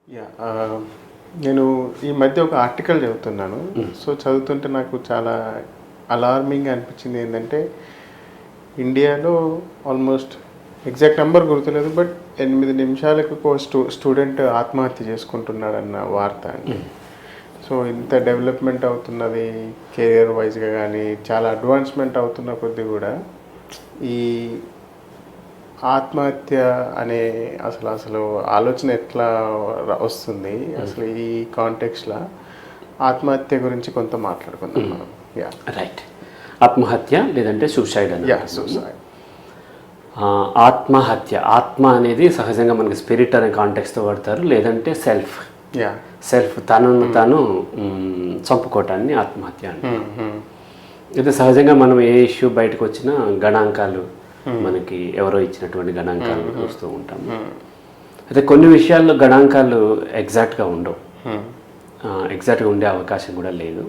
Yeah నేను ఈ మధ్య ఒక ఆర్టికల్ చదువుతున్నాను. సో చదువుతుంటే నాకు చాలా అలార్మింగ్ అనిపించింది. ఏంటంటే ఇండియాలో ఆల్మోస్ట్ ఎగ్జాక్ట్ నెంబర్ గుర్తులేదు, బట్ 8 నిమిషాలకు ఒక స్టూడెంట్ ఆత్మహత్య చేసుకుంటున్నాడన్న వార్త అండి. సో ఇంత డెవలప్మెంట్ అవుతున్నది కెరియర్ వైజ్గా కానీ చాలా అడ్వాన్స్మెంట్ అవుతున్న కొద్దీ కూడా ఈ ఆత్మహత్య అనే అసలు ఆలోచన ఎట్లా వస్తుంది, అసలు ఈ కాంటెక్స్లో ఆత్మహత్య గురించి కొంత మాట్లాడుకుందాం మనం. Yeah right. ఆత్మహత్య లేదంటే సూసైడ్ అని. Yeah suicide. ఆత్మహత్య, ఆత్మ అనేది సహజంగా మనకి స్పిరిట్ అనే కాంటెక్స్తో వాడతారు, లేదంటే సెల్ఫ్. యా సెల్ఫ్ తనను తాను చంపుకోవటాన్ని ఆత్మహత్య అంటారు. అయితే సహజంగా మనం ఏ ఇష్యూ బయటకు వచ్చినా గణాంకాలు, మనకి ఎవరో ఇచ్చినటువంటి గణాంకాలు చూస్తూ ఉంటాము. అయితే కొన్ని విషయాల్లో గణాంకాలు ఎగ్జాక్ట్గా ఉండవు, ఎగ్జాక్ట్గా ఉండే అవకాశం కూడా లేదు.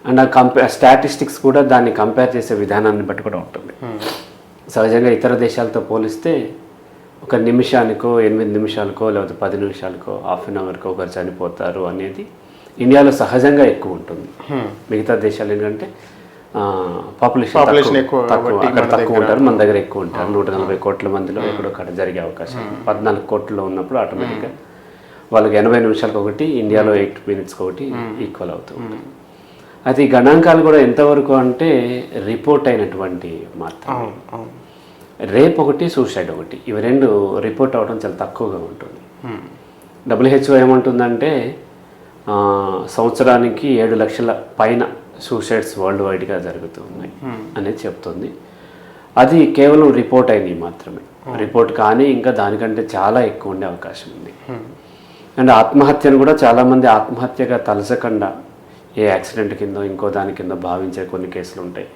అండ్ ఆ స్టాటిస్టిక్స్ కూడా దాన్ని కంపేర్ చేసే విధానాన్ని బట్టి కూడా ఉంటుంది. సహజంగా ఇతర దేశాలతో పోలిస్తే ఒక నిమిషానికో 8 నిమిషాలకో లేకపోతే 10 నిమిషాలకో హాఫ్ అన్ అవర్కో ఒకరు చనిపోతారు అనేది ఇండియాలో సహజంగా ఎక్కువ ఉంటుంది. మిగతా దేశాలు ఏంటంటే పాపులేషన్ ఎక్కువ, అక్కడ తక్కువ ఉంటారు, మన దగ్గర ఎక్కువ ఉంటారు. 140 కోట్ల మందిలో ఎక్కడొక్కడ జరిగే అవకాశం. 14 కోట్లలో ఉన్నప్పుడు ఆటోమేటిక్గా వాళ్ళకి 80 నిమిషాలకు ఒకటి, ఇండియాలో 8 మినిట్స్కి ఒకటి ఈక్వల్ అవుతుంది. అయితే ఈ గణాంకాలు కూడా ఎంతవరకు అంటే రిపోర్ట్ అయినటువంటి మాత్రం. రేప్ ఒకటి, సూసైడ్ ఒకటి, ఇవి రెండు రిపోర్ట్ అవ్వడం చాలా తక్కువగా ఉంటుంది. WHO ఏమంటుందంటే సంవత్సరానికి 7 లక్షల పైన సూసైడ్స్ వరల్డ్ వైడ్గా జరుగుతూ ఉన్నాయి అనేది చెప్తుంది. అది కేవలం రిపోర్ట్ అయినవి మాత్రమే. రిపోర్ట్ కానీ ఇంకా దానికంటే చాలా ఎక్కువ ఉండే అవకాశం ఉంది. అండ్ ఆత్మహత్యను కూడా చాలామంది ఆత్మహత్యగా తలసకుండా ఏ యాక్సిడెంట్ కింద ఇంకో దాని కింద భావించే కొన్ని కేసులు ఉంటాయి.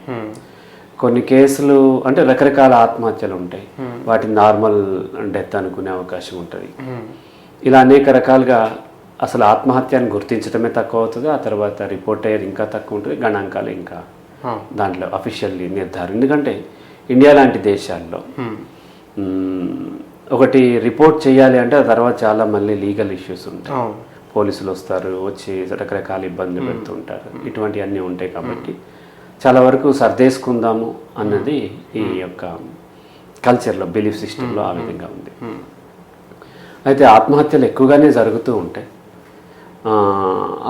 కొన్ని కేసులు అంటే రకరకాల ఆత్మహత్యలు ఉంటాయి, వాటిని నార్మల్ డెత్ అనుకునే అవకాశం ఉంటుంది. ఇలా అనేక రకాలుగా అసలు ఆత్మహత్యను గుర్తించడమే తక్కువ అవుతుంది. ఆ తర్వాత రిపోర్ట్ అయ్యేది ఇంకా తక్కువ ఉంటుంది, గణాంకాలు ఇంకా దాంట్లో అఫీషియల్లీ నిర్ధారణ. ఎందుకంటే ఇండియా లాంటి దేశాల్లో ఒకటి రిపోర్ట్ చేయాలి అంటే ఆ తర్వాత చాలా మళ్ళీ లీగల్ ఇష్యూస్ ఉంటాయి. పోలీసులు వస్తారు, వచ్చి రకరకాల ఇబ్బందులు పెడుతుంటారు, ఇటువంటివన్నీ ఉంటాయి. కాబట్టి చాలా వరకు సర్దేసుకుందాము అన్నది ఈ యొక్క కల్చర్లో, బిలీఫ్ సిస్టంలో ఆ విధంగా ఉంది. అయితే ఆత్మహత్యలు ఎక్కువగానే జరుగుతూ ఉంటాయి.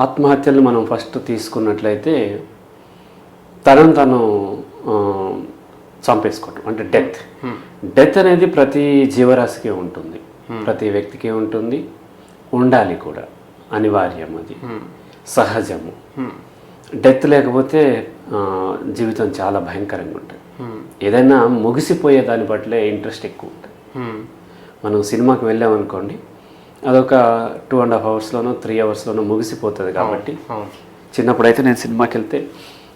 ఆత్మహత్యలు మనం ఫస్ట్ తీసుకున్నట్లయితే తనను తను చంపేసుకోవటం అంటే డెత్ అనేది ప్రతి జీవరాశికి ఉంటుంది, ప్రతి వ్యక్తికి ఉంటుంది, ఉండాలి కూడా, అనివార్యం, అది సహజము. డెత్ లేకపోతే జీవితం చాలా భయంకరంగా ఉంటుంది. ఏదైనా ముగిసిపోయే దాని పట్లే ఇంట్రెస్ట్ ఎక్కువ ఉంటుంది. మనం సినిమాకి వెళ్ళామనుకోండి, అదొక 2.5 అవర్స్లోనో 3 అవర్స్లోనో ముగిసిపోతుంది. కాబట్టి చిన్నప్పుడైతే నేను సినిమాకి వెళ్తే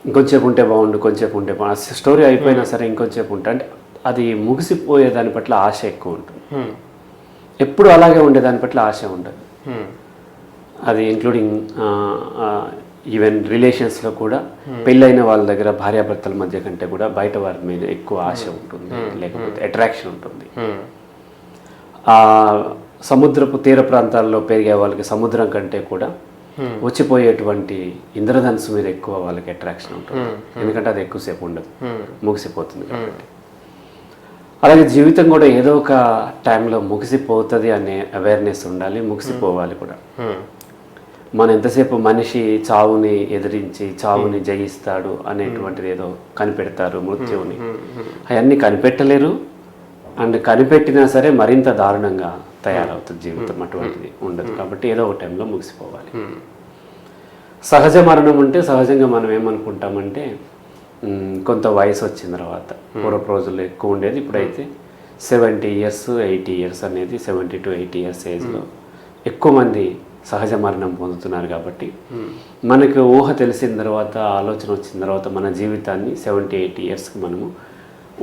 ఇంకొంచేపు ఉంటే బాగుండు, కొంచెంసేపు ఉంటే బాగుండు, స్టోరీ అయిపోయినా సరే ఇంకొంచేపు ఉంటే, అంటే అది ముగిసిపోయే దాని పట్ల ఆశ ఎక్కువ ఉంటుంది. ఎప్పుడు అలాగే ఉండే దాని పట్ల ఆశ ఉండదు. అది ఇంక్లూడింగ్ ఈవెన్ రిలేషన్స్లో కూడా పెళ్ళైన వాళ్ళ దగ్గర భార్యాభర్తల మధ్య కంటే కూడా బయట వారి మీద ఎక్కువ ఆశ ఉంటుంది, లేకపోతే అట్రాక్షన్ ఉంటుంది. సముద్రపు తీర ప్రాంతాల్లో పెరిగే వాళ్ళకి సముద్రం కంటే కూడా వచ్చిపోయేటువంటి ఇంద్రధనుసు మీద ఎక్కువ వాళ్ళకి అట్రాక్షన్ ఉంటుంది. ఎందుకంటే అది ఎక్కువసేపు ఉండదు, ముగిసిపోతుంది కాబట్టి. అలాగే జీవితం కూడా ఏదో ఒక టైంలో ముగిసిపోతుంది అనే అవేర్నెస్ ఉండాలి, ముగిసిపోవాలి కూడా. మనం ఎంతసేపు మనిషి చావుని ఎదిరించి చావుని జయిస్తాడు అనేటువంటిది ఏదో కనిపెడతారు, మృత్యువుని. అవన్నీ కనిపెట్టలేరు. అండ్ కనిపెట్టినా సరే మరింత దారుణంగా తయారవుతుంది జీవితం, అటువంటిది ఉండదు. కాబట్టి ఏదో ఒక టైంలో ముగిసిపోవాలి. సహజ మరణం అంటే సహజంగా మనం ఏమనుకుంటామంటే కొంత వయసు వచ్చిన తర్వాత, పూర్వపు రోజుల్లో ఎక్కువ ఉండేది, ఇప్పుడైతే 70 ఇయర్స్ 80 ఇయర్స్ అనేది 70 to 80 ఇయర్స్ ఏజ్లో ఎక్కువ మంది సహజ మరణం పొందుతున్నారు. కాబట్టి మనకు ఊహ తెలిసిన తర్వాత, ఆలోచన వచ్చిన తర్వాత మన జీవితాన్ని 70-80 ఇయర్స్కి మనము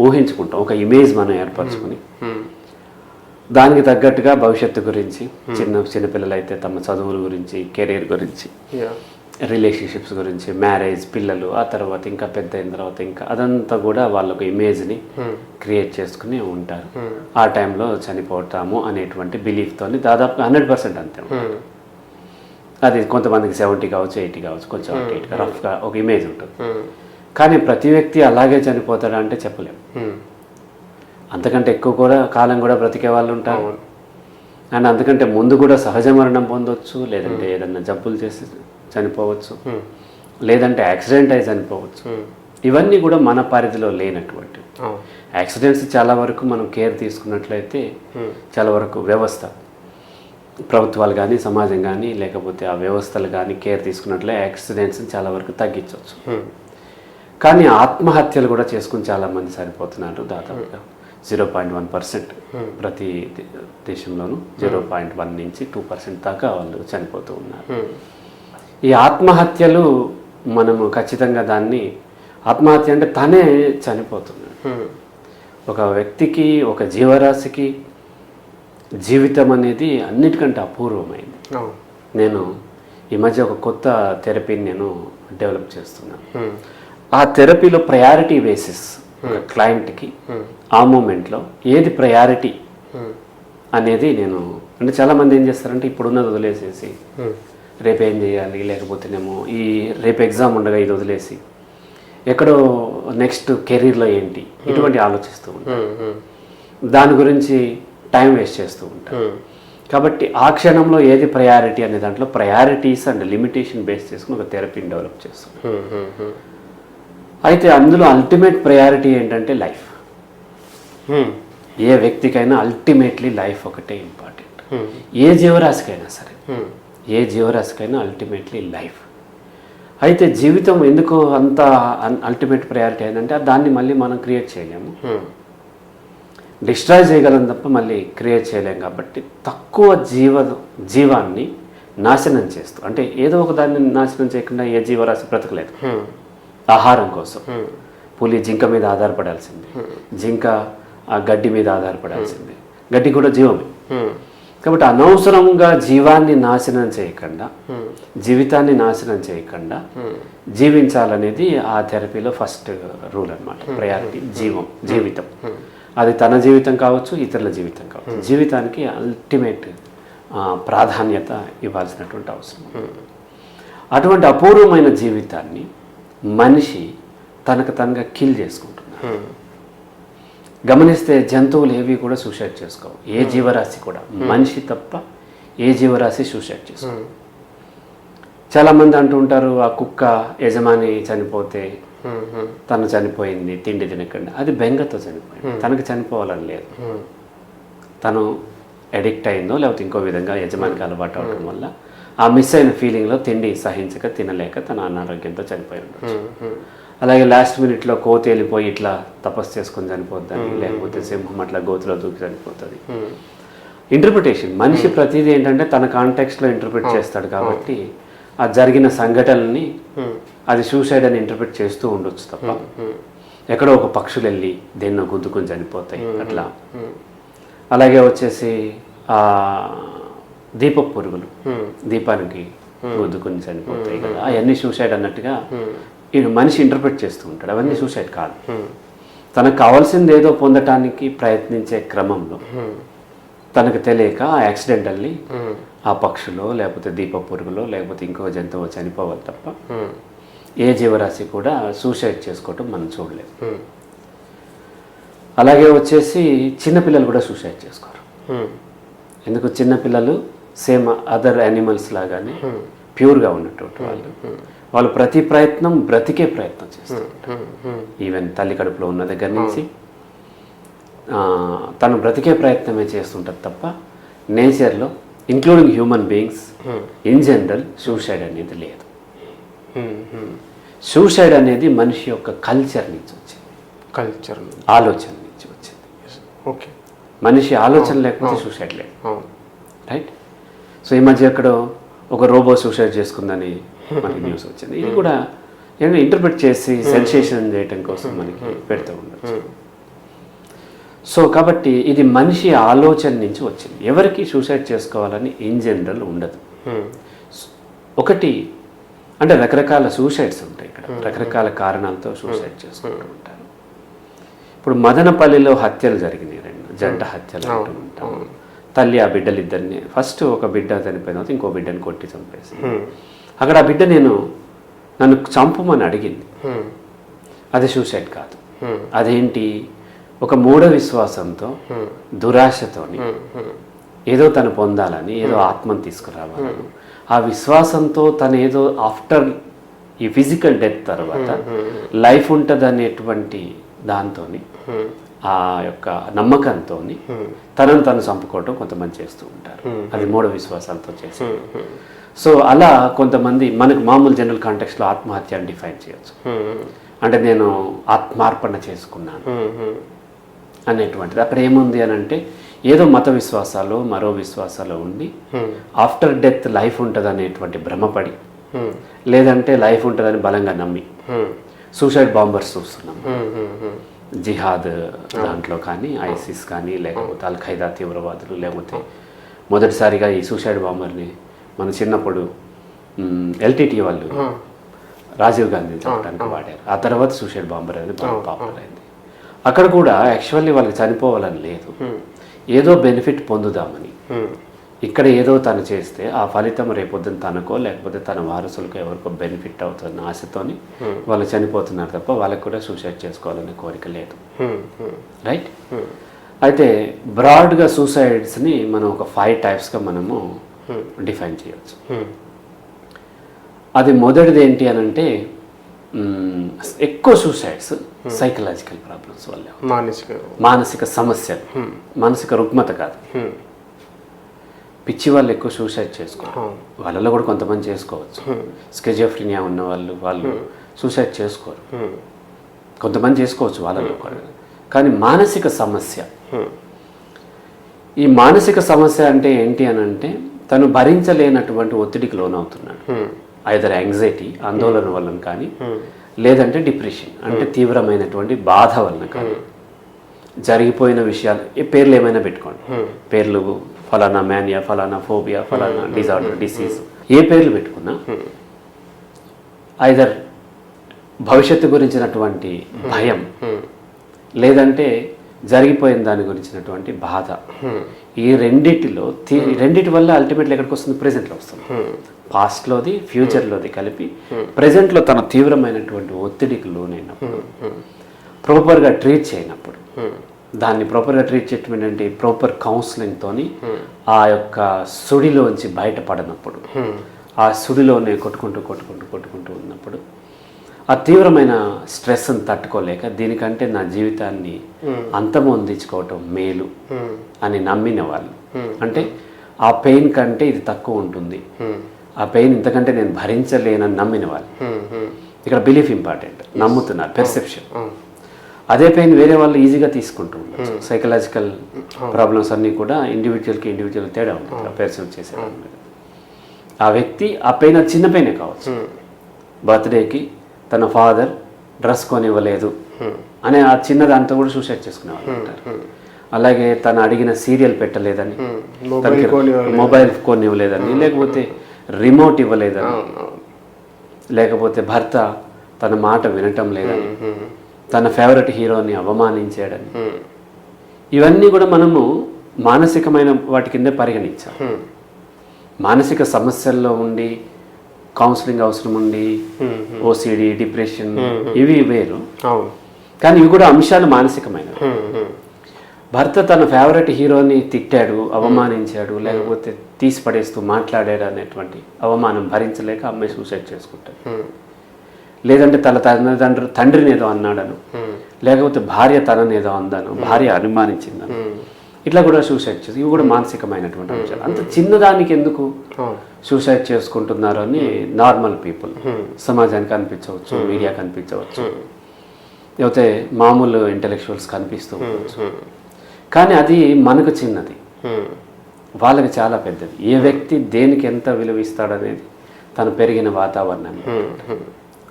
ఊహించుకుంటాం. ఒక ఇమేజ్ మనం ఏర్పరచుకుని దానికి తగ్గట్టుగా భవిష్యత్తు గురించి, చిన్నపిల్లలు అయితే తమ చదువుల గురించి, కెరీర్ గురించి రిలేషన్షిప్స్ గురించి, మ్యారేజ్, పిల్లలు, ఆ తర్వాత ఇంకా పెద్ద అయిన తర్వాత ఇంకా అదంతా కూడా వాళ్ళొక ఇమేజ్ని క్రియేట్ చేసుకుని ఉంటారు. ఆ టైంలో చనిపోతాము అనేటువంటి బిలీఫ్తోని దాదాపుగా 100% అంతే ఉంటుంది. అది కొంతమందికి 70 కావచ్చు, 80 కావచ్చు, కొంచెం అటు ఇటుగా రఫ్గా ఒక ఇమేజ్ ఉంటుంది. కానీ ప్రతి వ్యక్తి అలాగే చనిపోతాడా అంటే చెప్పలేము. అంతకంటే ఎక్కువ కూడా కాలం కూడా బ్రతికే వాళ్ళు ఉంటారు. అండ్ అంతకంటే ముందు కూడా సహజ మరణం పొందవచ్చు, లేదంటే ఏదన్నా జబ్బులు చేసి చనిపోవచ్చు, లేదంటే యాక్సిడెంట్ అయి చనిపోవచ్చు. ఇవన్నీ కూడా మన పరిధిలో లేనటువంటి యాక్సిడెంట్స్. చాలా వరకు మనం కేర్ తీసుకున్నట్లయితే చాలా వరకు వ్యవస్థ, ప్రభుత్వాలు కానీ, సమాజం కానీ, లేకపోతే ఆ వ్యవస్థలు కానీ కేర్ తీసుకున్నట్లే యాక్సిడెంట్స్ని చాలా వరకు తగ్గించవచ్చు. కానీ ఆత్మహత్యలు కూడా చేసుకుని చాలామంది సరిపోతున్నారు. దాదాపుగా 0.1% ప్రతి దేశంలోనూ 0.1 నుంచి 2% దాకా వాళ్ళు చనిపోతూ ఉన్నారు. ఈ ఆత్మహత్యలు మనము ఖచ్చితంగా దాన్ని, ఆత్మహత్య అంటే తనే చనిపోతున్నాడు. ఒక వ్యక్తికి, ఒక జీవరాశికి జీవితం అనేది అన్నిటికంటే అపూర్వమైంది. నేను ఈ మధ్య ఒక కొత్త థెరపీని నేను డెవలప్ చేస్తున్నాను. ఆ థెరపీలో ప్రయారిటీ బేసిస్, ఒక క్లయింట్కి ఆ మూమెంట్లో ఏది ప్రయారిటీ అనేది నేను, అంటే చాలామంది ఏం చేస్తారంటే ఇప్పుడున్నది వదిలేసేసి రేపు ఏం చేయాలి, లేకపోతేనేమో ఈ రేపు ఎగ్జామ్ ఉండగా ఇది వదిలేసి ఎక్కడో నెక్స్ట్ కెరీర్లో ఏంటి ఇటువంటి ఆలోచిస్తూ ఉంటారు. దాని గురించి టైం వేస్ట్ చేస్తూ ఉంటారు. కాబట్టి ఆ క్షణంలో ఏది ప్రయారిటీ అనే దాంట్లో ప్రయారిటీస్ అండ్ లిమిటేషన్ బేస్ చేసుకుని ఒక థెరపీని డెవలప్ చేస్తాం. అయితే అందులో అల్టిమేట్ ప్రయారిటీ ఏంటంటే లైఫ్. ఏ వ్యక్తికైనా అల్టిమేట్లీ లైఫ్ ఒకటే ఇంపార్టెంట్. ఏ జీవరాశికైనా సరే, ఏ జీవరాశికైనా అల్టిమేట్లీ లైఫ్. అయితే జీవితం ఎందుకు అంత అల్టిమేట్ ప్రయారిటీ అయిందంటే దాన్ని మళ్ళీ మనం క్రియేట్ చేయలేము, డిస్ట్రాయ్ చేయగలం తప్ప మళ్ళీ క్రియేట్ చేయలేము. కాబట్టి తక్కువ జీవాన్ని నాశనం చేస్తూ, అంటే ఏదో ఒక దాన్ని నాశనం చేయకుండా ఏ జీవరాశి బ్రతకలేదు. ఆహారం కోసం పులి జింక మీద ఆధారపడాల్సింది, జింక ఆ గడ్డి మీద ఆధారపడాల్సింది, గడ్డి కూడా జీవమే. కాబట్టి అనవసరంగా జీవాన్ని నాశనం చేయకుండా, జీవితాన్ని నాశనం చేయకుండా జీవించాలనేది ఆ థెరపీలో ఫస్ట్ రూల్ అన్నమాట. ప్రయారిటీ జీవితం. అది తన జీవితం కావచ్చు, ఇతరుల జీవితం కావచ్చు. జీవితానికి అల్టిమేట్ ప్రాధాన్యత ఇవ్వాల్సినటువంటి అవసరం. అటువంటి అపూర్వమైన జీవితాన్ని మనిషి తనకు తనగా కిల్ చేసుకుంటున్నాడు. గమనిస్తే జంతువులు ఏవి కూడా సూసైడ్ చేసుకోవు, ఏ జీవరాశి కూడా. మనిషి తప్ప ఏ జీవరాశి సూసైడ్ చేసుకోవు. చాలామంది అంటూ ఉంటారు ఆ కుక్క యజమాని చనిపోతే తను చనిపోయింది తిండి తినకుండా. అది బెంగతో చనిపోయింది, తనకు చనిపోవాలని లేదు. తను అడిక్ట్ అయిందో లేకపోతే ఇంకో విధంగా యజమానికి అలవాటు అవడం వల్ల ఆ మిస్ అయిన ఫీలింగ్లో తిండి సహించక తినలేక తన అనారోగ్యంతో చనిపోయి ఉండొచ్చు. అలాగే లాస్ట్ మినిట్లో కోతి వెళ్ళిపోయి ఇట్లా తపస్సు చేసుకొని చనిపోద్దని, లేకపోతే సింహం అట్లా గోతులో దూకి చనిపోతుంది. ఇంటర్ప్రిటేషన్, మనిషి ప్రతిదీ ఏంటంటే తన కాంటెక్స్ట్లో ఇంటర్ప్రిట్ చేస్తాడు. కాబట్టి ఆ జరిగిన సంఘటనల్ని అది సూసైడ్ అని ఇంటర్ప్రిట్ చేస్తూ ఉండొచ్చు తప్ప ఎక్కడో ఒక పక్షులు వెళ్ళి దేన్నో గుద్దుకొని చనిపోతాయి అట్లా. అలాగే వచ్చేసి దీపపు పురుగులు దీపానికి గుద్దుకొని చనిపోతాయి కదా, అవన్నీ సూసైడ్ అన్నట్టుగా ఈ మనిషి ఇంటర్ప్రిట్ చేస్తూ ఉంటాడు. అవన్నీ సూసైడ్ కాదు. తనకు కావాల్సింది ఏదో పొందటానికి ప్రయత్నించే క్రమంలో తనకు తెలియక యాక్సిడెంటల్లీ ఆ పక్షులో లేకపోతే దీప పురుగులో లేకపోతే ఇంకో జంతువు చనిపోవాలి తప్ప ఏ జీవరాశి కూడా సూసైడ్ చేసుకోవటం మనం చూడలేదు. అలాగే వచ్చేసి చిన్నపిల్లలు కూడా సూసైడ్ చేసుకోరు. ఎందుకు? చిన్నపిల్లలు సేమ్ అదర్ యానిమల్స్ లాగానే ప్యూర్గా ఉన్నటువంటి వాళ్ళు ప్రతి ప్రయత్నం బ్రతికే ప్రయత్నం చేస్తారు. ఈవెన్ తల్లి కడుపులో ఉన్న దగ్గర నుంచి తను బ్రతికే ప్రయత్నమే చేస్తుంటారు తప్ప నేచర్లో including human beings in general suicide అనేది లేదు. సూసైడ్ అనేది మనిషి యొక్క కల్చర్ నుంచి వచ్చింది, ఆలోచన నుంచి వచ్చింది. ఓకే, మనిషి ఆలోచన లేకపోతే సూసైడ్ లేదు. రైట్. సో ఈ మధ్య ఎక్కడో ఒక రోబో సూసైడ్ చేసుకుందని మనకి న్యూస్ వచ్చింది. ఇది కూడా ఏంటంటే ఇంటర్ప్రిట్ చేసి సెన్సేషన్ చేయటం కోసం మనకి పెడుతూ ఉండొచ్చు. సో కాబట్టి ఇది మనిషి ఆలోచన నుంచి వచ్చింది. ఎవరికి సూసైడ్ చేసుకోవాలని ఇన్ జనరల్ ఉండదు. ఒకటి అంటే రకరకాల సూసైడ్స్ ఉంటాయి ఇక్కడ, రకరకాల కారణాలతో సూసైడ్ చేసుకుంటూ ఉంటారు. ఇప్పుడు మదనపల్లిలో హత్యలు జరిగినాయి, 2 జంట హత్యలు అంటూ ఉంటాం. తల్లి ఆ బిడ్డలు ఇద్దరిని, ఫస్ట్ ఒక బిడ్డ చనిపోయిన తర్వాత ఇంకో బిడ్డని కొట్టి చంపేసి, అక్కడ ఆ బిడ్డ నన్ను చంపమని అడిగింది. అది సూసైడ్ కాదు. అదేంటి, ఒక మూఢ విశ్వాసంతో, దురాశతోని ఏదో తను పొందాలని, ఏదో ఆత్మను తీసుకురావాలని, ఆ విశ్వాసంతో తను ఏదో ఆఫ్టర్ ఈ ఫిజికల్ డెత్ తర్వాత లైఫ్ ఉంటుంది అనేటువంటి దాంతో, ఆ యొక్క నమ్మకంతో తనను తను చంపుకోవటం కొంతమంది చేస్తూ ఉంటారు. అది మూఢ విశ్వాసాలతో చేసి. సో అలా కొంతమంది మనకు మామూలు జనరల్ కాంటెక్స్లో ఆత్మహత్య అని డిఫైన్ చేయొచ్చు. అంటే నేను ఆత్మార్పణ చేసుకున్నాను అనేటువంటిది. అక్కడ ఏముంది అని అంటే, ఏదో మత విశ్వాసాలు మరో విశ్వాసాలు ఉండి ఆఫ్టర్ డెత్ లైఫ్ ఉంటుంది అనేటువంటి భ్రమపడి, లేదంటే లైఫ్ ఉంటుందని బలంగా నమ్మి సూసైడ్ బాంబర్స్ చూస్తున్నాం. జిహాద్ దాంట్లో కానీ, ఐసిస్ కానీ, లేకపోతే అల్ ఖైదా తీవ్రవాదులు, లేకపోతే మొదటిసారిగా ఈ సూసైడ్ బాంబర్ని మన చిన్నప్పుడు ఎల్టీటీ వాళ్ళు రాజీవ్ గాంధీ చెప్పడానికి వాడారు. ఆ తర్వాత సూసైడ్ బాంబర్ అనేది బాగా పాపులర్ అయింది. అక్కడ కూడా యాక్చువల్లీ వాళ్ళకి చనిపోవాలని లేదు, ఏదో బెనిఫిట్ పొందుదామని. ఇక్కడ ఏదో తను చేస్తే ఆ ఫలితం రేపొద్దున తనకో లేకపోతే తన వారసులకో ఎవరికో బెనిఫిట్ అవుతున్న ఆశతోని వాళ్ళు చనిపోతున్నారు తప్ప వాళ్ళకి కూడా సూసైడ్ చేసుకోవాలనే కోరిక లేదు. రైట్? అయితే బ్రాడ్గా సూసైడ్స్ని మనం ఒక 5 టైప్స్గా మనము డిఫైన్ చేయవచ్చు. అది మొదటిది ఏంటి అని అంటే, ఎక్కువ సూసైడ్స్ సైకలాజికల్ ప్రాబ్లమ్స్ వల్ల, మానసిక సమస్యలు, మానసిక రుగ్మత కాదు. పిచ్చి వాళ్ళు ఎక్కువ సూసైడ్ చేసుకోరు. వాళ్ళలో కూడా కొంతమంది చేసుకోవచ్చు. స్కిజోఫ్రెనియా ఉన్న వాళ్ళు సూసైడ్ చేసుకోరు. కొంతమంది చేసుకోవచ్చు వాళ్ళలో కూడా. కానీ మానసిక సమస్య, ఈ మానసిక సమస్య అంటే ఏంటి అని అంటే, తను భరించలేనటువంటి ఒత్తిడికి లోనవుతున్నాడు. ఐదర్ యాంగ్జైటీ, ఆందోళన వలన కానీ, లేదంటే డిప్రెషన్ అంటే తీవ్రమైనటువంటి బాధ వలన కానీ, జరిగిపోయిన విషయాలు, పేర్లు ఏమైనా పెట్టుకోండి, పేర్లు ఫలానా మ్యానియా, ఫలానా ఫోబియా, ఫలానా డిజార్డర్, డిసీజ్, ఏ పేర్లు పెట్టుకున్నా ఐదర్ భవిష్యత్తు గురించినటువంటి భయం, లేదంటే జరిగిపోయిన దాని గురించినటువంటి బాధ, ఈ రెండిటి వల్ల అల్టిమేట్లీ ఎక్కడికి వస్తుంది, ప్రెజెంట్లో వస్తుంది. పాస్ట్లోది ఫ్యూచర్లోది కలిపి ప్రెజెంట్లో తన తీవ్రమైనటువంటి ఒత్తిడికి లోనైనప్పుడు, ప్రాపర్గా ట్రీట్ చేయనప్పుడు, దాన్ని ప్రాపర్గా ట్రీట్ చేయటం ఏంటంటే ప్రాపర్ కౌన్సిలింగ్తోని ఆ యొక్క సుడిలోంచి బయటపడనప్పుడు, ఆ సుడిలోనే కొట్టుకుంటూ ఉన్నప్పుడు, ఆ తీవ్రమైన స్ట్రెస్ని తట్టుకోలేక దీనికంటే నా జీవితాన్ని అంతమొందించుకోవటం మేలు అని నమ్మిన వాళ్ళు, అంటే ఆ పెయిన్ కంటే ఇది తక్కువ ఉంటుంది, ఆ పెయిన్ ఇంతకంటే నేను భరించలేనని నమ్మిన వాళ్ళు. ఇక్కడ బిలీఫ్ ఇంపార్టెంట్, నమ్ముతున్నారు, పెర్సెప్షన్. అదే పెయిన్ వేరే వాళ్ళు ఈజీగా తీసుకుంటూ ఉండొచ్చు. సైకలాజికల్ ప్రాబ్లమ్స్ అన్నీ కూడా ఇండివిజువల్ తేడా ఉంటుంది పెర్సీవ్ చేసే. ఆ వ్యక్తి ఆ పెయిన్, అది చిన్న పెయినే కావచ్చు, బర్త్డేకి తన ఫాదర్ డ్రెస్ కొనివ్వలేదు అనే ఆ చిన్న దాంతో కూడా సూసైడ్ చేసుకునే వాళ్ళు ఉంటారు. అలాగే తను అడిగిన సీరియల్ పెట్టలేదని, మొబైల్ కొనివ్వలేదని, లేకపోతే రిమోట్ ఇవ్వలేదని, లేకపోతే భర్త తన మాట వినటం లేదని, తన ఫేవరెట్ హీరోని అవమానించాడని, ఇవన్నీ కూడా మనము మానసికమైన వాటి కింద పరిగణించాం. మానసిక సమస్యల్లో ఉండి కౌన్సిలింగ్ అవసరం ఉండి ఓసిడి, డిప్రెషన్, ఇవి వేరు. కానీ ఇవి కూడా అంశాలు మానసికమైనవి. భర్త తన ఫేవరెట్ హీరోని తిట్టాడు, అవమానించాడు, లేకపోతే తీసి పడేస్తూ మాట్లాడాడు అనేటువంటి అవమానం భరించలేక అమ్మాయి సూసైడ్ చేసుకుంటాడు. లేదంటే తండ్రిని ఏదో అన్నాడను, లేకపోతే భార్య తనని ఏదో అందాను, భార్య అనుమానించిందను, ఇట్లా కూడా సూసైడ్ చేసి, ఇవి కూడా మానసికమైనటువంటి అంశాలు. అంత చిన్నదానికి ఎందుకు సూసైడ్ చేసుకుంటున్నారు అని నార్మల్ పీపుల్, సమాజానికి అనిపించవచ్చు, మీడియా కనిపించవచ్చు, లేకపోతే మామూలు ఇంటెలెక్చువల్స్ కనిపిస్తూ ఉండవచ్చు. కానీ అది మనకు చిన్నది, వాళ్ళకి చాలా పెద్దది. ఏ వ్యక్తి దేనికి ఎంత విలువ ఇస్తాడనేది తను పెరిగిన వాతావరణం.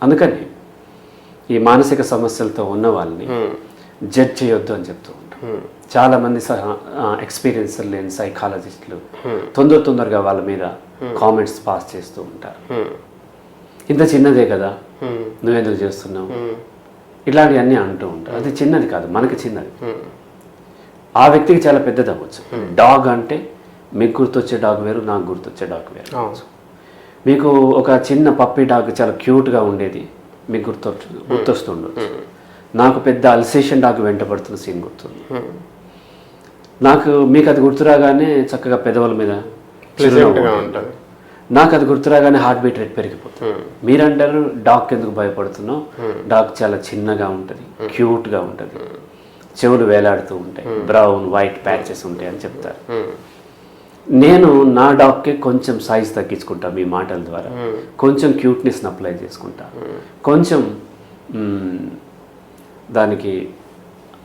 అందుకని ఈ మానసిక సమస్యలతో ఉన్న వాళ్ళని జడ్జ్ చేయొద్దు అని చెప్తూ ఉంటాం. చాలామంది ఎక్స్పీరియన్స్ లేని సైకాలజిస్టులు తొందరగా వాళ్ళ మీద కామెంట్స్ పాస్ చేస్తూ ఉంటారు. ఇంత చిన్నదే కదా నువ్వెందుకు చేస్తున్నావు, ఇట్లాంటివన్నీ అంటూ ఉంటారు. అది చిన్నది కాదు, మనకి చిన్నది, ఆ వ్యక్తికి చాలా పెద్దది అవ్వచ్చు. డాగ్ అంటే మీకు గుర్తొచ్చే డాగ్ వేరు, నాకు గుర్తొచ్చే డాగ్ వేరు. మీకు ఒక చిన్న పప్పీ డాగ్ చాలా క్యూట్గా ఉండేది మీకు గుర్తొస్తుండొచ్చు. నాకు పెద్ద అల్సేషన్ డాగ్ వెంటబడుతున్న సీన్ గుర్తుంది. మీకు అది గుర్తురాగానే చక్కగా పెదవుల మీద ఉంటుంది, నాకు అది గుర్తురాగానే హార్ట్ బీట్ రేట్ పెరిగిపోతుంది. మీరంటారు డాగ్ ఎందుకు భయపడుతున్నావు, డాగ్ చాలా చిన్నగా ఉంటుంది, క్యూట్గా ఉంటుంది, చెవులు వేలాడుతూ ఉంటాయి, బ్రౌన్ వైట్ ప్యాచెస్ ఉంటాయి అని చెప్తారు. నేను నా డాగ్కి కొంచెం సైజ్ తగ్గించుకుంటా మీ మాటల ద్వారా, కొంచెం క్యూట్నెస్ని అప్లై చేసుకుంటా, కొంచెం దానికి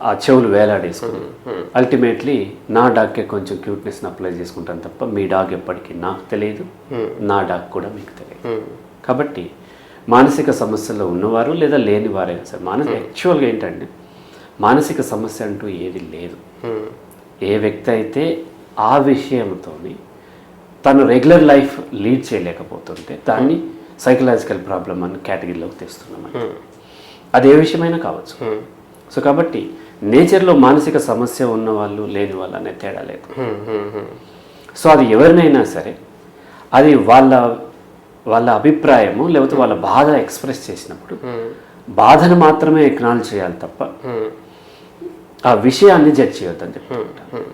ఆ చెవులు వేలాడేసుకుని అల్టిమేట్లీ నా డాగ్కే కొంచెం క్యూట్నెస్ని అప్లై చేసుకుంటాను తప్ప మీ డాగ్ ఎప్పటికీ నాకు తెలియదు, నా డాగ్ కూడా మీకు తెలియదు. కాబట్టి మానసిక సమస్యల్లో ఉన్నవారు లేదా లేని వారైనా సరే, యాక్చువల్గా ఏంటంటే మానసిక సమస్య అంటూ ఏది లేదు. ఏ వ్యక్తి అయితే ఆ విషయంతో తను రెగ్యులర్ లైఫ్ లీడ్ చేయలేకపోతుంటే దాన్ని సైకలాజికల్ ప్రాబ్లమ్ అని కేటగిరీలోకి తెస్తున్నాం. అది ఏ విషయమైనా కావచ్చు. సో కాబట్టి నేచర్లో మానసిక సమస్య ఉన్న వాళ్ళు లేని వాళ్ళు అనే తేడా లేదు. సో అది ఎవరినైనా సరే అది వాళ్ళ అభిప్రాయము లేకపోతే వాళ్ళ బాధ ఎక్స్ప్రెస్ చేసినప్పుడు బాధను మాత్రమే ఎక్నాలజ్ చేయాలి తప్ప ఆ విషయాన్ని జడ్జ్ చేయొద్దని చెప్తుంటాను.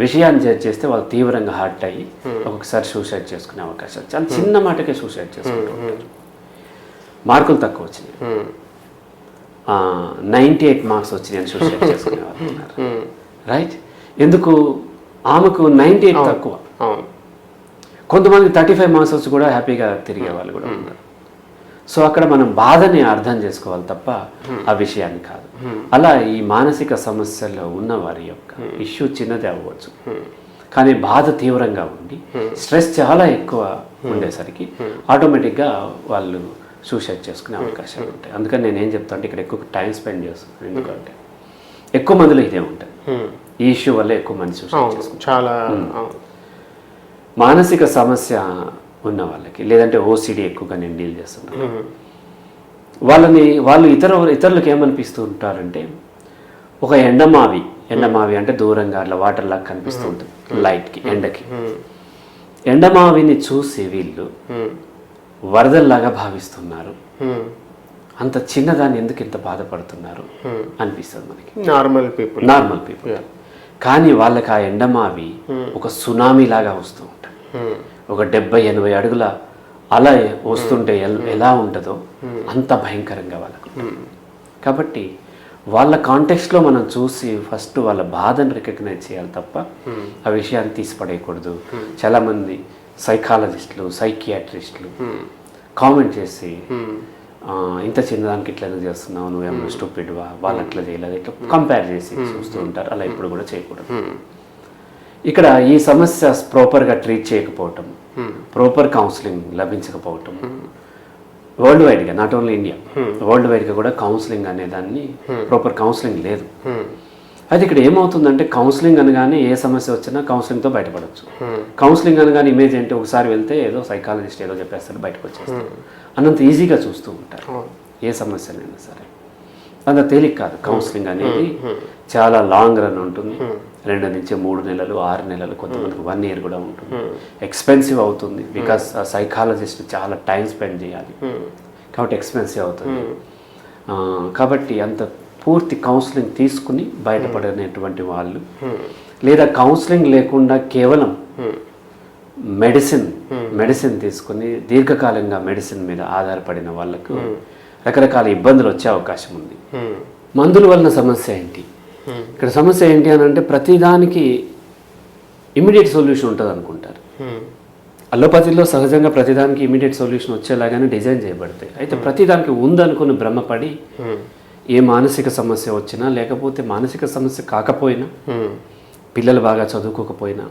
విషయాన్ని జడ్జ్ చేస్తే వాళ్ళు తీవ్రంగా హర్ట్ అయ్యి ఒక్కొక్కసారి సూసైడ్ చేసుకునే అవకాశాలు, చాలా చిన్న మాటకే సూసైడ్ చేసుకుంటూ ఉంటారు. మార్కులు తక్కువ వచ్చినాయి, 98 మార్క్స్ వచ్చినాయని సూసైడ్ చేసుకునే వాళ్ళు ఉన్నారు. రైట్? ఎందుకు? ఆమెకు 98 తక్కువ, కొంతమంది 35 మార్క్స్ వచ్చి కూడా హ్యాపీగా తిరిగే వాళ్ళు కూడా ఉన్నారు. సో అక్కడ మనం బాధని అర్థం చేసుకోవాలి తప్ప ఆ విషయాన్ని కాదు. అలా ఈ మానసిక సమస్యల్లో ఉన్న వారి యొక్క ఇష్యూ చిన్నది అవ్వచ్చు, కానీ బాధ తీవ్రంగా ఉండి స్ట్రెస్ చాలా ఎక్కువ ఉండేసరికి ఆటోమేటిక్గా వాళ్ళు సూసైడ్ చేసుకునే అవకాశాలు ఉంటాయి. అందుకని నేను ఏం చెప్తాను అంటే ఇక్కడ ఎక్కువ టైం స్పెండ్ చేస్తున్నాను. ఎందుకంటే ఎక్కువ మందిలో ఇదే ఉంటుంది, ఈ ఇష్యూ వల్ల ఎక్కువ మంది సూసైడ్ చేసుకుంటారు. చాలా మానసిక సమస్య ఉన్న వాళ్ళకి లేదంటే ఓసిడి ఎక్కువగా నేను డీల్ చేస్తున్నాను. వాళ్ళు ఇతరులకు ఏమనిపిస్తూ ఉంటారంటే ఒక ఎండమావి అంటే దూరంగా అట్లా వాటర్ లాగా కనిపిస్తూ ఉంటుంది లైట్కి, ఎండకి. ఎండమావిని చూసి వీళ్ళు వరదల్లాగా భావిస్తున్నారు, అంత చిన్నదాన్ని ఎందుకు ఇంత బాధపడుతున్నారు అనిపిస్తుంది మనకి, నార్మల్ పీపుల్. కానీ వాళ్ళకి ఆ ఎండమావి ఒక సునామీ లాగా వస్తూ ఉంటుంది. ఒక 70-80 అడుగుల అలా వస్తుంటే ఎలా ఉంటుందో అంత భయంకరంగా వాళ్ళకు. కాబట్టి వాళ్ళ కాంటెక్స్ట్లో మనం చూసి ఫస్ట్ వాళ్ళ బాధను రికగ్నైజ్ చేయాలి తప్ప ఆ విషయాన్ని తీసిపడేయకూడదు. చాలామంది సైకాలజిస్టులు, సైకియాట్రిస్టులు కామెంట్ చేసి ఇంత చిన్నదానికి ఇట్లా ఎందుకు చేస్తున్నావు, నువ్వేమో స్టూపిడ్వా, వాళ్ళు అట్లా చేయలేదు, ఇట్లా కంపేర్ చేసి చూస్తూ ఉంటారు. అలా ఇప్పుడు కూడా చేయకూడదు. ఇక్కడ ఈ సమస్య ప్రాపర్గా ట్రీట్ చేయకపోవటం, ప్రాపర్ కౌన్సిలింగ్ లభించకపోవటం, వరల్డ్ వైడ్గా, నాట్ ఓన్లీ ఇండియా, వరల్డ్ వైడ్గా కూడా కౌన్సిలింగ్ అనే దాన్ని ప్రాపర్ కౌన్సిలింగ్ లేదు. అయితే ఇక్కడ ఏమవుతుందంటే కౌన్సిలింగ్ అనగానే ఏ సమస్య వచ్చినా కౌన్సిలింగ్తో బయటపడవచ్చు. కౌన్సిలింగ్ అనగానే ఇమేజ్ ఏంటి, ఒకసారి వెళ్తే ఏదో సైకాలజిస్ట్ ఏదో చెప్పేస్తాడు బయటకు వచ్చేస్తాడు అన్నంత ఈజీగా చూస్తూ ఉంటారు ఏ సమస్యనైనా సరే. అంత తేలిక కాదు. కౌన్సిలింగ్ అనేది చాలా లాంగ్ రన్ ఉంటుంది, 2 నుంచి 3 నెలలు, 6 నెలలు, కొంతమందికి 1 year కూడా ఉంటుంది. ఎక్స్పెన్సివ్ అవుతుంది, బికాస్ ఆ సైకాలజిస్ట్ చాలా టైం స్పెండ్ చేయాలి కాబట్టి ఎక్స్పెన్సివ్ అవుతుంది. కాబట్టి అంత పూర్తి కౌన్సిలింగ్ తీసుకుని బయటపడినటువంటి వాళ్ళు, లేదా కౌన్సిలింగ్ లేకుండా కేవలం మెడిసిన్ తీసుకుని దీర్ఘకాలంగా మెడిసిన్ మీద ఆధారపడిన వాళ్ళకు రకరకాల ఇబ్బందులు వచ్చే అవకాశం ఉంది. మందుల వలన సమస్య ఏంటి? ఇక్కడ సమస్య ఏంటి అని అంటే ప్రతిదానికి ఇమీడియట్ సొల్యూషన్ ఉంటుంది అనుకుంటారు. అలోపతిలో సహజంగా ప్రతిదానికి ఇమీడియట్ సొల్యూషన్ వచ్చేలాగానే డిజైన్ చేయబడతాయి. అయితే ప్రతిదానికి ఉందనుకుని భ్రమపడి ఏ మానసిక సమస్య వచ్చినా, లేకపోతే మానసిక సమస్య కాకపోయినా, పిల్లలు బాగా చదువుకోకపోయినా,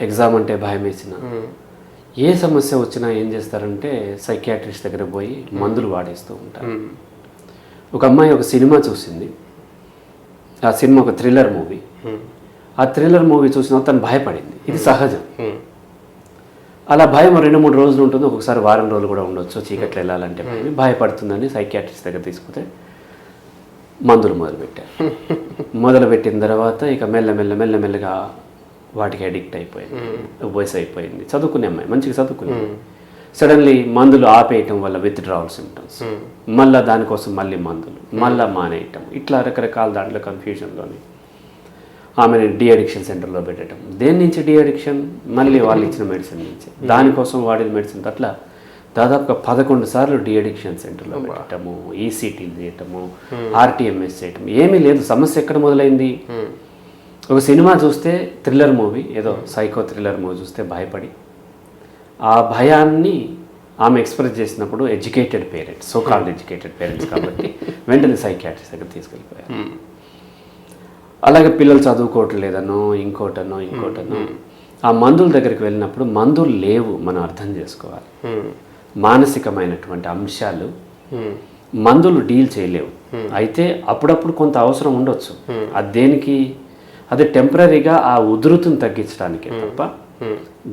ఎగ్జామ్ అంటే భయం వేసినా, ఏ సమస్య వచ్చినా ఏం చేస్తారంటే సైకియాట్రిస్ట్ దగ్గర పోయి మందులు వాడేస్తూ ఉంటారు. ఒక అమ్మాయి ఒక సినిమా చూసింది, ఆ సినిమా ఒక థ్రిల్లర్ మూవీ. ఆ థ్రిల్లర్ మూవీ చూసిన తను భయపడింది. ఇది సహజం. అలా భయం 2-3 రోజులు ఉంటుంది, ఒక్కొక్కసారి వారం రోజులు కూడా ఉండొచ్చు. చీకట్లు వెళ్ళాలంటే భయపడుతుందని సైకియాట్రిస్ట్ దగ్గర తీసుకుంటే మందులు మొదలుపెట్టారు. మొదలుపెట్టిన తర్వాత ఇక మెల్లమెల్లగా వాటికి అడిక్ట్ అయిపోయింది, వయసు అయిపోయింది. చదువుకునే అమ్మాయి, మంచిగా చదువుకునేది. సడన్లీ మందులు ఆపేయటం వల్ల విత్డ్రావల్ సిమ్టమ్స్, మళ్ళీ దానికోసం మళ్ళీ మందులు, మళ్ళీ మానేయటం, ఇట్లా రకరకాల దాంట్లో కన్ఫ్యూజన్లోని ఆమెను డీ అడిక్షన్ సెంటర్లో పెట్టడం. దేని నుంచి డీ అడిక్షన్? మళ్ళీ వాళ్ళు ఇచ్చిన మెడిసిన్ నుంచి, దానికోసం వాడిన మెడిసిన్. అట్లా దాదాపుగా 11 సార్లు డీ అడిక్షన్ సెంటర్లో పెట్టడము, ఈసీటీలు చేయటము, ఆర్టీఎంఎస్ చేయటం. ఏమీ లేదు. సమస్య ఎక్కడ మొదలైంది? ఒక సినిమా చూస్తే, థ్రిల్లర్ మూవీ, ఏదో సైకో థ్రిల్లర్ మూవీ చూస్తే భయపడి ఆ భయాన్ని ఆమె ఎక్స్ప్రెస్ చేసినప్పుడు educated parents, so called educated parents కాబట్టి వెంటనే సైకియాట్రిస్ట్ దగ్గర తీసుకెళ్ళిపోయారు. అలాగే పిల్లలు చదువుకోవట్లేదనో ఇంకోటనో ఆ మందుల దగ్గరికి వెళ్ళినప్పుడు మందులు లేవు, మనం అర్థం చేసుకోవాలి. మానసికమైనటువంటి అంశాలు మందులు డీల్ చేయలేవు. అయితే అప్పుడప్పుడు కొంత అవసరం ఉండొచ్చు. అది దేనికి? అది టెంపరీగా ఆ ఉధృతిని తగ్గించడానికి తప్ప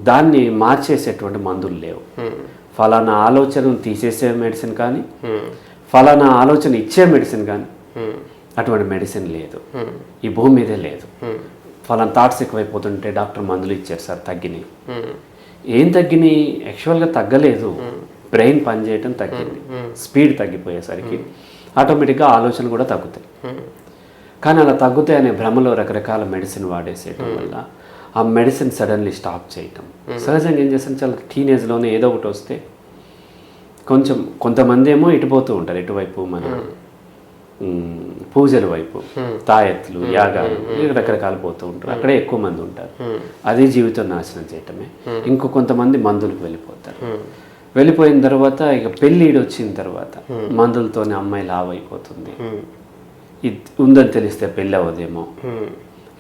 దాన్ని మార్చేసేటువంటి మందులు లేవు. ఫలానా ఆలోచనను తీసేసే మెడిసిన్ కానీ, ఫలానా ఆలోచన ఇచ్చే మెడిసిన్ కానీ, అటువంటి మెడిసిన్ లేదు, ఈ భూమి మీదే లేదు. ఫలానా థాట్స్ ఎక్కువైపోతుంటే డాక్టర్ మందులు ఇచ్చారు సార్, తగ్గినాయి. ఏం తగ్గినాయి? యాక్చువల్గా తగ్గలేదు, బ్రెయిన్ పనిచేయటం తగ్గింది. స్పీడ్ తగ్గిపోయేసరికి ఆటోమేటిక్గా ఆలోచన కూడా తగ్గుతాయి. కానీ అలా తగ్గుతాయి అనే భ్రమలో రకరకాల మెడిసిన్ వాడేసేయటం వల్ల ఆ మెడిసిన్ సడన్లీ స్టాప్ చేయటం. సహజంగా ఏం చేస్తాను, చాలా టీనేజ్లోనే ఏదో ఒకటి వస్తే కొంతమంది ఏమో ఇటుపోతూ ఉంటారు, ఇటువైపు మన పూజల వైపు, తాయెత్తులు, యాగాలు, రకరకాలు పోతూ ఉంటారు. అక్కడే ఎక్కువ మంది ఉంటారు. అది జీవితం నాశనం చేయటమే. కొంతమంది మందులకు వెళ్ళిపోతారు. వెళ్ళిపోయిన తర్వాత ఇక పెళ్ళిడు వచ్చిన తర్వాత మందులతోనే అమ్మాయి లావ్ అయిపోతుంది, ఇది ఉందని తెలిస్తే పెళ్ళి అవ్వదేమో,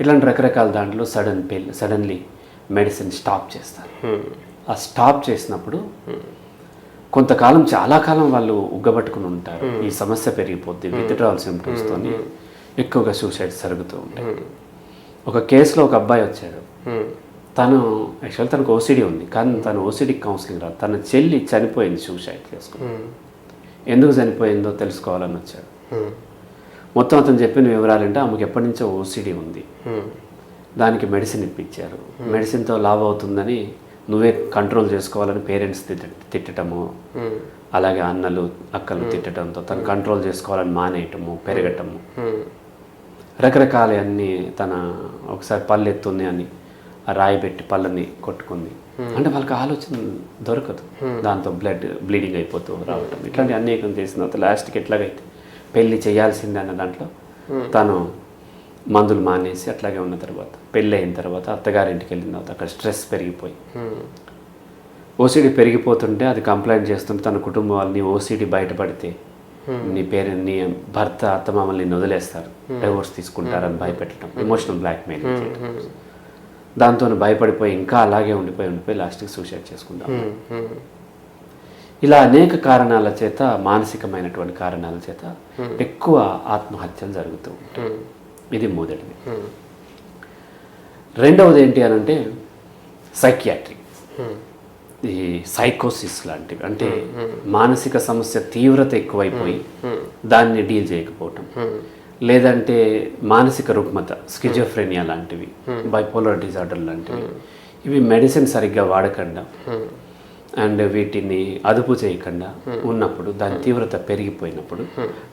ఇట్లాంటి రకరకాల దాంట్లో సడన్లీ మెడిసిన్ స్టాప్ చేస్తారు. ఆ స్టాప్ చేసినప్పుడు కొంతకాలం, చాలా కాలం వాళ్ళు ఉగ్గబట్టుకుని ఉంటారు. ఈ సమస్య పెరిగిపోద్ది, విత్డ్రావల్ సిమ్టమ్స్తో ఎక్కువగా సూసైడ్స్ జరుగుతూ ఉంటాయి. ఒక కేసులో ఒక అబ్బాయి వచ్చాడు. తనకు ఓసిడి ఉంది, కానీ తను ఓసిడికి కౌన్సిలింగ్ రాదు. తన చెల్లి చనిపోయింది సూసైడ్ చేసుకుని. ఎందుకు చనిపోయిందో తెలుసుకోవాలని వచ్చాడు. మొత్తం అతను చెప్పిన వివరాలు అంటే, ఆమెకు ఎప్పటి నుంచో ఓసిడి ఉంది, దానికి మెడిసిన్ ఇప్పించారు. మెడిసిన్తో లావ్ అవుతుందని నువ్వే కంట్రోల్ చేసుకోవాలని పేరెంట్స్ తిట్టడము, అలాగే అన్నలు అక్కలు తిట్టడంతో తను కంట్రోల్ చేసుకోవాలని మానేయటము, పెరగటము, రకరకాల అన్నీ. ఒకసారి పళ్ళు ఎత్తుంది అని ఆ రాయి పెట్టి పళ్ళని కొట్టుకుంది అంటే వాళ్ళకి ఆలోచన దొరకదు. దాంతో బ్లీడింగ్ అయిపోతూ రావటం, ఇట్లాంటి అనేకం చేసిన తర్వాత లాస్ట్కి ఎట్లాగైతే పెళ్ళి చేయాల్సిందే అన్న దాంట్లో తను మందులు మానేసి అట్లాగే ఉన్న తర్వాత, పెళ్ళి అయిన తర్వాత అత్తగారింటికి వెళ్ళిన తర్వాత అక్కడ స్ట్రెస్ పెరిగిపోయి ఓసిడి పెరిగిపోతుంటే అది కంప్లైంట్ చేస్తుంటే తన కుటుంబం వాళ్ళు, నీ ఓసిడి బయటపడితే నీ భర్త అత్తమామల్ని వదిలేస్తారు, డైవోర్స్ తీసుకుంటారని భయపెట్టడం, ఎమోషనల్ బ్లాక్మెయిల్ చేయడం. దాంతో భయపడిపోయి ఇంకా అలాగే ఉండిపోయి లాస్ట్కి సూసైడ్ చేసుకుంటాం. ఇలా అనేక కారణాల చేత, మానసికమైనటువంటి కారణాల చేత ఎక్కువ ఆత్మహత్యలు జరుగుతూ ఉంటాయి. ఇది మొదటిది. రెండవది ఏంటి అని అంటే సైకియాట్రీ, ఈ సైకోసిస్ లాంటివి. అంటే మానసిక సమస్య తీవ్రత ఎక్కువైపోయి దాన్ని డీల్ చేయకపోవటం, లేదంటే మానసిక రుగ్మత, స్కిజోఫ్రెనియా లాంటివి, బైపోలర్ డిజార్డర్ లాంటివి. ఇవి మెడిసిన్ సరిగ్గా వాడకుండా అండ్ వీటిని అదుపు చేయకుండా ఉన్నప్పుడు, దాని తీవ్రత పెరిగిపోయినప్పుడు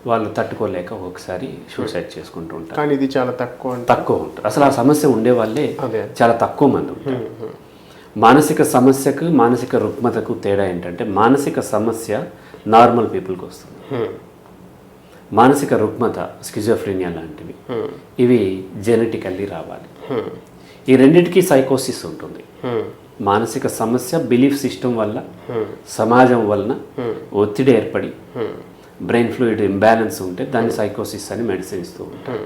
వాళ్ళు తట్టుకోలేక ఒకసారి సూసైడ్ చేసుకుంటూ ఉంటారు. కానీ ఇది చాలా తక్కువ ఉంటారు. అసలు ఆ సమస్య ఉండే వాళ్ళే చాలా తక్కువ మంది ఉంటారు. మానసిక సమస్యకు, మానసిక రుగ్మతకు తేడా ఏంటంటే, మానసిక సమస్య నార్మల్ పీపుల్కి వస్తుంది. మానసిక రుగ్మత, స్కిజోఫ్రెనియా లాంటివి, ఇవి జెనెటికల్లీ రావాలి. ఈ రెండింటికి సైకోసిస్ ఉంటుంది. మానసిక సమస్య బిలీఫ్ సిస్టమ్ వల్ల, సమాజం వలన ఒత్తిడి ఏర్పడి బ్రెయిన్ ఫ్లూయిడ్ ఇంబ్యాలెన్స్ ఉంటే దాన్ని సైకోసిస్ అని మెడిసిన్ ఇస్తూ ఉంటారు.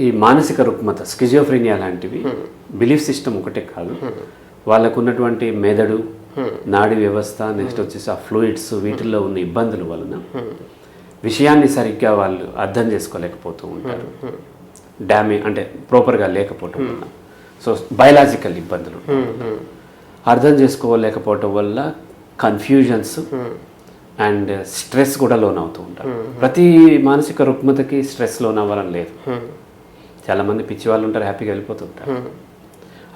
ఈ మానసిక రుగ్మత, స్కిజోఫ్రెనియా లాంటివి బిలీఫ్ సిస్టమ్ ఒకటే కాదు, వాళ్ళకు ఉన్నటువంటి మెదడు, నాడీ వ్యవస్థ, నెక్స్ట్ వచ్చేసి ఆ ఫ్లూయిడ్స్, వీటిల్లో ఉన్న ఇబ్బందుల వలన విషయాన్ని సరిగ్గా వాళ్ళు అర్థం చేసుకోలేకపోతూ ఉంటారు. డ్యామేజ్ అంటే ప్రాపర్గా లేకపోవటం వల్ల సో బయలాజికల్ ఇబ్బందులు అర్థం చేసుకోలేకపోవటం వల్ల కన్ఫ్యూజన్స్ అండ్ స్ట్రెస్ కూడా లోన్ అవుతూ ఉంటారు. ప్రతి మానసిక రుగ్మతకి స్ట్రెస్ లోన్ అవ్వాలని లేదు. చాలామంది పిచ్చి వాళ్ళు ఉంటారు, హ్యాపీగా వెళ్ళిపోతుంటారు.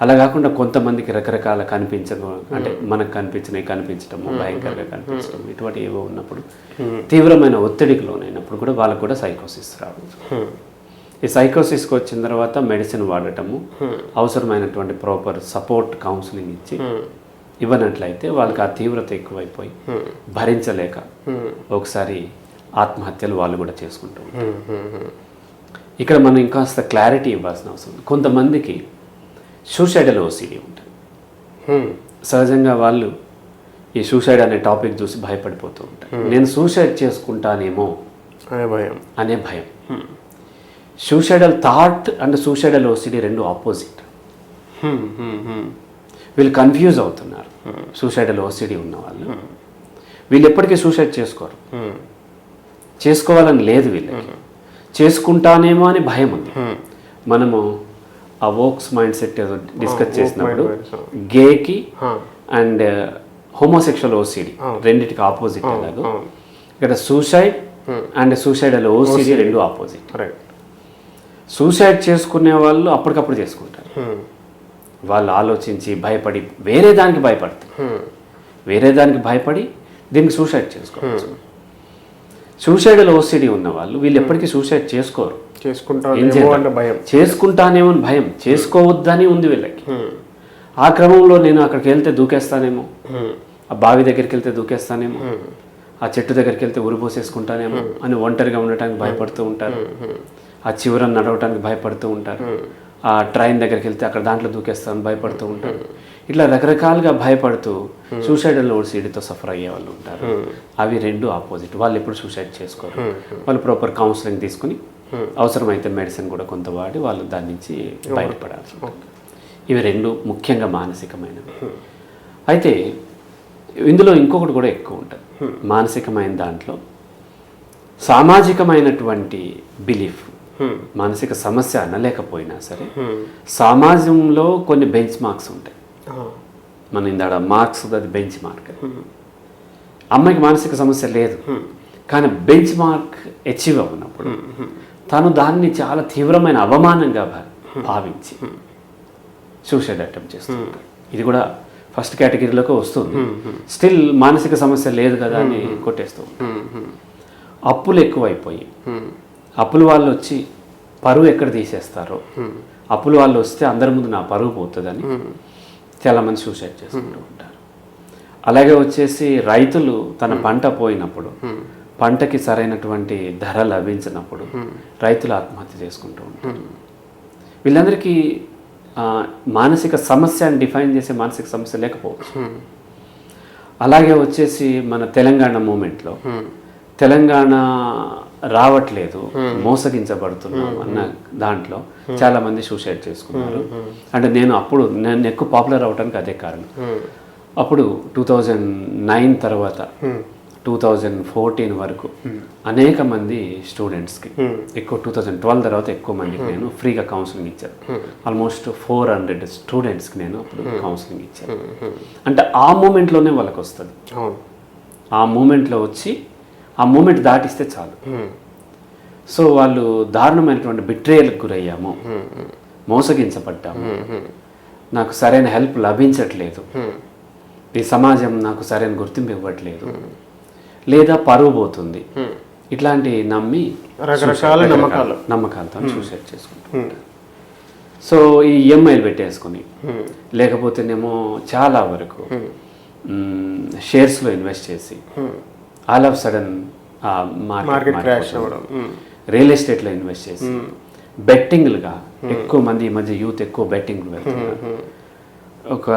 అలా కాకుండా కొంతమందికి రకరకాల కనిపించడం, అంటే మనకు కనిపించడము, భయంకరంగా కనిపించడం, ఇటువంటి ఏవో ఉన్నప్పుడు తీవ్రమైన ఒత్తిడికి లోనైనప్పుడు కూడా వాళ్ళకు కూడా సైకోసిస్ రావచ్చు. ఈ సైకోసిస్కి వచ్చిన తర్వాత మెడిసిన్ వాడటము, అవసరమైనటువంటి ప్రాపర్ సపోర్ట్ కౌన్సిలింగ్ ఇచ్చి ఇవ్వనట్లయితే వాళ్ళకి ఆ తీవ్రత ఎక్కువైపోయి భరించలేక ఒకసారి ఆత్మహత్యలు వాళ్ళు కూడా చేసుకుంటూ ఉంటారు. ఇక్కడ మనం ఇంకాస్త క్లారిటీ ఇవ్వాల్సిన అవసరం ఉంది. కొంతమందికి సూసైడల్ ఓసిడి ఉంటుంది. సహజంగా వాళ్ళు ఈ సూసైడ్ అనే టాపిక్ చూసి భయపడిపోతూ ఉంటారు. నేను సూసైడ్ చేసుకుంటానేమో అనే భయం. Suicidal thought and suicidal OCD రెండు ఆపోజిట్. వీళ్ళు కన్ఫ్యూజ్ అవుతున్నారు. సూసైడల్ ఓసిడి ఉన్న వాళ్ళు వీళ్ళు ఎప్పటికీ సూసైడ్ చేసుకోరు, చేసుకోవాలని లేదు వీళ్ళకి, చేసుకుంటానేమో అని భయం ఉంది. మనము ఆ వోక్స్ మైండ్ సెట్ ఏదో డిస్కస్ చేసినప్పుడు గేకి అండ్ హోమోసెక్షువల్ ఓసిడి రెండింటికి ఆపోజిట్ ఎలాగో ఇక్కడ సూసైడ్ అండ్ సూసైడల్ ఓసిడి రెండు ఆపోజిట్. సూసైడ్ చేసుకునే వాళ్ళు అప్పటికప్పుడు చేసుకుంటారు. వాళ్ళు ఆలోచించి భయపడి వేరే దానికి భయపడి దీనికి సూసైడ్ చేసుకోవచ్చు. సూసైడల్ ఓసిడి ఉన్న వాళ్ళు వీళ్ళు ఎప్పటికీ సూసైడ్ చేసుకోరు, చేసుకుంటానేమో అని భయం, చేసుకోవద్దని ఉంది వీళ్ళకి. ఆ క్రమంలో నేను అక్కడికి వెళ్తే దూకేస్తానేమో, ఆ బావి దగ్గరికి వెళ్తే దూకేస్తానేమో, ఆ చెట్టు దగ్గరికి వెళ్తే ఉరిపోసేసుకుంటానేమో అని ఒంటరిగా ఉండటానికి భయపడుతూ ఉంటారు. ఆ చివరన నడవటానికి భయపడుతూ ఉంటారు. ఆ ట్రైన్ దగ్గరికి వెళ్తే అక్కడ దాంట్లో దూకేస్తామని భయపడుతూ ఉంటారు. ఇట్లా రకరకాలుగా భయపడుతూ సూసైడల్ ఓసిడితో సఫర్ అయ్యే వాళ్ళు ఉంటారు. అవి రెండు ఆపోజిట్. వాళ్ళు ఎప్పుడు సూసైడ్ చేసుకోరు. వాళ్ళు ప్రాపర్ కౌన్సిలింగ్ తీసుకుని అవసరమైతే మెడిసిన్ కూడా కొంత వాడి వాళ్ళు దాని నుంచి బయటపడాలి. ఇవి రెండు ముఖ్యంగా మానసికమైనవి. అయితే ఇందులో ఇంకొకటి కూడా ఎక్కువ ఉంటుంది. మానసికమైన దాంట్లో సామాజికమైనటువంటి బిలీఫ్, మానసిక సమస్య అనలేకపోయినా సరే సమాజంలో కొన్ని బెంచ్ మార్క్స్ ఉంటాయి. మన ఇందాడ మార్క్స్ అది బెంచ్ మార్క్. అమ్మాయికి మానసిక సమస్య లేదు, కానీ బెంచ్ మార్క్ అచీవ్ అవునప్పుడు తను దాన్ని చాలా తీవ్రమైన అవమానంగా భావించి సూసైడ్ అటెంప్ట్ చేస్తుంటారు. ఇది కూడా ఫస్ట్ కేటగిరీలోకి వస్తుంది. స్టిల్ మానసిక సమస్య లేదు కదా అని కొట్టేస్తూ ఉంటారు. అప్పులు ఎక్కువైపోయి అప్పులు వాళ్ళు వచ్చి పరువు ఎక్కడ తీసేస్తారో, అప్పులు వాళ్ళు వస్తే అందరి ముందు నా పరువు పోతుందని చాలామంది సూసైడ్ చేసుకుంటూ ఉంటారు. అలాగే వచ్చేసి రైతులు తన పంట పోయినప్పుడు, పంటకి సరైనటువంటి ధర లభించినప్పుడు రైతులు ఆత్మహత్య చేసుకుంటూ ఉంటారు. వీళ్ళందరికీ మానసిక సమస్య అని డిఫైన్ చేసే మానసిక సమస్య లేకపోవచ్చు. అలాగే వచ్చేసి మన తెలంగాణ మూమెంట్లో తెలంగాణ రావట్లేదు, మోసగించబడుతున్నాం అన్న దాంట్లో చాలా మంది సూసైడ్ చేసుకున్నారు. అంటే నేను ఎక్కువ పాపులర్ అవడానికి అదే కారణం. అప్పుడు 2009 తర్వాత 2014 వరకు అనేక మంది స్టూడెంట్స్కి, ఎక్కువ 2012 తర్వాత ఎక్కువ మందికి నేను ఫ్రీగా కౌన్సిలింగ్ ఇచ్చాను. ఆల్మోస్ట్ 400 స్టూడెంట్స్కి నేను అప్పుడు కౌన్సిలింగ్ ఇచ్చాను. అంటే ఆ మూమెంట్లోనే వాళ్ళకి వస్తుంది. ఆ మూమెంట్లో వచ్చి ఆ మూమెంట్ దాటిస్తే చాలు. సో వాళ్ళు దారుణమైనటువంటి బిట్రేయల్కి గురయ్యాము, మోసగించబడ్డాము, నాకు సరైన హెల్ప్ లభించట్లేదు, ఈ సమాజం నాకు సరైన గుర్తింపు ఇవ్వట్లేదు, లేదా పరువు పోతుంది, ఇట్లాంటి నమ్మి రకరకాల నమ్మకాలతో సూసైడ్ చేసుకుంటారు. సో ఈ ఈఎంఐలు పెట్టేసుకుని, లేకపోతేనేమో చాలా వరకు షేర్స్లో ఇన్వెస్ట్ చేసి all of sudden market crash అవ్వడం, రియల్ ఎస్టేట్లో ఇన్వెస్ట్ చేసి బెట్టింగ్లుగా ఎక్కువ మంది ఈ మధ్య యూత్ ఎక్కువ బెట్టింగ్లు వెళ్తున్నారు. ఒక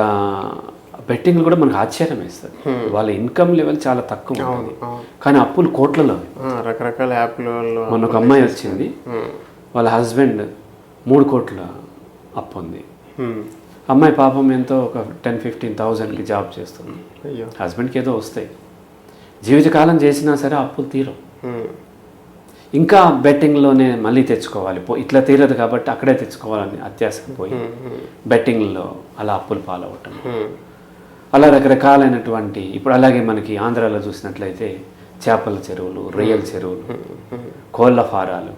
బెట్టింగ్లు కూడా మనకు ఆశ్చర్యం వేస్తుంది. వాళ్ళ ఇన్కమ్ లెవెల్ చాలా తక్కువ ఉంటుంది, కానీ అప్పులు కోట్లలో. రకరకాల యాప్లలో మొన్న ఒక అమ్మాయి వచ్చింది, వాళ్ళ హస్బెండ్ 3 కోట్ల అప్పు ఉంది. అమ్మాయి పాపం ఎంతో ఒక 10-15,000కి జాబ్ చేస్తుంది. హస్బెండ్కి ఏదో వస్తాయి, జీవితకాలం చేసినా సరే అప్పులు తీరవు. ఇంకా బెట్టింగ్లోనే మళ్ళీ తెచ్చుకోవాలి ఇట్లా తీరదు కాబట్టి అక్కడే తెచ్చుకోవాలని అత్యాశకు పోయి బెట్టింగ్లో అలా అప్పులు పాలవటం, అలా రకరకాలైనటువంటి ఇప్పుడు అలాగే మనకి ఆంధ్రాలో చూసినట్లయితే చేపల చెరువులు, రొయ్యల చెరువులు, కోళ్ళ ఫారాలు,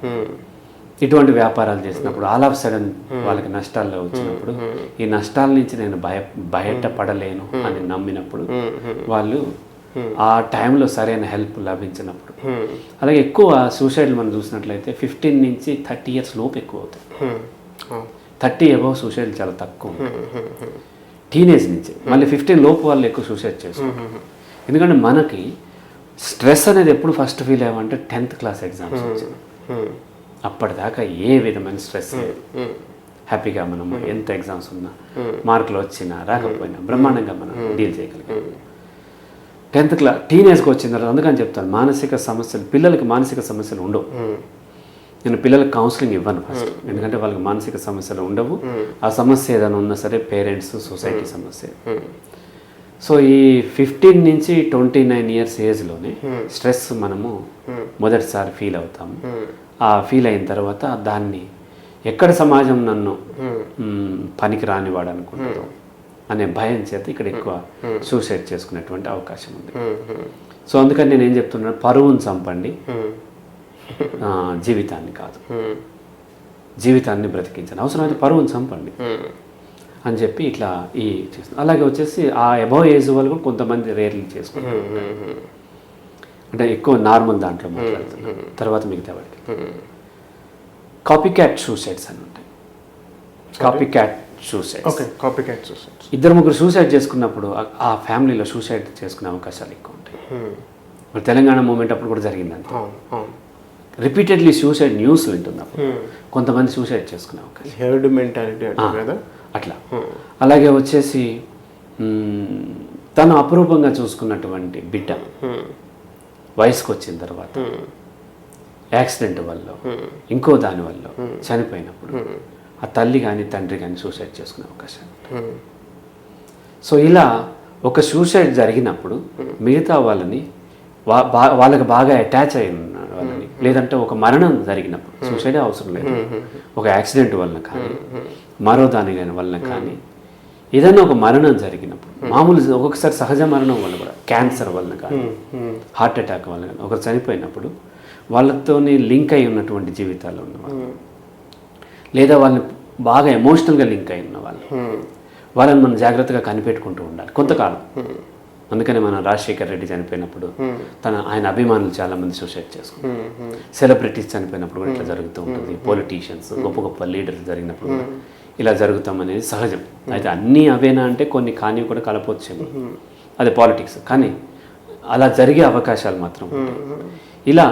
ఇటువంటి వ్యాపారాలు చేసినప్పుడు ఆల్ ఆఫ్ సడన్ వాళ్ళకి నష్టాల్లో వచ్చినప్పుడు ఈ నష్టాల నుంచి నేను బయటపడలేను అని నమ్మినప్పుడు వాళ్ళు ఆ టైంలో సరైన హెల్ప్ లభించినప్పుడు, అలాగే ఎక్కువ సూసైడ్లు మనం చూసినట్లయితే 15 నుంచి 30 ఇయర్స్ లోపు ఎక్కువ అవుతాయి. 30 అబౌవ్ సూసైడ్ చాలా తక్కువ ఉంటుంది. టీనేజ్ నుంచి మళ్ళీ 15 లోపు వాళ్ళు ఎక్కువ సూసైడ్ చేసుకుంటారు. ఎందుకంటే మనకి స్ట్రెస్ అనేది ఎప్పుడు ఫస్ట్ ఫీల్ అయ్యామంటే 10th క్లాస్ ఎగ్జామ్స్ వచ్చింది. అప్పటిదాకా ఏ విధమైన స్ట్రెస్ లేదు. హ్యాపీగా మనం ఎంత ఎగ్జామ్స్ ఉన్నా, మార్కులు వచ్చినా రాకపోయినా బ్రహ్మాండంగా మనం డీల్ చేయగలిగాం. 10th క్లాస్ టీనేజ్కి వచ్చిన తర్వాత అందుకని చెప్తాను, మానసిక సమస్యలు పిల్లలకి మానసిక సమస్యలు ఉండవు. నేను పిల్లలకు కౌన్సిలింగ్ ఇవ్వను ఫస్ట్, ఎందుకంటే వాళ్ళకి మానసిక సమస్యలు ఉండవు. ఆ సమస్య ఏదైనా ఉన్నా సరే పేరెంట్స్, సొసైటీ సమస్య. సో ఈ 15 నుంచి 29 ఇయర్స్ ఏజ్లోనే స్ట్రెస్ మనము మొదటిసారి ఫీల్ అవుతాము. ఆ ఫీల్ అయిన తర్వాత దాన్ని ఎక్కడ సమాజం నన్ను పనికి రానివాడు అనుకుంటుందో అనే భయం చేత ఇక్కడ ఎక్కువ సూసైడ్ చేసుకునేటువంటి అవకాశం ఉంది. సో అందుకని నేను ఏం చెప్తున్నాను, పరువును చంపండి, జీవితాన్ని కాదు. జీవితాన్ని బ్రతికించండి, అవసరమైతే పరువును చంపండి అని చెప్పి ఇట్లా ఈ చేస్తుంది. అలాగే వచ్చేసి ఆ అబౌవ్ ఏజ్ వాళ్ళు కూడా కొంతమంది రేర్లీ చేసుకుంటారు, అంటే ఎక్కువ నార్మల్ దాంట్లో మాట్లాడుతున్నారు. తర్వాత మిగతా వాడికి కాపీ క్యాట్ సూసైడ్స్ అని ఉంటాయి. కాపీ క్యాట్ సూసైడ్స్, ఇద్దరు ముగ్గురు సూసైడ్ చేసుకున్నప్పుడు ఆ ఫ్యామిలీలో సూసైడ్ చేసుకునే అవకాశాలు ఎక్కువ ఉంటాయి. మరి తెలంగాణ మూమెంట్ అప్పుడు కూడా జరిగిందంట. రిపీటెడ్లీ సూసైడ్ న్యూస్ వింటున్నప్పుడు కొంతమంది సూసైడ్ చేసుకునే అవకాశం, హెర్డ్ మెంటాలిటీ కదా అట్లా. అలాగే వచ్చేసి తను అపురూపంగా చూసుకున్నటువంటి బిడ్డ వయసుకు వచ్చిన తర్వాత యాక్సిడెంట్ వల్ల ఇంకో దాని వల్ల చనిపోయినప్పుడు ఆ తల్లి కానీ తండ్రి కానీ సూసైడ్ చేసుకునే అవకాశం. సో ఇలా ఒక సూసైడ్ జరిగినప్పుడు మిగతా వాళ్ళని వాళ్ళకి బాగా అటాచ్ అయి ఉన్న వాళ్ళని, లేదంటే ఒక మరణం జరిగినప్పుడు సూసైడ్ అవసరం లేదు, ఒక యాక్సిడెంట్ వలన కానీ మరో దాని వలన కానీ ఏదైనా ఒక మరణం జరిగినప్పుడు, మామూలు ఒక్కొక్కసారి సహజ మరణం వల్ల కూడా, క్యాన్సర్ వలన కానీ హార్ట్ అటాక్ వలన కానీ ఒకరు చనిపోయినప్పుడు వాళ్ళతోని లింక్ అయి ఉన్నటువంటి జీవితాల్లో ఉన్నవాళ్ళు, లేదా వాళ్ళని బాగా ఎమోషనల్గా లింక్ అయి ఉన్న వాళ్ళని మనం జాగ్రత్తగా కనిపెట్టుకుంటూ ఉండాలి కొంతకాలం. అందుకని మన రాజశేఖర్ రెడ్డి చనిపోయినప్పుడు ఆయన అభిమానులు చాలామంది సూసైడ్ చేసుకుంటారు. సెలబ్రిటీస్ చనిపోయినప్పుడు కూడా ఇట్లా జరుగుతూ ఉంటుంది. పొలిటీషియన్స్, గొప్ప గొప్ప లీడర్స్ జరిగినప్పుడు కూడా ఇలా జరుగుతాం అనేది సహజం. అయితే అన్నీ అవేనా అంటే కొన్ని కానీ కూడా కలపొచ్చేమో, అది పాలిటిక్స్. కానీ అలా జరిగే అవకాశాలు మాత్రం ఉంటాయి. ఇలా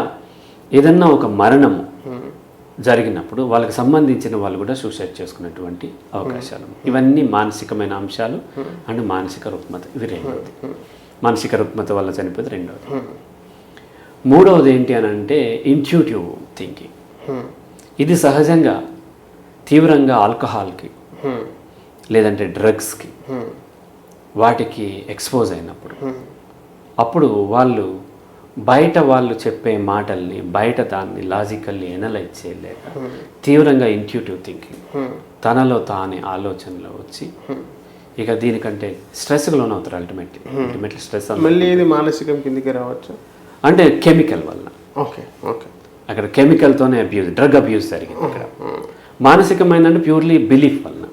ఏదన్నా ఒక మరణము జరిగినప్పుడు వాళ్ళకి సంబంధించిన వాళ్ళు కూడా సూసైడ్ చేసుకునేటువంటి అవకాశాలు. ఇవన్నీ మానసికమైన అంశాలు అండ్ మానసిక రుగ్మత. ఇవి రెండవది. మానసిక రుగ్మత వల్ల చనిపోతే రెండవది. మూడవది ఏంటి అని అంటే ఇంట్యూటివ్ థింకింగ్. ఇది సహజంగా తీవ్రంగా ఆల్కహాల్కి లేదంటే డ్రగ్స్కి వాటికి ఎక్స్పోజ్ అయినప్పుడు అప్పుడు వాళ్ళు చెప్పే మాటల్ని బయట దాన్ని లాజికల్లీ ఎనలైజ్ చేయలేక తీవ్రంగా ఇంట్యూటివ్ థింకింగ్, తనలో తానే ఆలోచనలో వచ్చి ఇక దీనికంటే స్ట్రెస్కి లోన్ అవుతారు. అల్టిమేట్లీ స్ట్రెస్ మళ్ళీ ఇది మానసికం కిందికి రావచ్చు. అంటే కెమికల్ వల్ల, ఓకే అక్కడ కెమికల్తోనే అబ్యూజ్, డ్రగ్ అబ్యూజ్ జరిగింది. అక్కడ మానసికమైందంటే ప్యూర్లీ బిలీఫ్ వల్ల.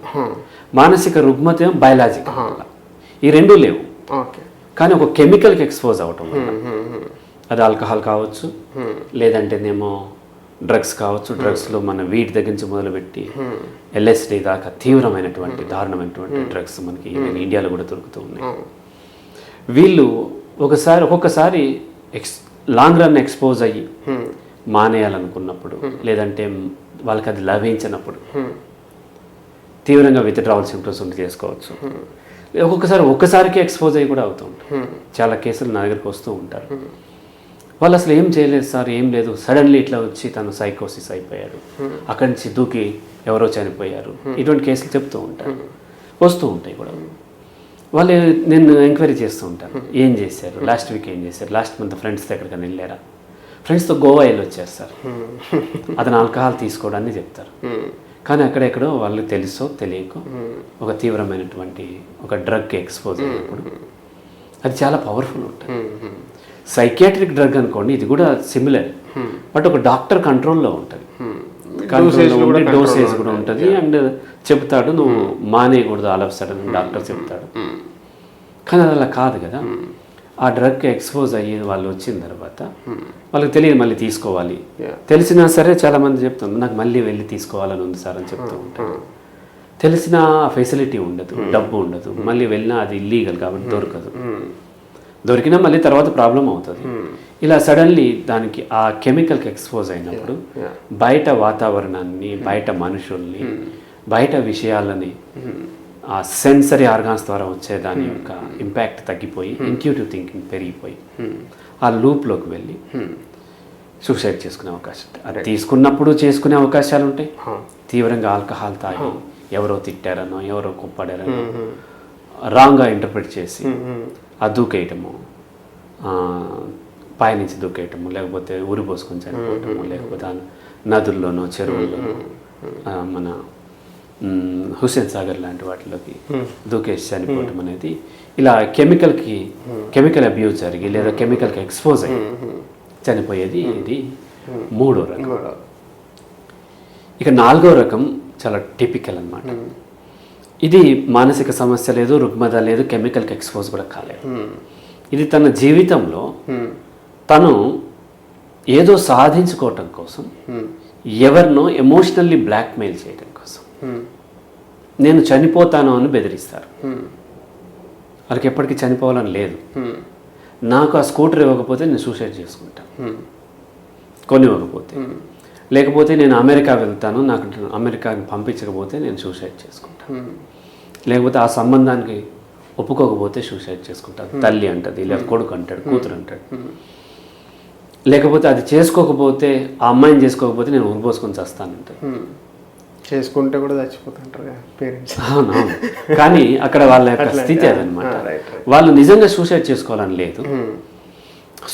మానసిక రుగ్మత ఏమో బయలాజికల్ వల్ల. ఈ రెండూ లేవు, కానీ ఒక కెమికల్కి ఎక్స్పోజ్ అవటం వల్ల, అది ఆల్కహాల్ కావచ్చు, లేదంటేనేమో డ్రగ్స్ కావచ్చు. డ్రగ్స్లో మన వీటి దగ్గర నుంచి మొదలుపెట్టి LSD దాకా తీవ్రమైనటువంటి దారుణమైనటువంటి డ్రగ్స్ మనకి ఇండియాలో కూడా దొరుకుతూ ఉన్నాయి. వీళ్ళు ఒక్కొక్కసారి లాంగ్ రన్ ఎక్స్పోజ్ అయ్యి మానేయాలనుకున్నప్పుడు, లేదంటే వాళ్ళకి అది లభించినప్పుడు తీవ్రంగా విత్డ్రావల్ సింప్టమ్స్ ఉండి చేసుకోవచ్చు. ఒక్కసారికి ఎక్స్పోజ్ అయ్యి కూడా అవుతూ ఉంటారు. చాలా కేసులు నా దగ్గరికి వస్తూ ఉంటారు. వాళ్ళు అసలు ఏం చేయలేదు సార్, ఏం లేదు, సడన్లీ ఇట్లా వచ్చి తను సైకోసిస్ అయిపోయారు, అక్కడి నుంచి దూకి ఎవరో చనిపోయారు, ఇటువంటి కేసులు చెప్తూ ఉంటారు, వస్తూ ఉంటాయి కూడా. నేను ఎంక్వైరీ చేస్తూ ఉంటాను, ఏం చేశారు, లాస్ట్ వీక్ ఏం చేశారు, లాస్ట్ మంత్ ఫ్రెండ్స్తో ఎక్కడికైనా వెళ్ళారా, ఫ్రెండ్స్తో గోవా వెళ్ళి వచ్చేస్తారు. అతను ఆల్కహాల్ తీసుకోవడాన్ని చెప్తారు. కానీ అక్కడెక్కడో వాళ్ళు తెలుసో తెలియకో ఒక తీవ్రమైనటువంటి ఒక డ్రగ్కి ఎక్స్పోజ్ అయినప్పుడు అది చాలా పవర్ఫుల్ ఉంటుంది. సైకియాట్రిక్ డ్రగ్ అనుకోండి, ఇది కూడా సిమిలర్, బట్ ఒక డాక్టర్ కంట్రోల్లో ఉంటుంది, డోసేజ్ కూడా ఉంటుంది. అండ్ చెప్తాడు నువ్వు మానేయకూడదు ఆల్ ఆఫ్ సడన్ డాక్టర్ చెప్తాడు. కానీ అది అలా కాదు కదా. ఆ డ్రగ్కి ఎక్స్పోజ్ అయ్యి వాళ్ళు వచ్చిన తర్వాత వాళ్ళకి తెలియదు మళ్ళీ తీసుకోవాలి. తెలిసినా సరే చాలామంది చెప్తుంది నాకు మళ్ళీ వెళ్ళి తీసుకోవాలని ఉంది సార్ అని చెప్తూ ఉంటారు. తెలిసిన ఫెసిలిటీ ఉండదు, డబ్బు ఉండదు, మళ్ళీ వెళ్ళినా అది ఇల్లీగల్ కాబట్టి దొరకదు. దొరికినా మళ్ళీ తర్వాత ప్రాబ్లం అవుతుంది. ఇలా సడన్లీ దానికి ఆ కెమికల్కి ఎక్స్పోజ్ అయినప్పుడు బయట వాతావరణాన్ని, బయట మనుషుల్ని, బయట విషయాలని, ఆ సెన్సరీ ఆర్గాన్స్ ద్వారా వచ్చే దాని యొక్క ఇంపాక్ట్ తగ్గిపోయి ఇంట్యూటివ్ థింకింగ్ పెరిగిపోయి ఆ లూప్లోకి వెళ్ళి సూసైడ్ చేసుకునే అవకాశం ఉంటుంది. అది తీసుకున్నప్పుడు చేసుకునే అవకాశాలు ఉంటాయి. తీవ్రంగా ఆల్కహాల్ తాగి ఎవరో తిట్టారనో ఎవరో కొప్పాడారనో రాంగ్గా ఇంటర్ప్రిట్ చేసి ఆ దూకేయటము, పైనుంచి దూకేయటము, లేకపోతే ఊరి పోసుకొని చనిపోవటము, లేకపోతే నదుల్లోనో చెరువుల్లోనో మన హుస్సేన్ సాగర్ లాంటి వాటిలోకి దూకేసి చనిపోవటం అనేది, ఇలా కెమికల్ అబ్యూజ్ జరిగి లేదా కెమికల్కి ఎక్స్పోజ్ అయ్యి చనిపోయేది ఇది 3వ రకం. ఇక 4వ రకం చాలా టిపికల్ అన్నమాట. ఇది మానసిక సమస్య లేదు, రుగ్మత లేదు, కెమికల్కి ఎక్స్పోజ్ కూడా కాలేదు. ఇది తన జీవితంలో తను ఏదో సాధించుకోవటం కోసం ఎవరినో ఎమోషనల్లీ బ్లాక్మెయిల్ చేయడం కోసం నేను చనిపోతాను అని బెదిరిస్తారు. వాళ్ళకి ఎప్పటికీ చనిపోవాలని లేదు. నాకు ఆ స్కూటర్ ఇవ్వకపోతే నేను సూసైడ్ చేసుకుంటాను, కొని ఇవ్వకపోతే, లేకపోతే నేను అమెరికా వెళ్తాను, నాకు అమెరికాకి పంపించకపోతే నేను సూసైడ్ చేసుకుంటాను, లేకపోతే ఆ సంబంధానికి ఒప్పుకోకపోతే సూసైడ్ చేసుకుంటాను, తల్లి అంటది, లేదా కొడుకు అంటాడు, కూతురు అంటాడు, లేకపోతే అది చేసుకోకపోతే ఆ అమ్మాయిని చేసుకోకపోతే నేను ఉరిపోసుకొని చేస్తానంటాడు. చేసుకుంటే కూడా చచ్చిపోతుంటారు పేరెంట్స్. అవునవును. కానీ అక్కడ వాళ్ళ యొక్క స్థితి అదనమాట. వాళ్ళు నిజంగా సూసైడ్ చేసుకోవాలని లేదు,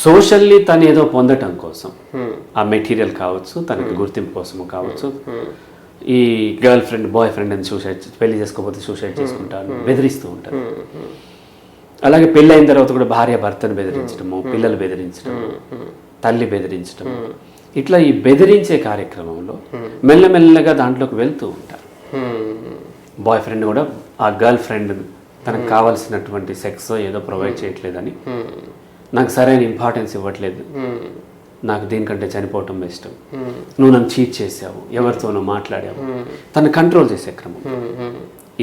సోషల్లీ తను ఏదో పొందటం కోసం, ఆ మెటీరియల్ కావచ్చు, తనకి గుర్తింపు కోసము కావచ్చు, ఈ గర్ల్ ఫ్రెండ్ బాయ్ ఫ్రెండ్ అని పెళ్లి చేసుకోకపోతే సూసైడ్ చేసుకుంటారు, బెదిరిస్తూ ఉంటారు. అలాగే పెళ్ళి అయిన తర్వాత కూడా భార్య భర్తను బెదిరించడము, పిల్లలు బెదిరించడము, తల్లి బెదిరించడము, ఇట్లా ఈ బెదిరించే కార్యక్రమంలో మెల్లమెల్లగా దాంట్లోకి వెళ్తూ ఉంటారు. బాయ్ ఫ్రెండ్ కూడా ఆ గర్ల్ ఫ్రెండ్ తనకు కావాల్సినటువంటి సెక్స్ ఏదో ప్రొవైడ్ చేయట్లేదని, నాకు సరైన ఇంపార్టెన్స్ ఇవ్వట్లేదు, నాకు దీనికంటే చనిపోవటం ఇష్టం, నువ్వు నన్ను చీట్ చేసావు, ఎవరితోనో మాట్లాడావు, తను కంట్రోల్ చేసే క్రమం,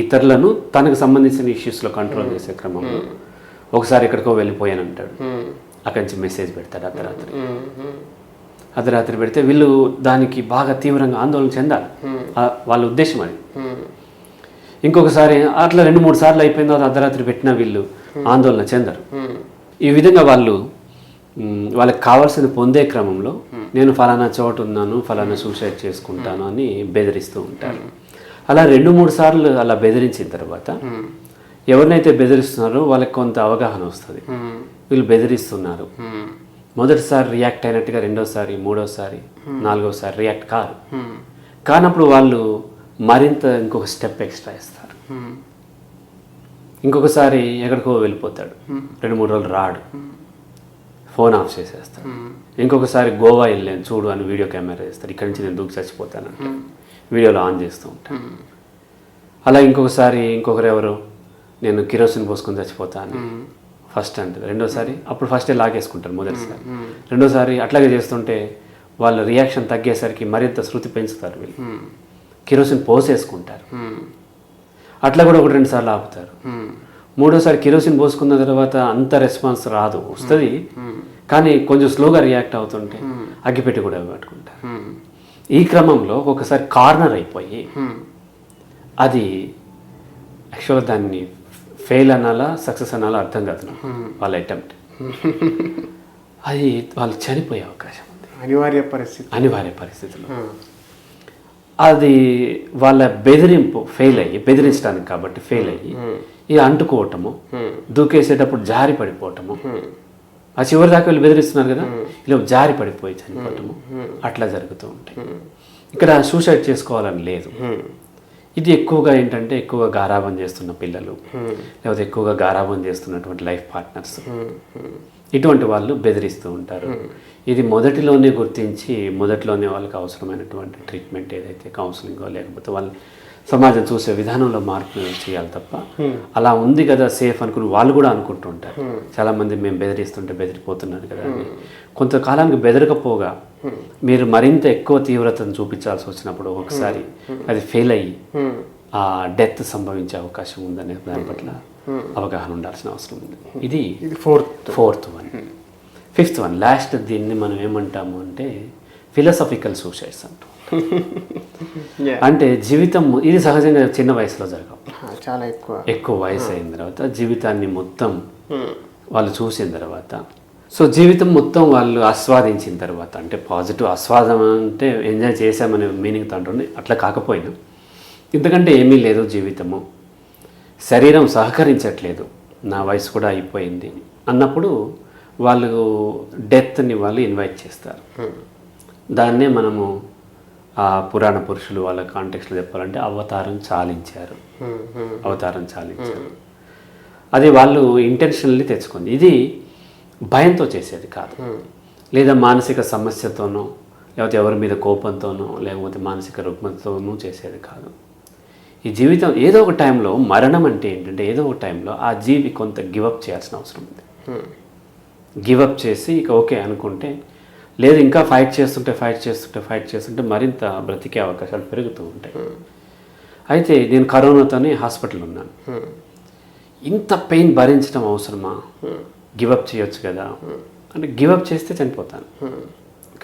ఇతరులను తనకు సంబంధించిన ఇష్యూస్లో కంట్రోల్ చేసే క్రమంలో ఒకసారి ఎక్కడికో వెళ్ళిపోయాను అంటాడు, అక్కడి నుంచి మెసేజ్ పెడతాడు అర్ధరాత్రి పెడితే వీళ్ళు దానికి బాగా తీవ్రంగా ఆందోళన చెందాలి, వాళ్ళ ఉద్దేశం అది. ఇంకొకసారి అట్లా 2-3 సార్లు అయిపోయిన తర్వాత అర్ధరాత్రి పెట్టినా వీళ్ళు ఆందోళన చెందరు. ఈ విధంగా వాళ్ళకి కావాల్సిన పొందే క్రమంలో నేను ఫలానా చోటు ఉన్నాను, ఫలానా సూసైడ్ చేసుకుంటాను అని బెదిరిస్తూ ఉంటారు. అలా 2-3 సార్లు అలా బెదిరించిన తర్వాత ఎవరినైతే బెదిరిస్తున్నారో వాళ్ళకి కొంత అవగాహన వస్తుంది, వీళ్ళు బెదిరిస్తున్నారు. మొదటిసారి రియాక్ట్ అయినట్టుగా రెండోసారి, మూడోసారి, నాలుగోసారి రియాక్ట్ కారు. కానప్పుడు వాళ్ళు మరింత ఇంకొక స్టెప్ ఎక్స్ట్రా ఇస్తారు. ఇంకొకసారి ఎక్కడికో వెళ్ళిపోతాడు, 2-3 రోజులు రాడు, ఫోన్ ఆఫ్ చేసేస్తాడు. ఇంకొకసారి గోవా వెళ్ళాను చూడు అని వీడియో కెమెరా చేస్తాడు, ఇక్కడి నుంచి నేను దూకి చచ్చిపోతానంటే వీడియోలో ఆన్ చేస్తూ ఉంటాను. అలా ఇంకొకసారి ఇంకొకరెవరు నేను కిరోసిన్ పోసుకొని చచ్చిపోతాను ఫస్ట్ అంటే, రెండోసారి అప్పుడు ఫస్టే లాగేసుకుంటారు మొదటిసారి. రెండోసారి అట్లాగే చేస్తుంటే వాళ్ళ రియాక్షన్ తగ్గేసరికి మరింత శృతి పెంచుతారు, వీళ్ళు కిరోసిన్ పోసేసుకుంటారు. అట్లా కూడా 1-2 సార్లు ఆపుతారు. మూడోసారి కిరోసిన్ పోసుకున్న తర్వాత అంత రెస్పాన్స్ రాదు, వస్తుంది కానీ కొంచెం స్లోగా రియాక్ట్ అవుతుంటే అగ్గిపెట్టి కూడా పట్టుకుంటారు. ఈ క్రమంలో ఒకసారి కార్నర్ అయిపోయి అది యాక్చువల్గా దాన్ని ఫెయిల్ అనాలా సక్సెస్ అనాలా అర్థం కాదు వాళ్ళ అటెంప్ట్, అది వాళ్ళు చనిపోయే అవకాశం ఉంది అనివార్య పరిస్థితుల్లో. అది వాళ్ళ బెదిరింపు ఫెయిల్ అయ్యి, బెదిరించడానికి కాబట్టి ఫెయిల్ అయ్యి ఇది అంటుకోవటము, దూకేసేటప్పుడు జారి పడిపోవటము, ఆ చివరి దాకా వీళ్ళు బెదిరిస్తున్నారు కదా, ఇలా జారి పడిపోయి చనిపోవటము అట్లా జరుగుతూ ఉంటాయి. ఇక్కడ సూసైడ్ చేసుకోవాలని లేదు. ఇది ఎక్కువగా ఏంటంటే ఎక్కువగా గారాబం చేస్తున్న పిల్లలు, లేకపోతే ఎక్కువగా గారాబం చేస్తున్నటువంటి లైఫ్ పార్ట్నర్స్, ఇటువంటి వాళ్ళు బెదిరిస్తూ ఉంటారు. ఇది మొదటిలోనే గుర్తించి మొదటిలోనే వాళ్ళకి అవసరమైనటువంటి ట్రీట్మెంట్ ఏదైతే కౌన్సిలింగో లేకపోతే వాళ్ళు సమాజం చూసే విధానంలో మార్పు చేయాలి తప్ప అలా ఉంది కదా సేఫ్ అనుకుని వాళ్ళు కూడా అనుకుంటుంటారు. చాలామంది మేము బెదిరిస్తుంటే బెదిరిపోతున్నారు కదా అని. కొంతకాలానికి బెదరకపోగా మీరు మరింత ఎక్కువ తీవ్రతను చూపించాల్సి వచ్చినప్పుడు ఒకసారి అది ఫెయిల్ అయ్యి ఆ డెత్ సంభవించే అవకాశం ఉందనే దాని పట్ల అవగాహన ఉండాల్సిన అవసరం ఉంది. ఇది fourth one. Fifth one last, దీన్ని మనం ఏమంటాము అంటే ఫిలాసఫికల్ సూసైడ్స్ అంటాం. అంటే జీవితం ఇది సహజంగా చిన్న వయసులో జరగవు, చాలా ఎక్కువ వయసు అయిన తర్వాత జీవితాన్ని మొత్తం వాళ్ళు చూసిన తర్వాత, సో జీవితం మొత్తం వాళ్ళు ఆస్వాదించిన తర్వాత, అంటే పాజిటివ్ ఆస్వాదం అంటే ఎంజాయ్ చేశామనే మీనింగ్తో అంటుంది, అట్లా కాకపోయినా ఇంతకంటే ఏమీ లేదు జీవితము, శరీరం సహకరించట్లేదు, నా వయసు కూడా అయిపోయింది అన్నప్పుడు వాళ్ళు డెత్ని వాళ్ళు ఇన్వైట్ చేస్తారు. దాన్నే మనము ఆ పురాణ పురుషులు వాళ్ళ కాంటెక్స్లో చెప్పాలంటే అవతారం చాలించారు. అది వాళ్ళు ఇంటెన్షనల్లీ తెచ్చుకుంది. ఇది భయంతో చేసేది కాదు, లేదా మానసిక సమస్యతోనో లేకపోతే ఎవరి మీద కోపంతోనో లేకపోతే మానసిక రుగ్మతతోనూ చేసేది కాదు. ఈ జీవితం ఏదో ఒక టైంలో, మరణం అంటే ఏంటంటే ఏదో ఒక టైంలో ఆ జీవి కొంత గివప్ చేయాల్సిన అవసరం ఉంది. గివప్ చేసి ఇక ఓకే అనుకుంటే, లేదు ఇంకా ఫైట్ చేస్తుంటే మరింత బ్రతికే అవకాశాలు పెరుగుతూ ఉంటాయి. అయితే నేను కరోనాతోనే హాస్పిటల్ ఉన్నాను. ఇంత పెయిన్ భరించడం అవసరమా? గివప్ చేయొచ్చు కదా అంటే గివప్ చేస్తే చనిపోతాను.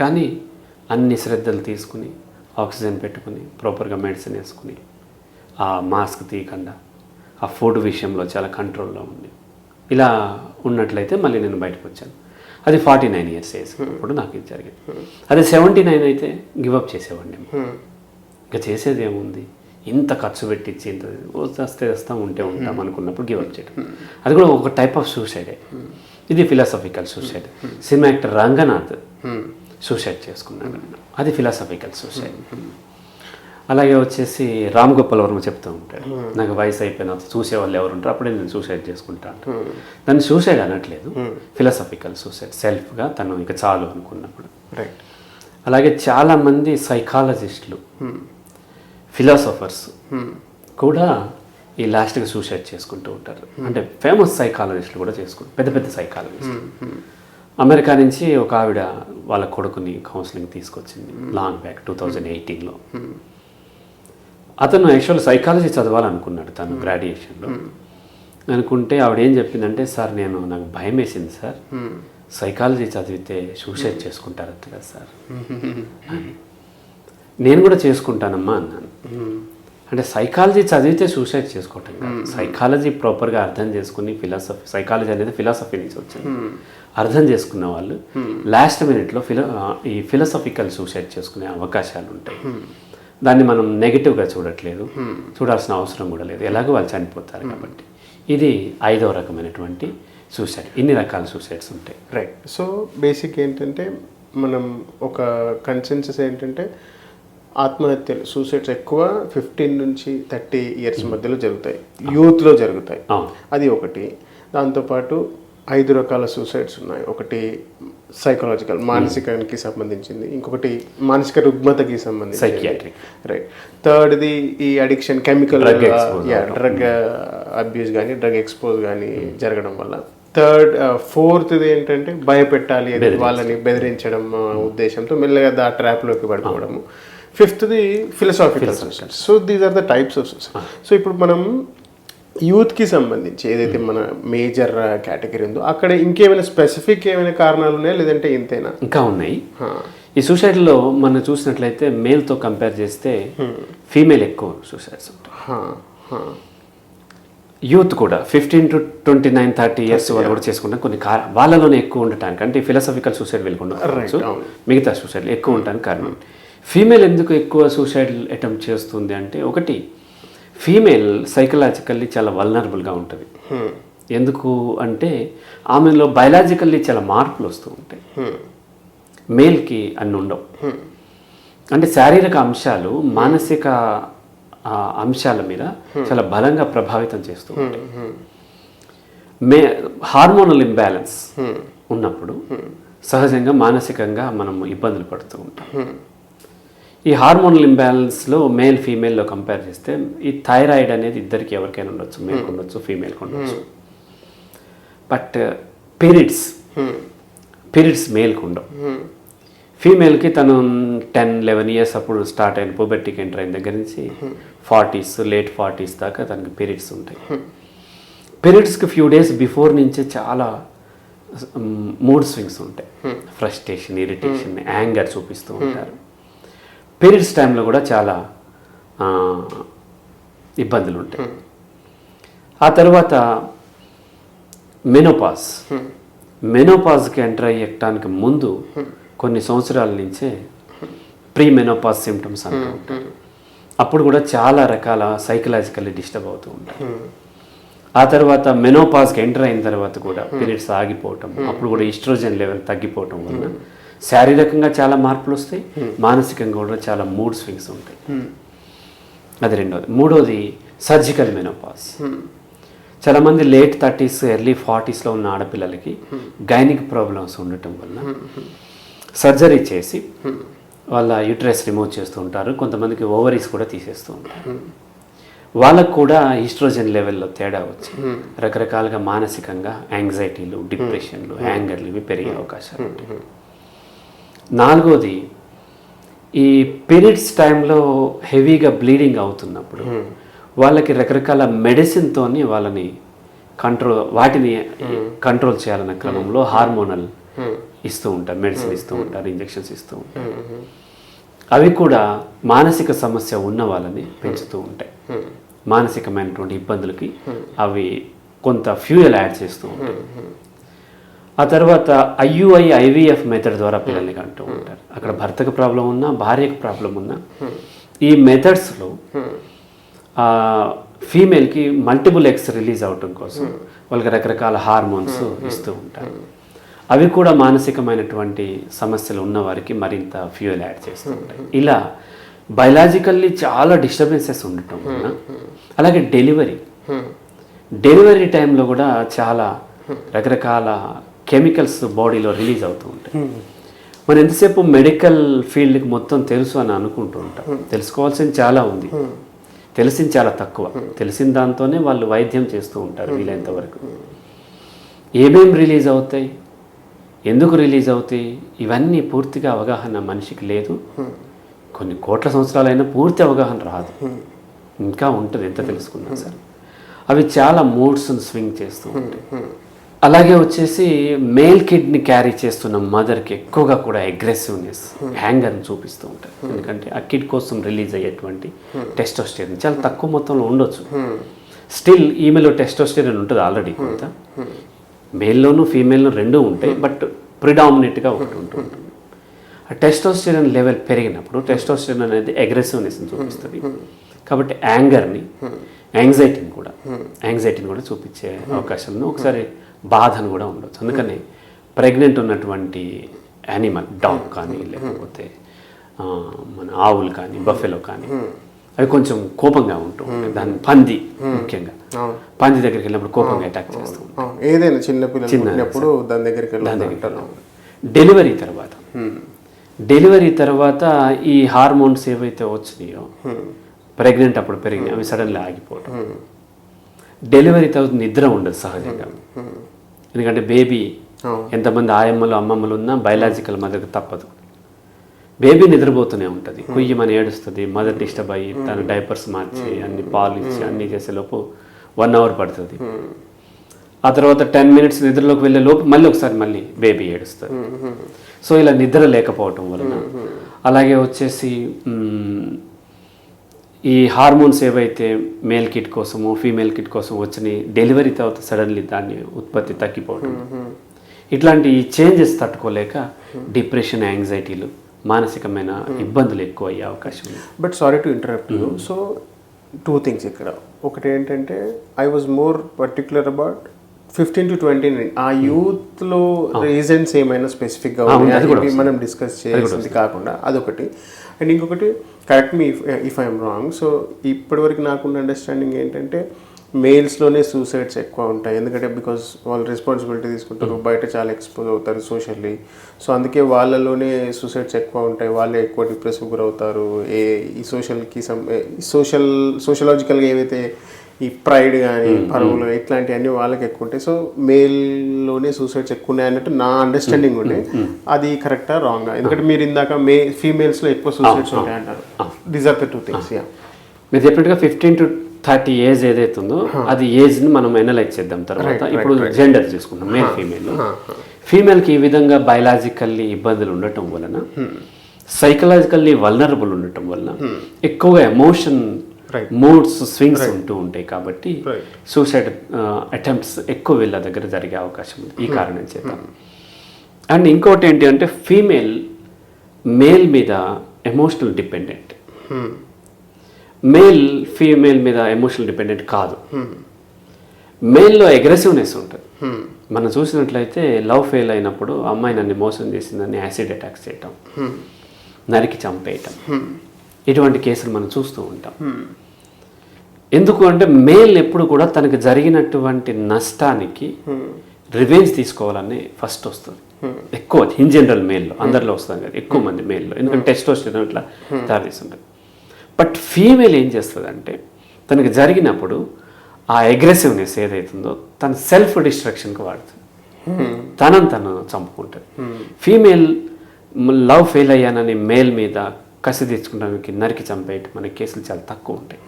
కానీ అన్ని శ్రద్ధలు తీసుకుని ఆక్సిజన్ పెట్టుకుని ప్రాపర్గా మెడిసిన్ వేసుకుని ఆ మాస్క్ తీయకుండా ఆ ఫుడ్ విషయంలో చాలా కంట్రోల్లో ఉంది. ఇలా ఉన్నట్లయితే మళ్ళీ నేను బయటకు వచ్చాను. అది 49 years ఏజ్ అప్పుడు నాకు ఇది జరిగింది. అదే 79 అయితే గివప్ చేసేవాడిని. ఇంకా చేసేది ఏముంది, ఇంత ఖర్చు పెట్టించి ఇంత వస్తాం ఉంటాం అనుకున్నప్పుడు గివప్ చేయడం, అది కూడా ఒక టైప్ ఆఫ్ సూసైడే. ఇది philosophical suicide. Cinema actor Ranganath suicide చేసుకున్నాడు, అది ఫిలాసఫికల్ సూసైడ్. అలాగే వచ్చేసి రామ్ గోపాల్ వర్మ చెప్తూ ఉంటాడు, నాకు వయసు అయిపోయిన చూసేవాళ్ళు ఎవరు ఉంటారు అప్పుడే నేను సూసైడ్ చేసుకుంటాను. దాన్ని సూసైడ్ అనట్లేదు, ఫిలాసఫికల్ సూసైడ్, సెల్ఫ్గా తను ఇక చాలు అనుకున్నప్పుడు. అలాగే చాలామంది సైకాలజిస్టులు, ఫిలాసఫర్స్ కూడా ఈ లాస్ట్గా సూసైడ్ చేసుకుంటూ ఉంటారు. అంటే ఫేమస్ సైకాలజిస్టులు కూడా చేసుకుంటారు, పెద్ద పెద్ద సైకాలజిస్టులు. అమెరికా నుంచి ఒక ఆవిడ వాళ్ళ కొడుకుని కౌన్సిలింగ్ తీసుకొచ్చింది లాంగ్ బ్యాక్ 2018లో. అతను యాక్చువల్ సైకాలజీ చదవాలనుకున్నాడు తను గ్రాడ్యుయేషన్లో. అనుకుంటే ఆవిడ ఏం చెప్పిందంటే, సార్ నాకు భయం వేసింది సార్, సైకాలజీ చదివితే సూసైడ్ చేసుకుంటారట కదా సార్ అని. నేను కూడా చేసుకుంటానమ్మా అన్నాను. అంటే సైకాలజీ చదివితే సూసైడ్ చేసుకోవటం కాదు, సైకాలజీ ప్రాపర్గా అర్థం చేసుకుని సైకాలజీ అనేది ఫిలాసఫీ నుంచి వచ్చింది, అర్థం చేసుకున్న వాళ్ళు లాస్ట్ మినిట్లో ఈ ఫిలాసఫికల్ సూసైడ్ చేసుకునే అవకాశాలు ఉంటాయి. దాన్ని మనం నెగిటివ్గా చూడట్లేదు, చూడాల్సిన అవసరం కూడా లేదు, ఎలాగో వాళ్ళు చనిపోతారు కాబట్టి. ఇది 5వ రకమైనటువంటి సూసైడ్. ఇన్ని రకాల సూసైడ్స్ ఉంటాయి. రైట్. సో బేసిక్ ఏంటంటే మనం ఒక కన్సెన్సస్ ఏంటంటే ఆత్మహత్యలు, సూసైడ్స్ ఎక్కువ 15 నుంచి 30 years మధ్యలో జరుగుతాయి, యూత్లో జరుగుతాయి. అది ఒకటి. దాంతోపాటు 5 రకాల సూసైడ్స్ ఉన్నాయి. ఒకటి సైకలాజికల్, మానసికానికి సంబంధించింది. ఇంకొకటి మానసిక రుగ్మతకి సంబంధించి సైకియాట్రిక్. రైట్. థర్డ్ది ఈ అడిక్షన్, కెమికల్ డ్రగ్ అబ్యూస్ కానీ డ్రగ్ ఎక్స్పోజ్ కానీ జరగడం వల్ల. ఫోర్త్ది ఏంటంటే భయపెట్టాలి, వాళ్ళని బెదిరించడం ఉద్దేశంతో మెల్లగా ఆ ట్రాప్లోకి పడిపోవడము. ఫిఫ్త్ది philosophical suicide. So these are the types of suicide. So ఇప్పుడు మనం యూత్కి సంబంధించి ఏదైతే మన మేజర్ కేటగిరీ ఉందో అక్కడ ఇంకేమైనా స్పెసిఫిక్ ఏమైనా కారణాలు ఉన్నాయా, లేదంటే ఇంతేనా? ఇంకా ఉన్నాయి. ఈ సూసైడ్లో మనం చూసినట్లయితే మేల్తో కంపేర్ చేస్తే ఫీమేల్ ఎక్కువ సూసైడ్స్ ఉంటాయి. యూత్ కూడా 15 to 29, 30 years వాళ్ళు కూడా చేసుకుంటాం. కొన్ని వాళ్ళలోనే ఎక్కువ ఉండటానికి, అంటే ఫిలాసఫికల్ సూసైడ్ వెళ్ళకుండా మిగతా సూసైడ్లు ఎక్కువ ఉండటానికి కారణం. ఫీమేల్ ఎందుకు ఎక్కువ సూసైడ్ అటెంప్ట్ చేస్తుంది అంటే, ఒకటి ఫీమేల్ సైకలాజికల్లీ చాలా వల్నరబుల్గా ఉంటుంది. ఎందుకు అంటే ఆమెలో బయలాజికల్లీ చాలా మార్పులు వస్తూ ఉంటాయి. మేల్కి అన్ని ఉండవు. అంటే శారీరక అంశాలు మానసిక అంశాల మీద చాలా బలంగా ప్రభావితం చేస్తూ ఉంటాయి. హార్మోనల్ ఇంబ్యాలెన్స్ ఉన్నప్పుడు సహజంగా మానసికంగా మనం ఇబ్బందులు పడుతూ ఉంటాం. ఈ హార్మోనల్ ఇంబ్యాలెన్స్లో మేల్ ఫీమేల్లో కంపేర్ చేస్తే ఈ థైరాయిడ్ అనేది ఇద్దరికి ఎవరికైనా ఉండొచ్చు, మేల్కి ఉండొచ్చు, ఫీమేల్కి ఉండొచ్చు. బట్ పీరియడ్స్ మేల్కి ఉండవు. ఫీమేల్కి తను 10-11 ఇయర్స్ అప్పుడు స్టార్ట్ అయిన పుబెర్టీకి ఎంటర్ అయిన దగ్గర నుంచి 40s లేట్ 40s దాకా తనకి పీరియడ్స్ ఉంటాయి. పీరియడ్స్కి ఫ్యూ డేస్ బిఫోర్ నుంచే చాలా మూడ్ స్వింగ్స్ ఉంటాయి. ఫ్రస్ట్రేషన్, ఇరిటేషన్, యాంగర్ చూపిస్తూ ఉంటారు. పీరియడ్స్ టైంలో కూడా చాలా ఇబ్బందులు ఉంటాయి. ఆ తర్వాత మెనోపాజ్కి ఎంటర్ అయ్యటానికి ముందు కొన్ని సంవత్సరాల నుంచే ప్రీ మెనోపాజ్ సిమ్టమ్స్ అంటూ ఉంటారు. అప్పుడు కూడా చాలా రకాల సైకలాజికల్లీ డిస్టర్బ్ అవుతూ ఉంటాయి. ఆ తర్వాత మెనోపాజ్కి ఎంటర్ అయిన తర్వాత కూడా పీరియడ్స్ ఆగిపోవటం, అప్పుడు కూడా ఈస్ట్రోజన్ లెవెల్ తగ్గిపోవటం వలన శారీరకంగా చాలా మార్పులు వస్తాయి, మానసికంగా కూడా చాలా మూడ్ స్వింగ్స్ ఉంటాయి. అది రెండోది. మూడోది సర్జికల్ మెనోపాజ్. చాలామంది లేట్ 30s ఎర్లీ 40sలో ఉన్న ఆడపిల్లలకి గైనిక్ ప్రాబ్లమ్స్ ఉండటం వలన సర్జరీ చేసి వాళ్ళ యూట్రస్ రిమూవ్ చేస్తూ ఉంటారు. కొంతమందికి ఓవరీస్ కూడా తీసేస్తూ ఉంటారు. వాళ్ళకు కూడా ఈస్ట్రోజన్ లెవెల్లో తేడా వచ్చి రకరకాలుగా మానసికంగా యాంగ్జైటీలు, డిప్రెషన్లు, యాంగర్లు ఇవి పెరిగే అవకాశాలు ఉంటాయి. నాలుగోది, ఈ పీరియడ్స్ టైంలో హెవీగా బ్లీడింగ్ అవుతున్నప్పుడు వాళ్ళకి రకరకాల మెడిసిన్తోని వాళ్ళని వాటిని కంట్రోల్ చేయాలన్న క్రమంలో హార్మోనల్ ఇస్తూ ఉంటారు, మెడిసిన్ ఇస్తూ ఉంటారు, ఇంజెక్షన్స్ ఇస్తూ ఉంటారు. అవి కూడా మానసిక సమస్య ఉన్న వాళ్ళని పెంచుతూ ఉంటాయి. మానసికమైనటువంటి ఇబ్బందులకి అవి కొంత ఫ్యూయల్ యాడ్ చేస్తూ ఉంటాయి. ఆ తర్వాత IVF మెథడ్ ద్వారా పిల్లల్ని కంటూ ఉంటారు. అక్కడ భర్తకు ప్రాబ్లం ఉన్నా, భార్యకు ప్రాబ్లం ఉన్నా, ఈ మెథడ్స్లో ఫీమేల్కి మల్టిపుల్ ఎగ్స్ రిలీజ్ అవటం కోసం వాళ్ళకి రకరకాల హార్మోన్స్ ఇస్తూ ఉంటారు. అవి కూడా మానసికమైనటువంటి సమస్యలు ఉన్నవారికి మరింత ఫ్యూయల్ యాడ్ చేస్తూ ఉంటాయి. ఇలా బయలాజికల్లీ చాలా డిస్టర్బెన్సెస్ ఉండటం వలన, అలాగే డెలివరీ టైంలో కూడా చాలా రకరకాల కెమికల్స్ బాడీలో రిలీజ్ అవుతూ ఉంటాయి. మనం ఎంతసేపు మెడికల్ ఫీల్డ్కి మొత్తం తెలుసు అని అనుకుంటూ ఉంటాం. తెలుసుకోవాల్సింది చాలా ఉంది, తెలిసింది చాలా తక్కువ. తెలిసిన దాంతోనే వాళ్ళు వైద్యం చేస్తూ ఉంటారు వీలైనంత వరకు. ఏమేం రిలీజ్ అవుతాయి, ఎందుకు రిలీజ్ అవుతాయి, ఇవన్నీ పూర్తిగా అవగాహన మనిషికి లేదు. కొన్ని కోట్ల సంవత్సరాలైనా పూర్తి అవగాహన రాదు, ఇంకా ఉంటుంది ఎంత తెలుసుకున్నా సరే. అవి చాలా మూడ్స్ని స్వింగ్ చేస్తూ ఉంటాయి. అలాగే వచ్చేసి మేల్ కిడ్ని క్యారీ చేస్తున్న మదర్కి ఎక్కువగా కూడా అగ్రెసివ్నెస్, హ్యాంగర్ని చూపిస్తూ ఉంటారు. ఎందుకంటే ఆ కిడ్ కోసం రిలీజ్ అయ్యేటువంటి టెస్టోస్టెరాన్ చాలా తక్కువ మొత్తంలో ఉండొచ్చు. స్టిల్ ఈమెలో టెస్టోస్టెరాన్ ఉంటుంది ఆల్రెడీ కొంత. మేల్లోనూ ఫీమేల్లోనూ రెండూ ఉంటాయి, బట్ ప్రిడామినెంట్గా ఒకటి ఉంటుంది. ఆ టెస్టోస్టెరాన్ లెవెల్ పెరిగినప్పుడు టెస్టోస్టెరాన్ అనేది అగ్రెసివ్నెస్ని చూపిస్తుంది. కాబట్టి యాంగ్జైటీని కూడా చూపించే అవకాశాలను, ఒకసారి బాధను కూడా ఉండొచ్చు. అందుకని ప్రెగ్నెంట్ ఉన్నటువంటి యానిమల్, డాగ్ కానీ లేకపోతే మన ఆవులు కానీ, బఫెలో కానీ, అవి కొంచెం కోపంగా ఉంటూ ఉంటాయి. దాని పంది ముఖ్యంగా పంది దగ్గరికి వెళ్ళినప్పుడు కోపంగా అటాక్ చేస్తూ ఉంటాం. ఏదైనా చిన్నప్పుడు దాని దగ్గరికి డెలివరీ తర్వాత ఈ హార్మోన్స్ ఏవైతే వచ్చినాయో ప్రెగ్నెంట్ అప్పుడు పెరిగినాయి, అవి సడన్గా ఆగిపోవడం. డెలివరీ తర్వాత నిద్ర ఉండదు సహజంగా. ఎందుకంటే బేబీ ఎంతమంది ఆయమ్మలు అమ్మమ్మలు ఉన్నా బయలాజికల్ మదర్కి తప్పదు. బేబీ నిద్రపోతూనే ఉంటుంది, కుయ్యమని ఏడుస్తుంది. మదర్ డిస్టర్బ్ అయ్యి తన డైపర్స్ మార్చి అన్ని పాలు ఇచ్చి అన్నీ చేసేలోపు 1 hour పడుతుంది. ఆ తర్వాత 10 minutes నిద్రలోకి వెళ్ళే లోపు మళ్ళీ బేబీ ఏడుస్తుంది. సో ఇలా నిద్ర లేకపోవటం వలన, అలాగే వచ్చేసి ఈ హార్మోన్స్ ఏవైతే మేల్ కిడ్ కోసము ఫీమేల్ కిడ్ కోసం వచ్చినాయి, డెలివరీ తర్వాత సడన్లీ దాన్ని ఉత్పత్తి తగ్గిపోవడం, ఇట్లాంటి చేంజెస్ తట్టుకోలేక డిప్రెషన్, యాంగ్జైటీలు, మానసికమైన ఇబ్బందులు ఎక్కువ అయ్యే అవకాశం ఉంది. But sorry to interrupt you. So 2 things ఇక్కడ. ఒకటి ఏంటంటే I was more particular about 15 to 20 ఆ యూత్ లో రీజన్స్ ఏమైనా స్పెసిఫిక్ గా మనం డిస్కస్ చేసింది కాకుండా అదొకటి. అండ్ ఇంకొకటి, correct me if I'm wrong, so ఇప్పటివరకు నాకున్న అండర్స్టాండింగ్ ఏంటంటే మేల్స్లోనే సూసైడ్స్ ఎక్కువ ఉంటాయి, ఎందుకంటే బికాస్ వాళ్ళు రెస్పాన్సిబిలిటీ తీసుకుంటారు, బయట చాలా ఎక్స్పోజ్ అవుతారు సోషల్లీ, సో అందుకే వాళ్ళలోనే సూసైడ్స్ ఎక్కువ ఉంటాయి, వాళ్ళే ఎక్కువ డిప్రెసివ్ గురవుతారు. ఈ సోషలాజికల్గా ఏవైతే ఈ ప్రైడ్ కానీ పరువులు ఇట్లాంటివన్నీ వాళ్ళకి ఎక్కువ ఉంటాయి. సో మేల్లోనే సూసైడ్స్ ఎక్కువ ఉన్నాయి అన్నట్టు నా అండర్స్టాండింగ్ ఉండే. అది కరెక్టా రాంగా? ఎందుకంటే మీరు ఇందాక ఫీమేల్స్లో ఎక్కువ సూసైడ్స్ ఉంటాయి అంటారు. These are the two things. మీరు చెప్పినట్టుగా 15 to 30 ఏజ్ ఏదైతే ఉందో అది ఏజ్ని మనం ఎనలైజ్ చేద్దాం తర్వాత. ఇప్పుడు జెండర్ చూసుకుంటాం, మేల్ ఫీమేల్. ఫీమేల్కి ఈ విధంగా బయలాజికల్లీ ఇబ్బందులు ఉండటం వలన, సైకలాజికల్లీ వల్నరబుల్ ఉండటం వలన ఎక్కువగా ఎమోషన్ మూడ్స్ స్వింగ్స్ ఉంటూ ఉంటాయి, కాబట్టి సూసైడ్ అటెంప్ట్స్ ఎక్కువ వీళ్ళ దగ్గర జరిగే అవకాశం ఉంది ఈ కారణం చేత. అండ్ ఇంకోటి ఏంటి అంటే ఫీమేల్ మేల్ మీద ఎమోషనల్ డిపెండెంట్, మేల్ ఫీమేల్ మీద ఎమోషనల్ డిపెండెంట్ కాదు. మేల్లో అగ్రెసివ్నెస్ ఉంటుంది. మనం చూసినట్లయితే లవ్ ఫెయిల్ అయినప్పుడు అమ్మాయి నన్ను మోసం చేసిందని యాసిడ్ అటాక్స్ చేయటం, నరికి చంపేయటం, ఇటువంటి కేసులు మనం చూస్తూ ఉంటాం. ఎందుకు అంటే మేల్ ఎప్పుడు కూడా తనకు జరిగినటువంటి నష్టానికి రివెంజ్ తీసుకోవాలని ఫస్ట్ వస్తుంది ఎక్కువ. ఇన్ జనరల్ మేల్లో, అందరిలో వస్తుంది కదా, ఎక్కువ మంది మేల్లో, ఎందుకంటే టెస్టోస్టెరాన్ ఇట్లా దారిస్తుంటుంది. బట్ ఫీమేల్ ఏం చేస్తుంది అంటే తనకు జరిగినప్పుడు ఆ అగ్రెసివ్నెస్ ఏదైతుందో తన సెల్ఫ్ డిస్ట్రక్షన్కి వాడుతుంది, తను చంపుకుంటుంది. ఫీమేల్ లవ్ ఫెయిల్ అయ్యానని మేల్ మీద కసి తెచ్చుకోవడానికి నరికి చంపేయటం మన కేసులు చాలా తక్కువ ఉంటాయి.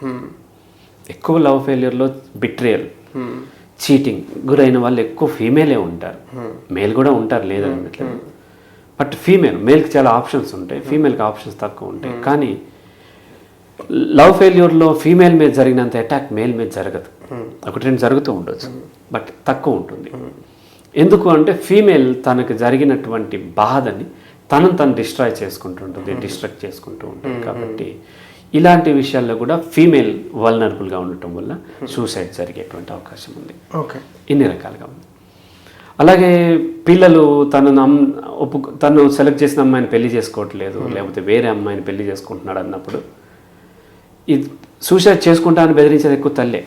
ఎక్కువ లవ్ ఫెయిల్యూర్లో బిట్రేయల్, చీటింగ్ గురైన వాళ్ళు ఎక్కువ ఫీమేలే ఉంటారు. మేల్ కూడా ఉంటారు లేదన్నట్లేదు. బట్ మేల్కి చాలా ఆప్షన్స్ ఉంటాయి, ఫీమేల్కి ఆప్షన్స్ తక్కువ ఉంటాయి. కానీ లవ్ ఫెయిల్యూర్లో ఫీమేల్ మీద జరిగినంత అటాక్ మేల్ మీద జరగదు. ఒకటి రెండు జరుగుతూ ఉండొచ్చు, బట్ తక్కువ ఉంటుంది. ఎందుకు అంటే ఫీమేల్ తనకు జరిగినటువంటి బాధని తను డిస్ట్రాయ్ చేసుకుంటుంటుంది, డిస్ట్రక్ట్ చేసుకుంటూ ఉంటుంది. కాబట్టి ఇలాంటి విషయాల్లో కూడా ఫీమేల్ వల్నరబుల్గా ఉండటం వల్ల సూసైడ్ జరిగేటువంటి అవకాశం ఉంది. ఓకే, ఇన్ని రకాలుగా ఉంది. అలాగే పిల్లలు తను సెలెక్ట్ చేసిన అమ్మాయిని పెళ్లి చేసుకోవట్లేదు, లేకపోతే వేరే అమ్మాయిని పెళ్లి చేసుకుంటున్నాడు అన్నప్పుడు ఇది సూసైడ్ చేసుకుంటానని బెదిరించేది ఎక్కువ తల్లే.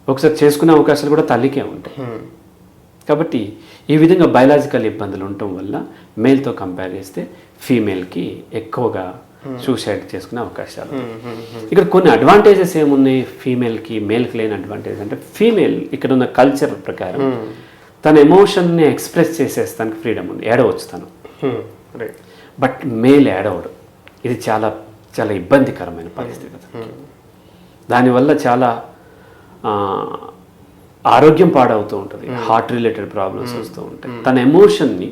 ఒకసారి చేసుకునే అవకాశాలు కూడా తల్లికే ఉంటాయి. కాబట్టి ఈ విధంగా బయలాజికల్ ఇబ్బందులు ఉండటం వల్ల మేల్తో కంపేర్ చేస్తే ఫీమేల్కి ఎక్కువగా సూసైడ్ చేసుకునే అవకాశాలు. ఇక్కడ కొన్ని అడ్వాంటేజెస్ ఏమున్నాయి ఫీమేల్కి మేల్కి లేని అడ్వాంటేజ్ అంటే, ఫీమేల్ ఇక్కడ ఉన్న కల్చర్ ప్రకారం తన ఎమోషన్ని ఎక్స్ప్రెస్ చేసేస్తానికి ఫ్రీడమ్ ఉంది, ఏడవచ్చు తను. బట్ మేల్ ఏడవడు. ఇది చాలా చాలా ఇబ్బందికరమైన పరిస్థితి. దానివల్ల చాలా ఆరోగ్యం పాడవుతూ ఉంటుంది, హార్ట్ రిలేటెడ్ ప్రాబ్లమ్స్ వస్తూ ఉంటాయి. తన ఎమోషన్ని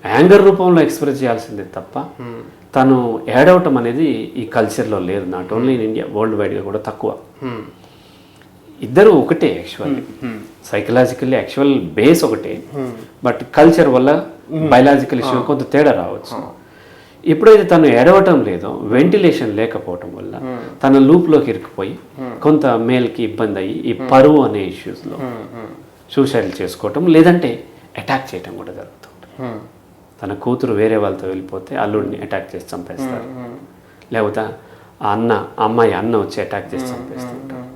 యాంగర్ రూపంలో ఎక్స్ప్రెస్ చేయాల్సిందే తప్ప తను ఏడవటం అనేది ఈ కల్చర్లో లేదు. Not only in India, world వైడ్గా కూడా తక్కువ. ఇద్దరు ఒకటే యాక్చువల్లీ, సైకలాజికల్లీ యాక్చువల్ బేస్ ఒకటే, బట్ కల్చర్ వల్ల బయలాజికల్ ఇష్యూ కొంత తేడా రావచ్చు. ఎప్పుడైతే తను ఏడవటం లేదో, వెంటిలేషన్ లేకపోవటం వల్ల తన లూప్లోకి ఇరుక్కుపోయి కొంత మేల్కి ఇబ్బంది అయ్యి ఈ పరువు అనే ఇష్యూస్లో సూసైడ్ చేసుకోవటం, లేదంటే అటాక్ చేయటం కూడా జరుగుతుంది. తన కూతురు వేరే వాళ్ళతో వెళ్ళిపోతే అల్లుడిని అటాక్ చేసి చంపేస్తారు, లేకపోతే అమ్మాయి అన్న వచ్చి అటాక్ చేసి చంపేస్తుంటారు.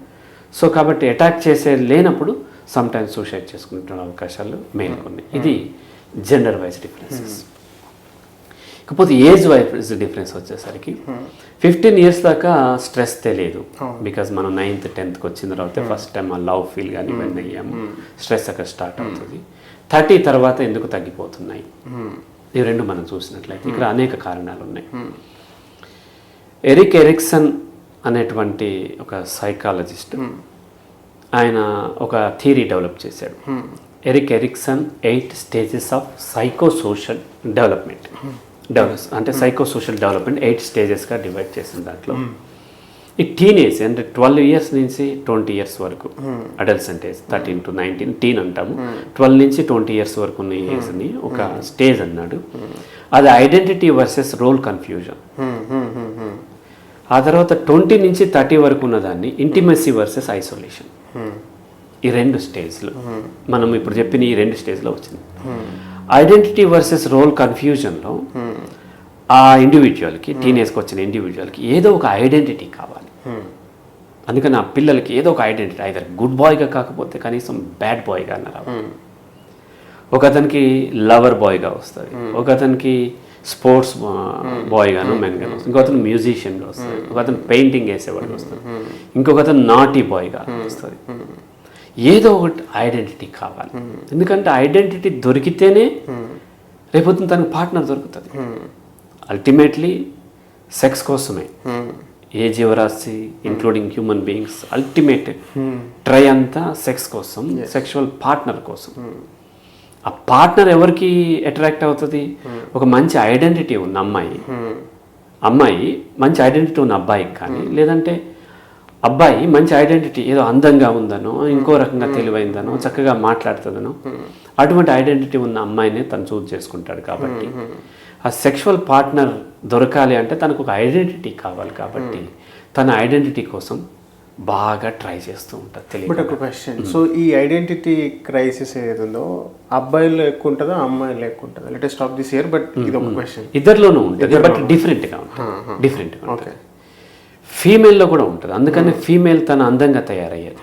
సో కాబట్టి అటాక్ చేసే లేనప్పుడు సమ్ టైమ్స్ సూసైడ్ చేసుకుంటున్న అవకాశాలు మేల్కొన్నాయి. ఇది జెండర్ వైజ్ డిఫరెన్సెస్. కాకపోతే ఏజ్ వైజ్ డిఫరెన్స్ వచ్చేసరికి 15 years దాకా స్ట్రెస్ తెలియదు, బికాజ్ మనం 9th 10th వచ్చిన తర్వాత ఫస్ట్ టైం ఆ లవ్ ఫీల్ కానీ ఇవన్నీ అయ్యాము, స్ట్రెస్ అక్కడ స్టార్ట్ అవుతుంది. 30 తర్వాత ఎందుకు తగ్గిపోతున్నాయి, ఈ రెండు మనం చూసినట్లయితే ఇక్కడ అనేక కారణాలు ఉన్నాయి. ఎరిక్ ఎరిక్సన్ అనేటువంటి ఒక సైకాలజిస్ట్, ఆయన ఒక థియరీ డెవలప్ చేశాడు. Erik Erikson 8 stages of psychosocial development. అంటే సైకోసోషల్ డెవలప్మెంట్ 8 stagesగా డివైడ్ చేసిన దాంట్లో ఈ టీనేజ్ అంటే 12 years నుంచి 20 years వరకు అడల్సెంట్ ఏజ్, 13 to 19 టీన్ అంటాము, 12 నుంచి 20 years వరకు ఉన్న ఏజ్ని ఒక స్టేజ్ అన్నాడు. అది ఐడెంటిటీ వర్సెస్ రోల్ కన్ఫ్యూజన్. ఆ తర్వాత 20 నుంచి 30 వరకు ఉన్నదాన్ని ఇంటిమసీ వర్సెస్ ఐసోలేషన్. ఈ 2 స్టేజ్లు మనం ఇప్పుడు చెప్పిన ఈ 2 స్టేజ్లో వచ్చింది. ఐడెంటిటీ వర్సెస్ రోల్ కన్ఫ్యూజన్లో ఆ ఇండివిజువల్కి టీనేజ్కి వచ్చిన ఇండివిజువల్కి ఏదో ఒక ఐడెంటిటీ కావాలి. అందుకని ఆ పిల్లలకి ఏదో ఒక ఐడెంటిటీ, ఐదర్ గుడ్ బాయ్గా కాకపోతే కనీసం బ్యాడ్ బాయ్గా అన్నారు. ఒక అతనికి లవర్ బాయ్గా వస్తుంది, ఒక అతనికి స్పోర్ట్స్ బాయ్గాను మెన్గాను వస్తుంది, ఇంకొక అతను మ్యూజిషియన్గా వస్తుంది, ఒక అతను పెయింటింగ్ వేసేవాడు వస్తుంది, ఇంకొక అతను నాటీ బాయ్గా వస్తుంది. ఏదో ఒకటి ఐడెంటిటీ కావాలి. ఎందుకంటే ఐడెంటిటీ దొరికితేనే రేపొద్దున తనకు పార్ట్నర్ దొరుకుతుంది. అల్టిమేట్లీ సెక్స్ కోసమే ఏ జీవరాశి including human beings ultimate try అంతా సెక్స్ కోసం, సెక్షువల్ పార్ట్నర్ కోసం. ఆ పార్ట్నర్ ఎవరికి అట్రాక్ట్ అవుతుంది? ఒక మంచి ఐడెంటిటీ ఉన్న అమ్మాయి మంచి ఐడెంటిటీ ఉన్న అబ్బాయికి కానీ, లేదంటే అబ్బాయి మంచి ఐడెంటిటీ ఏదో అందంగా ఉందనో, ఇంకో రకంగా తెలివైందనో, చక్కగా మాట్లాడుతుందనో, అటువంటి ఐడెంటిటీ ఉన్న అమ్మాయినే తను చూజ్ చేసుకుంటాడు. కాబట్టి ఆ సెక్షువల్ పార్ట్నర్ దొరకాలి అంటే తనకు ఒక ఐడెంటిటీ కావాలి. కాబట్టి తన ఐడెంటిటీ కోసం బాగా ట్రై చేస్తూ ఉంటారు. తెలియదు. ఒక క్వశ్చన్, సో ఈ ఐడెంటిటీ క్రైసిస్ ఏది ఉందో అబ్బాయిలో ఎక్కువ ఉంటుందా అమ్మాయిలో ఎక్కువ ఉంటుందా? Latest of this year, but ఇది ఒక క్వశ్చన్. ఇద్దరిలోనూ ఉంటుంది, బట్ డిఫరెంట్గా ఉంటుంది. ఫీమేల్లో కూడా ఉంటుంది. అందుకని ఫీమేల్ తన అందంగా తయారయ్యేది.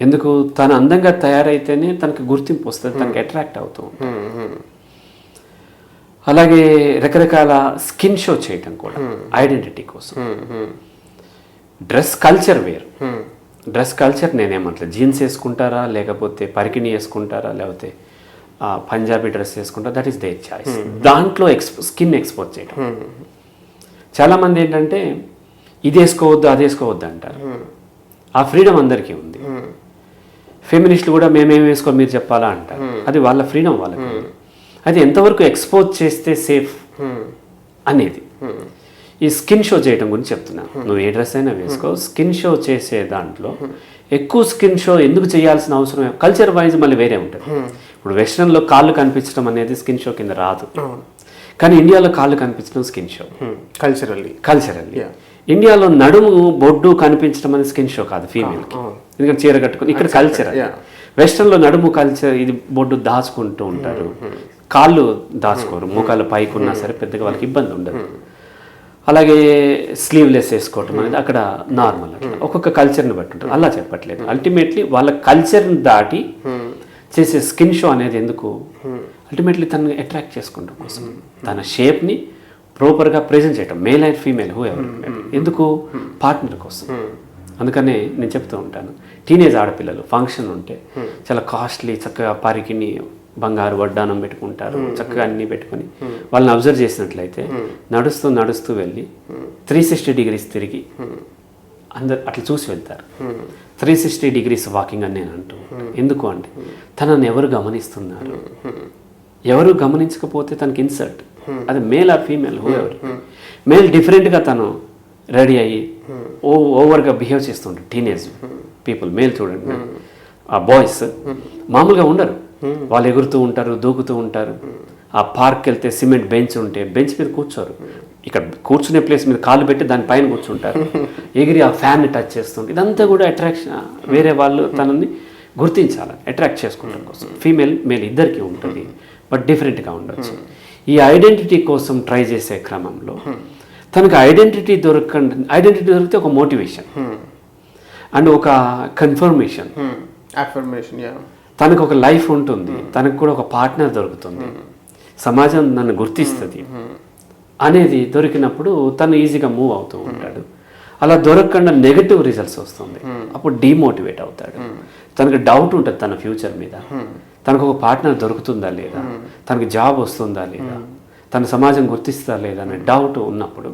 ఎందుకు? తన అందంగా తయారైతేనే తనకు గుర్తింపు వస్తుంది, తనకి అట్రాక్ట్ అవుతూ ఉంటుంది. అలాగే రకరకాల స్కిన్ షో చేయటం కూడా ఐడెంటిటీ కోసం. డ్రెస్ కల్చర్ వేరు. డ్రెస్ కల్చర్ నేనేమంటలేదు, జీన్స్ వేసుకుంటారా, లేకపోతే పరికిణి వేసుకుంటారా, లేకపోతే పంజాబీ డ్రెస్ వేసుకుంటారా, దట్ ఈస్ దేర్ చాయిస్. దాంట్లో స్కిన్ ఎక్స్పోజ్ చేయడం. చాలామంది ఏంటంటే ఇది వేసుకోవద్దు అది వేసుకోవద్దు అంటారు. ఆ ఫ్రీడమ్ అందరికీ ఉంది. ఫెమినిస్టులు కూడా మేమేం వేసుకో మీరు చెప్పాలా అంటారు. అది వాళ్ళ ఫ్రీడమ్ వాళ్ళకి. అది ఎంతవరకు ఎక్స్పోజ్ చేస్తే సేఫ్ అనేది ఈ స్కిన్ షో చేయడం గురించి చెప్తున్నాను. నువ్వు ఏ డ్రెస్ అయినా వేసుకో, స్కిన్ షో చేసే దాంట్లో ఎక్కువ స్కిన్ షో ఎందుకు చేయాల్సిన అవసరం? కల్చర్ వైజ్ మళ్ళీ వేరే ఉంటుంది. ఇప్పుడు వెస్ట్రన్లో కాళ్ళు కనిపించడం అనేది స్కిన్ షో కింద రాదు, కానీ ఇండియాలో కాళ్ళు కనిపించడం స్కిన్ షో కల్చరల్లీ. ఇండియాలో నడుము బొడ్డు కనిపించడం అనేది స్కిన్ షో కాదు ఫీమేల్కి, ఎందుకంటే చీర కట్టుకుని. ఇక్కడ కల్చర్. వెస్ట్రన్లో నడుము కల్చర్, ఇది బొడ్డు దాచుకుంటూ ఉంటారు, కాళ్ళు దాచుకోరు, ముఖాలు పైకి ఉన్నా సరే పెద్దగా వాళ్ళకి ఇబ్బంది ఉండదు. అలాగే స్లీవ్లెస్ వేసుకోవటం అనేది అక్కడ నార్మల్. అట్లా ఒక్కొక్క కల్చర్ని బట్టి ఉంటుంది. అలా చెప్పట్లేదు. అల్టిమేట్లీ వాళ్ళ కల్చర్ని దాటి చేసే స్కిన్ షో అనేది ఎందుకు? అల్టిమేట్లీ తనని అట్రాక్ట్ చేసుకోవడం కోసం, తన షేప్ని ప్రాపర్గా ప్రెజెంట్ చేయటం, male and female who ever. ఎందుకు? పార్ట్నర్ కోసం. అందుకనే నేను చెప్తూ ఉంటాను, టీనేజ్ ఆడపిల్లలు ఫంక్షన్ ఉంటే చాలా కాస్ట్లీ చక్కగా పరికిని బంగారు వడ్డానం పెట్టుకుంటారు, చక్కగా అన్నీ పెట్టుకొని వాళ్ళని అబ్జర్వ్ చేసినట్లయితే నడుస్తూ నడుస్తూ వెళ్ళి 360 degrees తిరిగి అందరు అట్లా చూసి వెళ్తారు. 360 degrees వాకింగ్ అని నేను అంటూ. ఎందుకు అంటే తనని ఎవరు గమనిస్తున్నారు? ఎవరు గమనించకపోతే తనకి ఇన్సల్ట్. అది మేల్ ఆర్ ఫీమేల్ హూ ఎవరు. మేల్ డిఫరెంట్గా తను రెడీ అయ్యి ఓవర్గా బిహేవ్ చేస్తుంటారు. టీనేజ్ పీపుల్ మేల్ చూడండి, ఆ బాయ్స్ మామూలుగా ఉండరు. వాళ్ళు ఎగురుతూ ఉంటారు, దూకుతూ ఉంటారు. ఆ పార్క్కి వెళ్తే సిమెంట్ బెంచ్ ఉంటే బెంచ్ మీద కూర్చోరు, ఇక్కడ కూర్చునే ప్లేస్ మీద కాళ్ళు పెట్టి దానిపైన కూర్చుంటారు, ఎగిరి ఆ ఫ్యాన్ని టచ్ చేస్తుంటారు. ఇదంతా కూడా అట్రాక్షన్. వేరే వాళ్ళు తనని గుర్తించాలి, అట్రాక్ట్ చేసుకోవడం కోసం. ఫీమేల్ మేల్ ఇద్దరికి ఉంటుంది, బట్ డిఫరెంట్గా ఉండొచ్చు. ఈ ఐడెంటిటీ కోసం ట్రై చేసే క్రమంలో తనకు ఐడెంటిటీ దొరికితే ఒక మోటివేషన్ అండ్ ఒక కన్ఫర్మేషన్, తనకు ఒక లైఫ్ ఉంటుంది, తనకు కూడా ఒక పార్ట్నర్ దొరుకుతుంది, సమాజం నన్ను గుర్తిస్తుంది అనేది దొరికినప్పుడు తను ఈజీగా మూవ్ అవుతూ ఉంటాడు. అలా దొరకకుండా నెగటివ్ రిజల్ట్స్ వస్తుంది, అప్పుడు డిమోటివేట్ అవుతాడు. తనకు డౌట్ ఉంటుంది తన ఫ్యూచర్ మీద, తనకు ఒక పార్ట్నర్ దొరుకుతుందా లేదా, తనకు జాబ్ వస్తుందా లేదా, తన సమాజం గుర్తిస్తుందా లేదా అనే డౌట్ ఉన్నప్పుడు,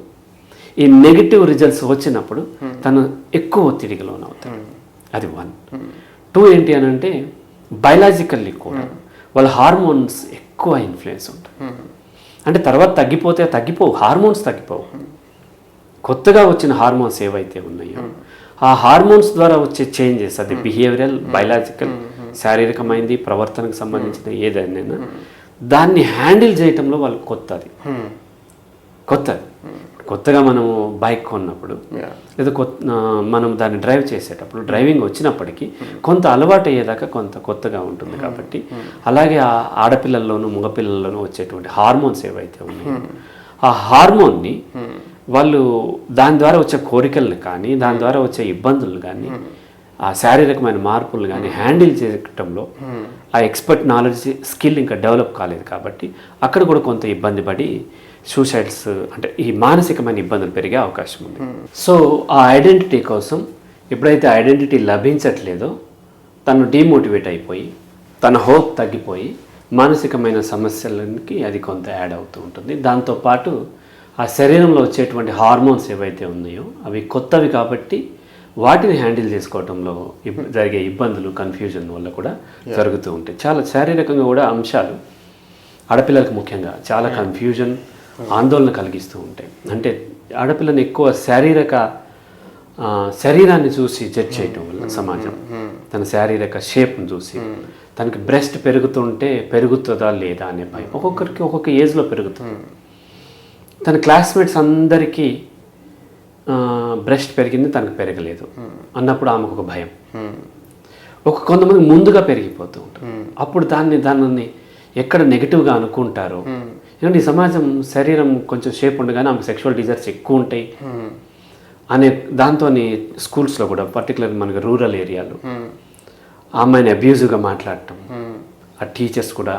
ఈ నెగటివ్ రిజల్ట్స్ వచ్చినప్పుడు తను ఎక్కువ ఒత్తిడికి లోనవుతాడు. అది 1. 2 ఏంటి అని అంటే బయలాజికల్లీ కూడా వాళ్ళ హార్మోన్స్ ఎక్కువ ఇన్ఫ్లుయెన్స్ ఉంటుంది. అంటే తర్వాత తగ్గిపోవు, హార్మోన్స్ తగ్గిపోవు. కొత్తగా వచ్చిన హార్మోన్స్ ఏవైతే ఉన్నాయో ఆ హార్మోన్స్ ద్వారా వచ్చే చేంజెస్, అది బిహేవియరల్, బయలాజికల్, శారీరకమైనది, ప్రవర్తనకు సంబంధించిన ఏదైనా దాన్ని హ్యాండిల్ చేయటంలో వాళ్ళకి కొత్తది. కొత్తగా మనము బైక్ కొన్నప్పుడు లేదా మనం దాన్ని డ్రైవ్ చేసేటప్పుడు డ్రైవింగ్ వచ్చినప్పటికీ కొంత అలవాటు అయ్యేదాకా కొంత కొత్తగా ఉంటుంది కాబట్టి అలాగే ఆ ఆడపిల్లల్లోనూ మగపిల్లల్లోనూ వచ్చేటువంటి హార్మోన్స్ ఏవైతే ఉన్నాయో ఆ హార్మోన్ని వాళ్ళు దాని ద్వారా వచ్చే కోరికలను కానీ దాని ద్వారా వచ్చే ఇబ్బందులను కానీ ఆ శారీరకమైన మార్పులు కానీ హ్యాండిల్ చేయటంలో ఆ ఎక్స్పర్ట్ నాలెడ్జ్ స్కిల్ ఇంకా డెవలప్ కాలేదు కాబట్టి అక్కడ కూడా కొంత ఇబ్బంది పడి సూసైడ్స్ అంటే ఈ మానసికమైన ఇబ్బందులు పెరిగే అవకాశం ఉంది. సో ఆ ఐడెంటిటీ కోసం ఎప్పుడైతే ఐడెంటిటీ లభించట్లేదో తను డీమోటివేట్ అయిపోయి తన హోప్ తగ్గిపోయి మానసికమైన సమస్యలకి అది కొంత యాడ్ అవుతూ ఉంటుంది. దాంతోపాటు ఆ శరీరంలో వచ్చేటువంటి హార్మోన్స్ ఏవైతే ఉన్నాయో అవి కొత్తవి కాబట్టి వాటిని హ్యాండిల్ చేసుకోవడంలో జరిగే ఇబ్బందులు కన్ఫ్యూజన్ వల్ల కూడా జరుగుతూ ఉంటాయి. చాలా శారీరకంగా కూడా అంశాలు ఆడపిల్లలకు ముఖ్యంగా చాలా కన్ఫ్యూజన్ ఆందోళన కలిగిస్తూ ఉంటాయి. అంటే ఆడపిల్లని ఎక్కువ శరీరాన్ని చూసి జడ్జ్ చేయటం వల్ల సమాజం తన శారీరక షేప్ను చూసి తనకి బ్రెస్ట్ పెరుగుతుందా లేదా అనే భయం ఒక్కొక్కరికి ఒక్కొక్క ఏజ్లో పెరుగుతుంది. తన క్లాస్మేట్స్ అందరికీ బ్రెస్ట్ పెరిగింది తనకు పెరగలేదు అన్నప్పుడు ఆమెకు ఒక భయం. కొంతమంది ముందుగా పెరిగిపోతూ ఉంటారు. అప్పుడు దాన్ని ఎక్కడ నెగిటివ్గా అనుకుంటారో ఎందుకంటే ఈ సమాజం శరీరం కొంచెం షేప్ ఉండగానే ఆమెకు సెక్షువల్ డిజైర్స్ ఎక్కువ ఉంటాయి అనే దాంతో స్కూల్స్లో కూడా పర్టికులర్ మనకి రూరల్ ఏరియాలో అమ్మాయిని అబ్యూజివ్గా మాట్లాడటం, ఆ టీచర్స్ కూడా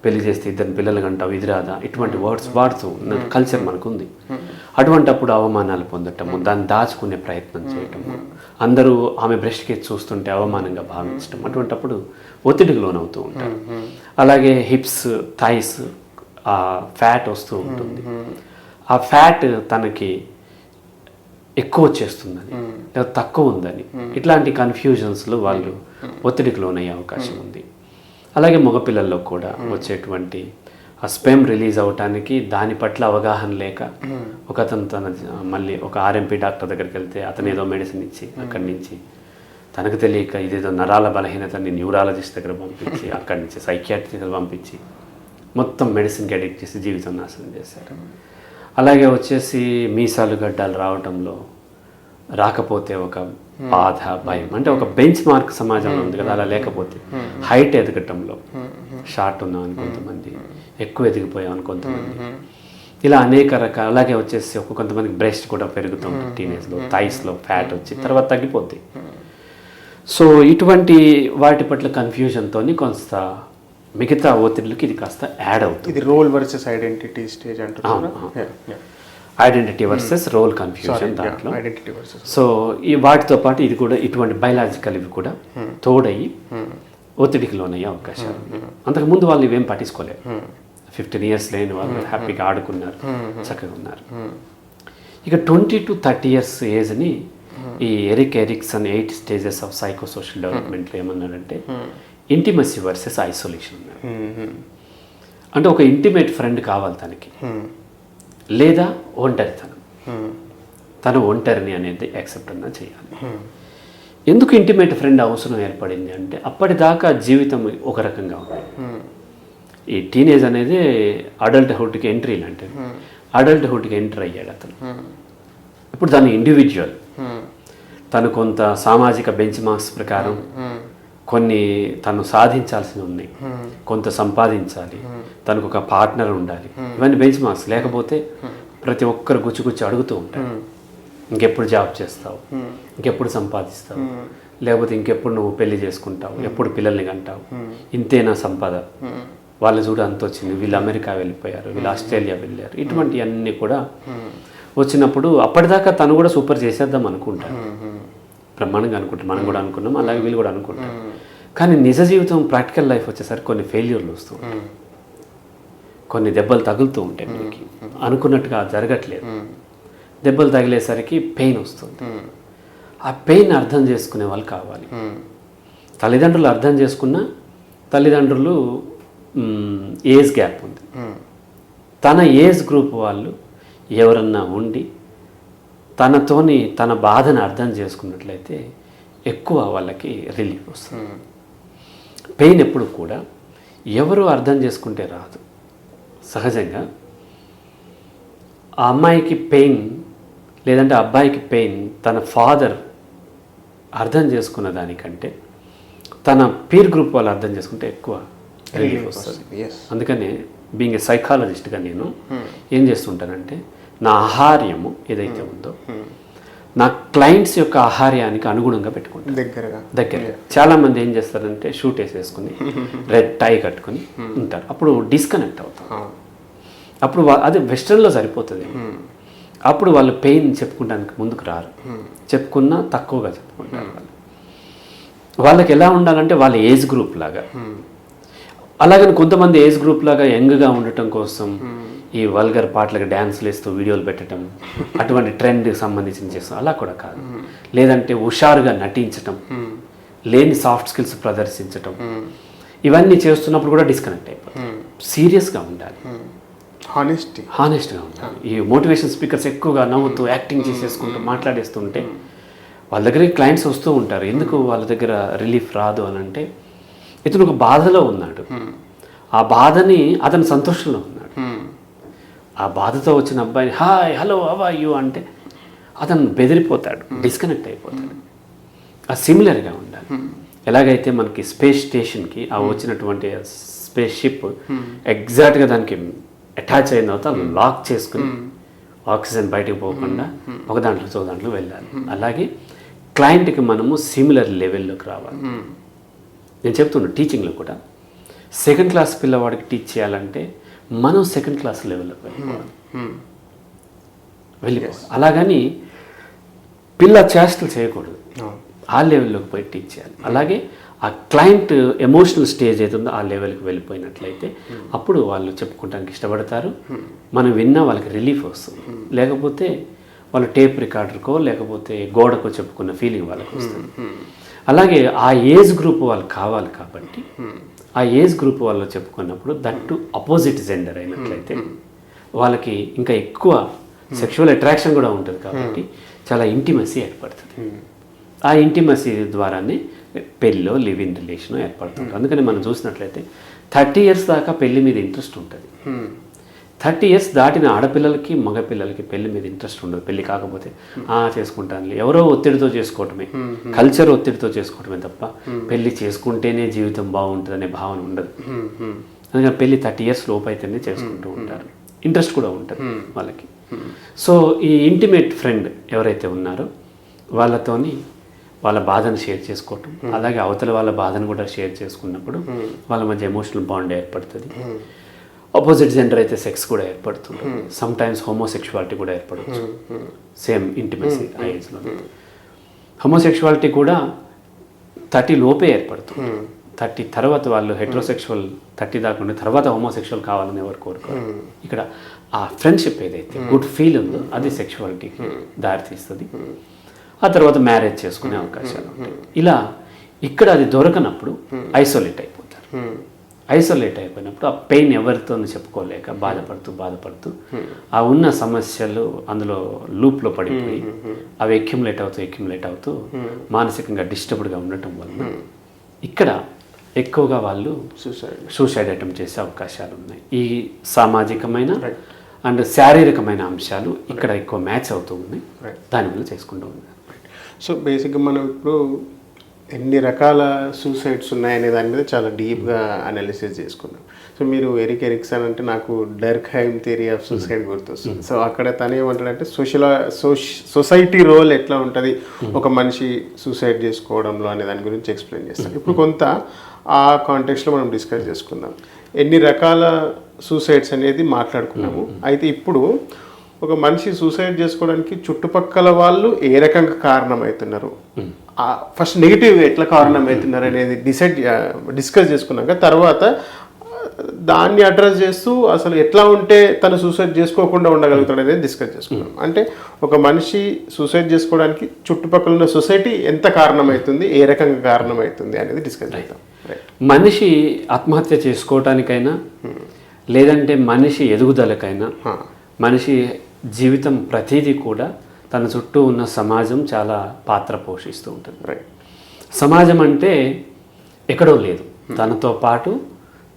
పెళ్లి చేస్తే ఇద్దరు పిల్లలు కంటావు ఇది రాదా ఇటువంటి వర్డ్స్ వాడుతూ కల్చర్ మనకుంది. అటువంటప్పుడు అవమానాలు పొందటము, దాన్ని దాచుకునే ప్రయత్నం చేయటము, అందరూ ఆమె బ్రెస్ట్కి చూస్తుంటే అవమానంగా భావించటం, అటువంటప్పుడు ఒత్తిడికి లోనవుతూ ఉంటారు. అలాగే హిప్స్ థైస్ ఆ ఫ్యాట్ వస్తూ ఉంటుంది. ఆ ఫ్యాట్ తనకి ఎక్కువ వచ్చేస్తుందని లేదా తక్కువ ఉందని ఇట్లాంటి కన్ఫ్యూజన్స్లో వాళ్ళు ఒత్తిడికి లోనయ్యే అవకాశం ఉంది. అలాగే మగపిల్లల్లో కూడా వచ్చేటువంటి ఆ స్పెమ్ రిలీజ్ అవటానికి దాని పట్ల అవగాహన లేక ఒకతను మళ్ళీ ఒక ఆర్ఎంపీ డాక్టర్ దగ్గరికి వెళ్తే అతను ఏదో మెడిసిన్ ఇచ్చి అక్కడి నుంచి తనకు తెలియక ఇదేదో నరాల బలహీనతని న్యూరాలజిస్ట్ దగ్గర పంపించి అక్కడి నుంచి సైకియాట్రిస్ట్ దగ్గర పంపించి మొత్తం మెడిసిన్కి అడిక్ట్ చేసి జీవితం నాశనం చేశారు. అలాగే వచ్చేసి మీసాలు గడ్డాలు రావటంలో రాకపోతే ఒక బాధ భయం, అంటే ఒక బెంచ్ మార్క్ సమాజంలో ఉంది కదా, అలా లేకపోతే హైట్ ఎదగటంలో షార్ట్ ఉన్నామని కొంతమంది, ఎక్కువ ఎదిగిపోయామని కొంతమంది, ఇలా అనేక రకాల. అలాగే వచ్చేసి కొంతమందికి బ్రెస్ట్ కూడా పెరుగుతుంది టీనేజ్లో, థైస్లో ఫ్యాట్ వచ్చి తర్వాత తగ్గిపోద్ది. సో ఇటువంటి వాటి పట్ల కన్ఫ్యూజన్తో కొంత మిగతా ఒత్తిడికి ఇది కాస్త యాడ్ అవుతుంది. ఇది రోల్ వర్సెస్ ఐడెంటిటీ స్టేజ్ అంటున్నారు. ఐడెంటిటీ వర్సెస్ రోల్ కన్ఫ్యూజన్ దాంట్లో. సో ఈ వాటితో పాటు ఇది కూడా ఇటువంటి బయలాజికల్ ఇవి కూడా తోడయి ఒత్తిడికి లోనయ్యే అవకాశాలు. అంతకుముందు వాళ్ళు ఇవేం పట్టించుకోలేరు. 15 years లేని వాళ్ళు హ్యాపీగా ఆడుకున్నారు, చక్కగా ఉన్నారు. ఇక 20 to 30 years ఏజ్ని ఈ ఎరిక్సన్ 8 stages ఆఫ్ సైకోసోషల్ డెవలప్మెంట్లో ఏమన్నాడంటే ఇంటిమసీ వర్సెస్ ఐసోలేషన్. అంటే ఒక ఇంటిమేట్ ఫ్రెండ్ కావాలి తనకి, లేదా ఒంటరితనం, తను ఒంటరిని అనేది యాక్సెప్ట్ అన్నా చేయాలి. ఎందుకు ఇంటిమేట్ ఫ్రెండ్ అవసరం ఏర్పడింది అంటే అప్పటిదాకా జీవితం ఒక రకంగా ఉంది. ఈ టీనేజ్ అనేది అడల్ట్హుడ్కి ఎంట్రీ లాంటిది. అడల్ట్హుడ్కి ఎంటర్ అయ్యాడు అతను. ఇప్పుడు తను ఇండివిజువల్, తను కొంత సామాజిక బెంచ్ మార్క్స్ ప్రకారం కొన్ని తను సాధించాల్సి ఉన్నాయి, కొంత సంపాదించాలి, తనకు ఒక పార్ట్నర్ ఉండాలి, ఇవన్నీ బెంచ్ మార్క్స్. లేకపోతే ప్రతి ఒక్కరు గుచ్చి అడుగుతూ ఉంటారు, ఇంకెప్పుడు జాబ్ చేస్తావు, ఇంకెప్పుడు సంపాదిస్తావు, లేకపోతే ఇంకెప్పుడు నువ్వు పెళ్లి చేసుకుంటావు, ఎప్పుడు పిల్లల్ని కంటావు, ఇంతేనా సంపద, వాళ్ళ చూడ అంత వచ్చింది, వీళ్ళు అమెరికా వెళ్ళిపోయారు, వీళ్ళు ఆస్ట్రేలియా వెళ్ళారు, ఇటువంటివన్నీ కూడా వచ్చినప్పుడు అప్పటిదాకా తను కూడా సూపర్ చేసేద్దాం అనుకుంటారు, బ్రహ్మాండంగా అనుకుంటారు, మనం కూడా అనుకున్నాం, అలాగే వీళ్ళు కూడా అనుకుంటారు. కానీ నిజ జీవితం ప్రాక్టికల్ లైఫ్ వచ్చేసరికి కొన్ని ఫెయిల్యూర్లు వస్తూ ఉంటాయి, కొన్ని దెబ్బలు తగులుతూ ఉంటాయి, మనకి అనుకున్నట్టుగా జరగట్లేదు. దెబ్బలు తగిలేసరికి పెయిన్ వస్తుంది. ఆ పెయిన్ అర్థం చేసుకునే వాళ్ళు కావాలి. తల్లిదండ్రులు అర్థం చేసుకున్న తల్లిదండ్రులు ఏజ్ గ్యాప్ ఉంది, తన ఏజ్ గ్రూప్ వాళ్ళు ఎవరన్నా ఉండి తనతోని తన బాధను అర్థం చేసుకున్నట్లయితే ఎక్కువ వాళ్ళకి రిలీఫ్ వస్తుంది. పెయిన్ ఎప్పుడు కూడా ఎవరు అర్థం చేసుకుంటే రాదు. సహజంగా ఆ అమ్మాయికి పెయిన్ లేదంటే అబ్బాయికి పెయిన్ తన ఫాదర్ అర్థం చేసుకున్న దానికంటే తన పీర్ గ్రూప్ వాళ్ళు అర్థం చేసుకుంటే ఎక్కువ రిలీఫ్ వస్తుంది. అందుకనే బీయింగ్ ఏ సైకాలజిస్ట్గా నేను ఏం చేస్తుంటానంటే నా ఆహార్యము ఏదైతే ఉందో నా క్లయింట్స్ యొక్క ఆహార్యానికి అనుగుణంగా పెట్టుకుంటాను దగ్గర. చాలామంది ఏం చేస్తారంటే షూట్ వేసేసుకుని రెడ్ టై కట్టుకుని ఉంటారు, అప్పుడు డిస్కనెక్ట్ అవుతాం. అప్పుడు అది వెస్ట్రన్లో సరిపోతుంది. అప్పుడు వాళ్ళు పెయిన్ చెప్పుకోవడానికి ముందుకు రారు, చెప్పుకున్నా తక్కువగా చెప్పుకుంటారు. వాళ్ళకి ఎలా ఉండాలంటే వాళ్ళ ఏజ్ గ్రూప్ లాగా. అలాగని కొంతమంది ఏజ్ గ్రూప్ లాగా యంగ్గా ఉండటం కోసం ఈ వల్గర్ పాటలకు డ్యాన్స్లు వేస్తూ వీడియోలు పెట్టడం, అటువంటి ట్రెండ్కి సంబంధించి చేస్తాం. అలా కూడా కాదు. లేదంటే హుషారుగా నటించటం, లేని సాఫ్ట్ స్కిల్స్ ప్రదర్శించటం, ఇవన్నీ చేస్తున్నప్పుడు కూడా డిస్కనెక్ట్ అయిపోతాం. సీరియస్గా ఉండాలి, హానెస్ట్గా ఉండాలి. ఈ మోటివేషన్ స్పీకర్స్ ఎక్కువగా నవ్వుతూ యాక్టింగ్ చేసేసుకుంటూ మాట్లాడేస్తుంటే వాళ్ళ దగ్గరికి క్లయింట్స్ వస్తూ ఉంటారు. ఎందుకు వాళ్ళ దగ్గర రిలీఫ్ రాదు అని అంటే ఇతను ఒక బాధలో ఉన్నాడు, ఆ బాధని అతను సంతోషంలో ఉన్నాడు. ఆ బాధతో వచ్చిన అబ్బాయిని hi hello how are you అంటే అతను బెదిరిపోతాడు, డిస్కనెక్ట్ అయిపోతాడు. ఆ సిమిలర్గా ఉండాలి. ఎలాగైతే మనకి స్పేస్ స్టేషన్కి ఆ వచ్చినటువంటి స్పేస్ షిప్ ఎగ్జాక్ట్గా దానికి అటాచ్ అయిన తర్వాత లాక్ చేసుకుని ఆక్సిజన్ బయటకు పోకుండా ఒక దాంట్లో వెళ్ళాలి. అలాగే క్లయింట్కి మనము సిమిలర్ లెవెల్లోకి రావాలి. నేను చెప్తున్నాను టీచింగ్లో కూడా సెకండ్ క్లాస్ పిల్లవాడికి టీచ్ చేయాలంటే మనం సెకండ్ క్లాస్ లెవెల్లోకి వెళ్ళిపోవాలి. అలాగని పిల్ల చేష్టలు చేయకూడదు, ఆ లెవెల్లోకి పోయి టీచ్ చేయాలి. అలాగే ఆ క్లయింట్ ఎమోషనల్ స్టేజ్ ఏతుందో ఆ లెవెల్కి వెళ్ళిపోయినట్లయితే అప్పుడు వాళ్ళు చెప్పుకోవడానికి ఇష్టపడతారు. మనం విన్నా వాళ్ళకి రిలీఫ్ వస్తుంది. లేకపోతే వాళ్ళు టేప్ రికార్డర్కో లేకపోతే గోడకో చెప్పుకున్న ఫీలింగ్ వాళ్ళకి వస్తుంది. అలాగే ఆ ఏజ్ గ్రూప్ వాళ్ళు కావాలి కాబట్టి ఆ ఏజ్ గ్రూప్ వాళ్ళు చెప్పుకున్నప్పుడు దట్టు అపోజిట్ జెండర్ అయినట్లయితే వాళ్ళకి ఇంకా ఎక్కువ సెక్షువల్ అట్రాక్షన్ కూడా ఉంటుంది కాబట్టి చాలా ఇంటిమసీ ఏర్పడుతుంది. ఆ ఇంటిమసీ ద్వారానే పెళ్ళిలో లివ్ ఇన్ రిలేషన్ ఏర్పడుతుంది. అందుకని మనం చూసినట్లయితే 30 years దాకా పెళ్లి మీద ఇంట్రెస్ట్ ఉంటుంది. 30 years దాటిన ఆడపిల్లలకి మగపిల్లలకి పెళ్లి మీద ఇంట్రెస్ట్ ఉండదు. పెళ్లి కాకపోతే చేసుకుంటాను, ఎవరో ఒత్తిడితో చేసుకోవటమే, కల్చర్ ఒత్తిడితో చేసుకోవటమే తప్ప పెళ్లి చేసుకుంటేనే జీవితం బాగుంటుంది అనే భావన ఉండదు. అందుకని పెళ్లి 30 years లోపు అయితేనే చేసుకుంటూ ఉంటారు. ఇంట్రెస్ట్ కూడా ఉంటుంది వాళ్ళకి. సో ఈ ఇంటిమేట్ ఫ్రెండ్ ఎవరైతే ఉన్నారో వాళ్ళతోని వాళ్ళ బాధను షేర్ చేసుకోవటం, అలాగే అవతల వాళ్ళ బాధను కూడా షేర్ చేసుకున్నప్పుడు వాళ్ళ మధ్య ఎమోషనల్ బాండ్ ఏర్పడుతుంది. ఆపోజిట్ జెండర్ అయితే సెక్స్ కూడా ఏర్పడుతుంది. సమ్ టైమ్స్ హోమోసెక్షువాలిటీ కూడా ఏర్పడవచ్చు. సేమ్ ఇంటిమసీ ఆ ఏజ్లో. హోమోసెక్షువాలిటీ కూడా 30 లోపే ఏర్పడుతుంది. 30 తర్వాత వాళ్ళు హెట్రోసెక్షువల్ 30 దాకా ఉండే తర్వాత హోమోసెక్షువల్ కావాలని ఎవరు కోరుకోరు. ఇక్కడ ఆ ఫ్రెండ్షిప్ ఏదైతే గుడ్ ఫీల్ ఉందో అది సెక్షువాలిటీకి దారితీస్తుంది. ఆ తర్వాత మ్యారేజ్ చేసుకునే అవకాశాలు ఉంటాయి. ఇలా ఇక్కడ అది దొరకనప్పుడు ఐసోలేట్ అయిపోతారు. ఐసోలేట్ అయిపోయినప్పుడు ఆ పెయిన్ ఎవరితో చెప్పుకోలేక బాధపడుతూ ఆ ఉన్న సమస్యలు అందులో లూప్లో పడిపోయి అవి ఎక్యుములేట్ అవుతూ మానసికంగా డిస్టర్బ్డ్గా ఉండటం వలన ఇక్కడ ఎక్కువగా వాళ్ళు సూసైడ్ అటెంప్ట్ చేసే అవకాశాలు ఉన్నాయి. ఈ సామాజికమైన అండ్ శారీరకమైన అంశాలు ఇక్కడ ఎక్కువ మ్యాచ్ అవుతూ ఉన్నాయి. దానివల్ల చేసుకుంటూ ఉన్నాయి. సో బేసిక్గా మనం ఇప్పుడు ఎన్ని రకాల సూసైడ్స్ ఉన్నాయనే దాని మీద చాలా డీప్గా అనాలిసిస్ చేసుకున్నాం. సో మీరు ఎరిక్ ఎరిక్సన్ అంటే నాకు డర్క్హైమ్ థియరీ ఆఫ్ సూసైడ్ గుర్తొస్తుంది. సో అక్కడ తను ఏమంటాడంటే సొసైటీ రోల్ ఎట్లా ఉంటుంది ఒక మనిషి సూసైడ్ చేసుకోవడంలో అనే దాని గురించి ఎక్స్ప్లెయిన్ చేస్తాను. ఇప్పుడు కొంత ఆ కాంటెక్స్లో మనం డిస్కస్ చేసుకుందాం. ఎన్ని రకాల సూసైడ్స్ అనేది మాట్లాడుకున్నాము. అయితే ఇప్పుడు ఒక మనిషి సూసైడ్ చేసుకోవడానికి చుట్టుపక్కల వాళ్ళు ఏ రకంగా కారణమవుతున్నారు, ఫస్ట్ నెగిటివ్గా ఎట్లా కారణమవుతున్నారు అనేది డిస్కస్ చేసుకున్నాక తర్వాత దాన్ని అడ్రస్ చేస్తూ అసలు ఎట్లా ఉంటే తను సూసైడ్ చేసుకోకుండా ఉండగలుగుతాడు అనేది డిస్కస్ చేసుకున్నాం. అంటే ఒక మనిషి సూసైడ్ చేసుకోవడానికి చుట్టుపక్కల ఉన్న సొసైటీ ఎంత కారణమవుతుంది, ఏ రకంగా కారణమవుతుంది అనేది డిస్కస్ చేద్దాం. మనిషి ఆత్మహత్య చేసుకోవటానికైనా లేదంటే మనిషి ఎదుగుదలకైనా మనిషి జీవితం ప్రతిదీ కూడా తన చుట్టూ ఉన్న సమాజం చాలా పాత్ర పోషిస్తూ ఉంటుంది. సమాజం అంటే ఎక్కడో లేదు, తనతో పాటు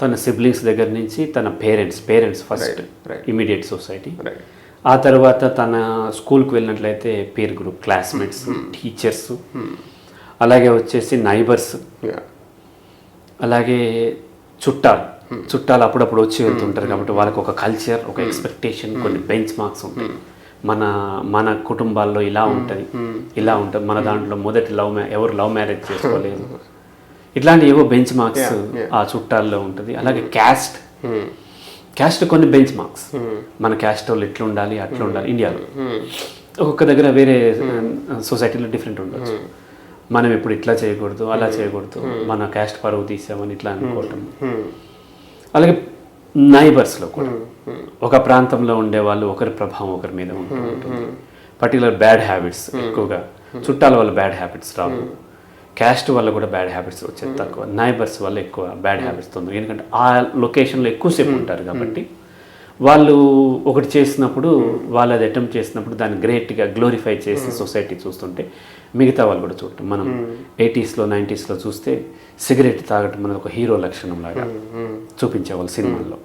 తన సిబ్లింగ్స్ దగ్గర నుంచి తన పేరెంట్స్ ఫస్ట్ ఇమీడియట్ సొసైటీ, ఆ తర్వాత తన స్కూల్కి వెళ్ళినట్లయితే పీర్ గ్రూప్, క్లాస్మేట్స్, టీచర్స్, అలాగే వచ్చేసి నైబర్స్, అలాగే చుట్టాలు అప్పుడప్పుడు వచ్చి వెళ్తుంటారు కాబట్టి వాళ్ళకి ఒక కల్చర్, ఒక ఎక్స్పెక్టేషన్, కొన్ని బెంచ్ మార్క్స్ ఉంటాయి. మన కుటుంబాల్లో ఇలా ఉంటుంది, మన దాంట్లో మొదటి ఎవరు లవ్ మ్యారేజ్ చేసుకోలేదు, ఇట్లాంటి ఏవో బెంచ్ మార్క్స్ ఆ చుట్టాల్లో ఉంటుంది. అలాగే క్యాస్ట్ కొన్ని బెంచ్ మార్క్స్, మన క్యాస్ట్ వాళ్ళు ఎట్లా ఉండాలి అట్లా ఉండాలి. ఇండియాలో ఒక్కొక్క దగ్గర వేరే సొసైటీలో డిఫరెంట్ ఉండొచ్చు. మనం ఇప్పుడు ఇట్లా చేయకూడదు, అలా చేయకూడదు, మన క్యాస్ట్ పరువు తీసామని ఇట్లా అనుకోవటం. అలాగే నైబర్స్లో కూడా ఒక ప్రాంతంలో ఉండే వాళ్ళు ఒకరి ప్రభావం ఒకరి మీద ఉంటుంది. పర్టికులర్ బ్యాడ్ హ్యాబిట్స్ ఎక్కువగా చుట్టాల వల్ల బ్యాడ్ హ్యాబిట్స్ రావు, క్యాస్ట్ వల్ల కూడా బ్యాడ్ హ్యాబిట్స్ వచ్చేది తక్కువ, నైబర్స్ వల్ల ఎక్కువ బ్యాడ్ హ్యాబిట్స్ తొందరగా. ఎందుకంటే ఆ లొకేషన్లో ఎక్కువసేపు ఉంటారు కాబట్టి వాళ్ళు ఒకటి చేసినప్పుడు, వాళ్ళు అది అటెంప్ట్ చేసినప్పుడు దాన్ని గ్రేట్గా గ్లోరిఫై చేసి సొసైటీ చూస్తుంటే మిగతా వాళ్ళు కూడా చూడటం. మనం 80s, 90s చూస్తే సిగరెట్ తాగటం అనేది ఒక హీరో లక్షణం లాగా చూపించేవాళ్ళు సినిమాల్లో.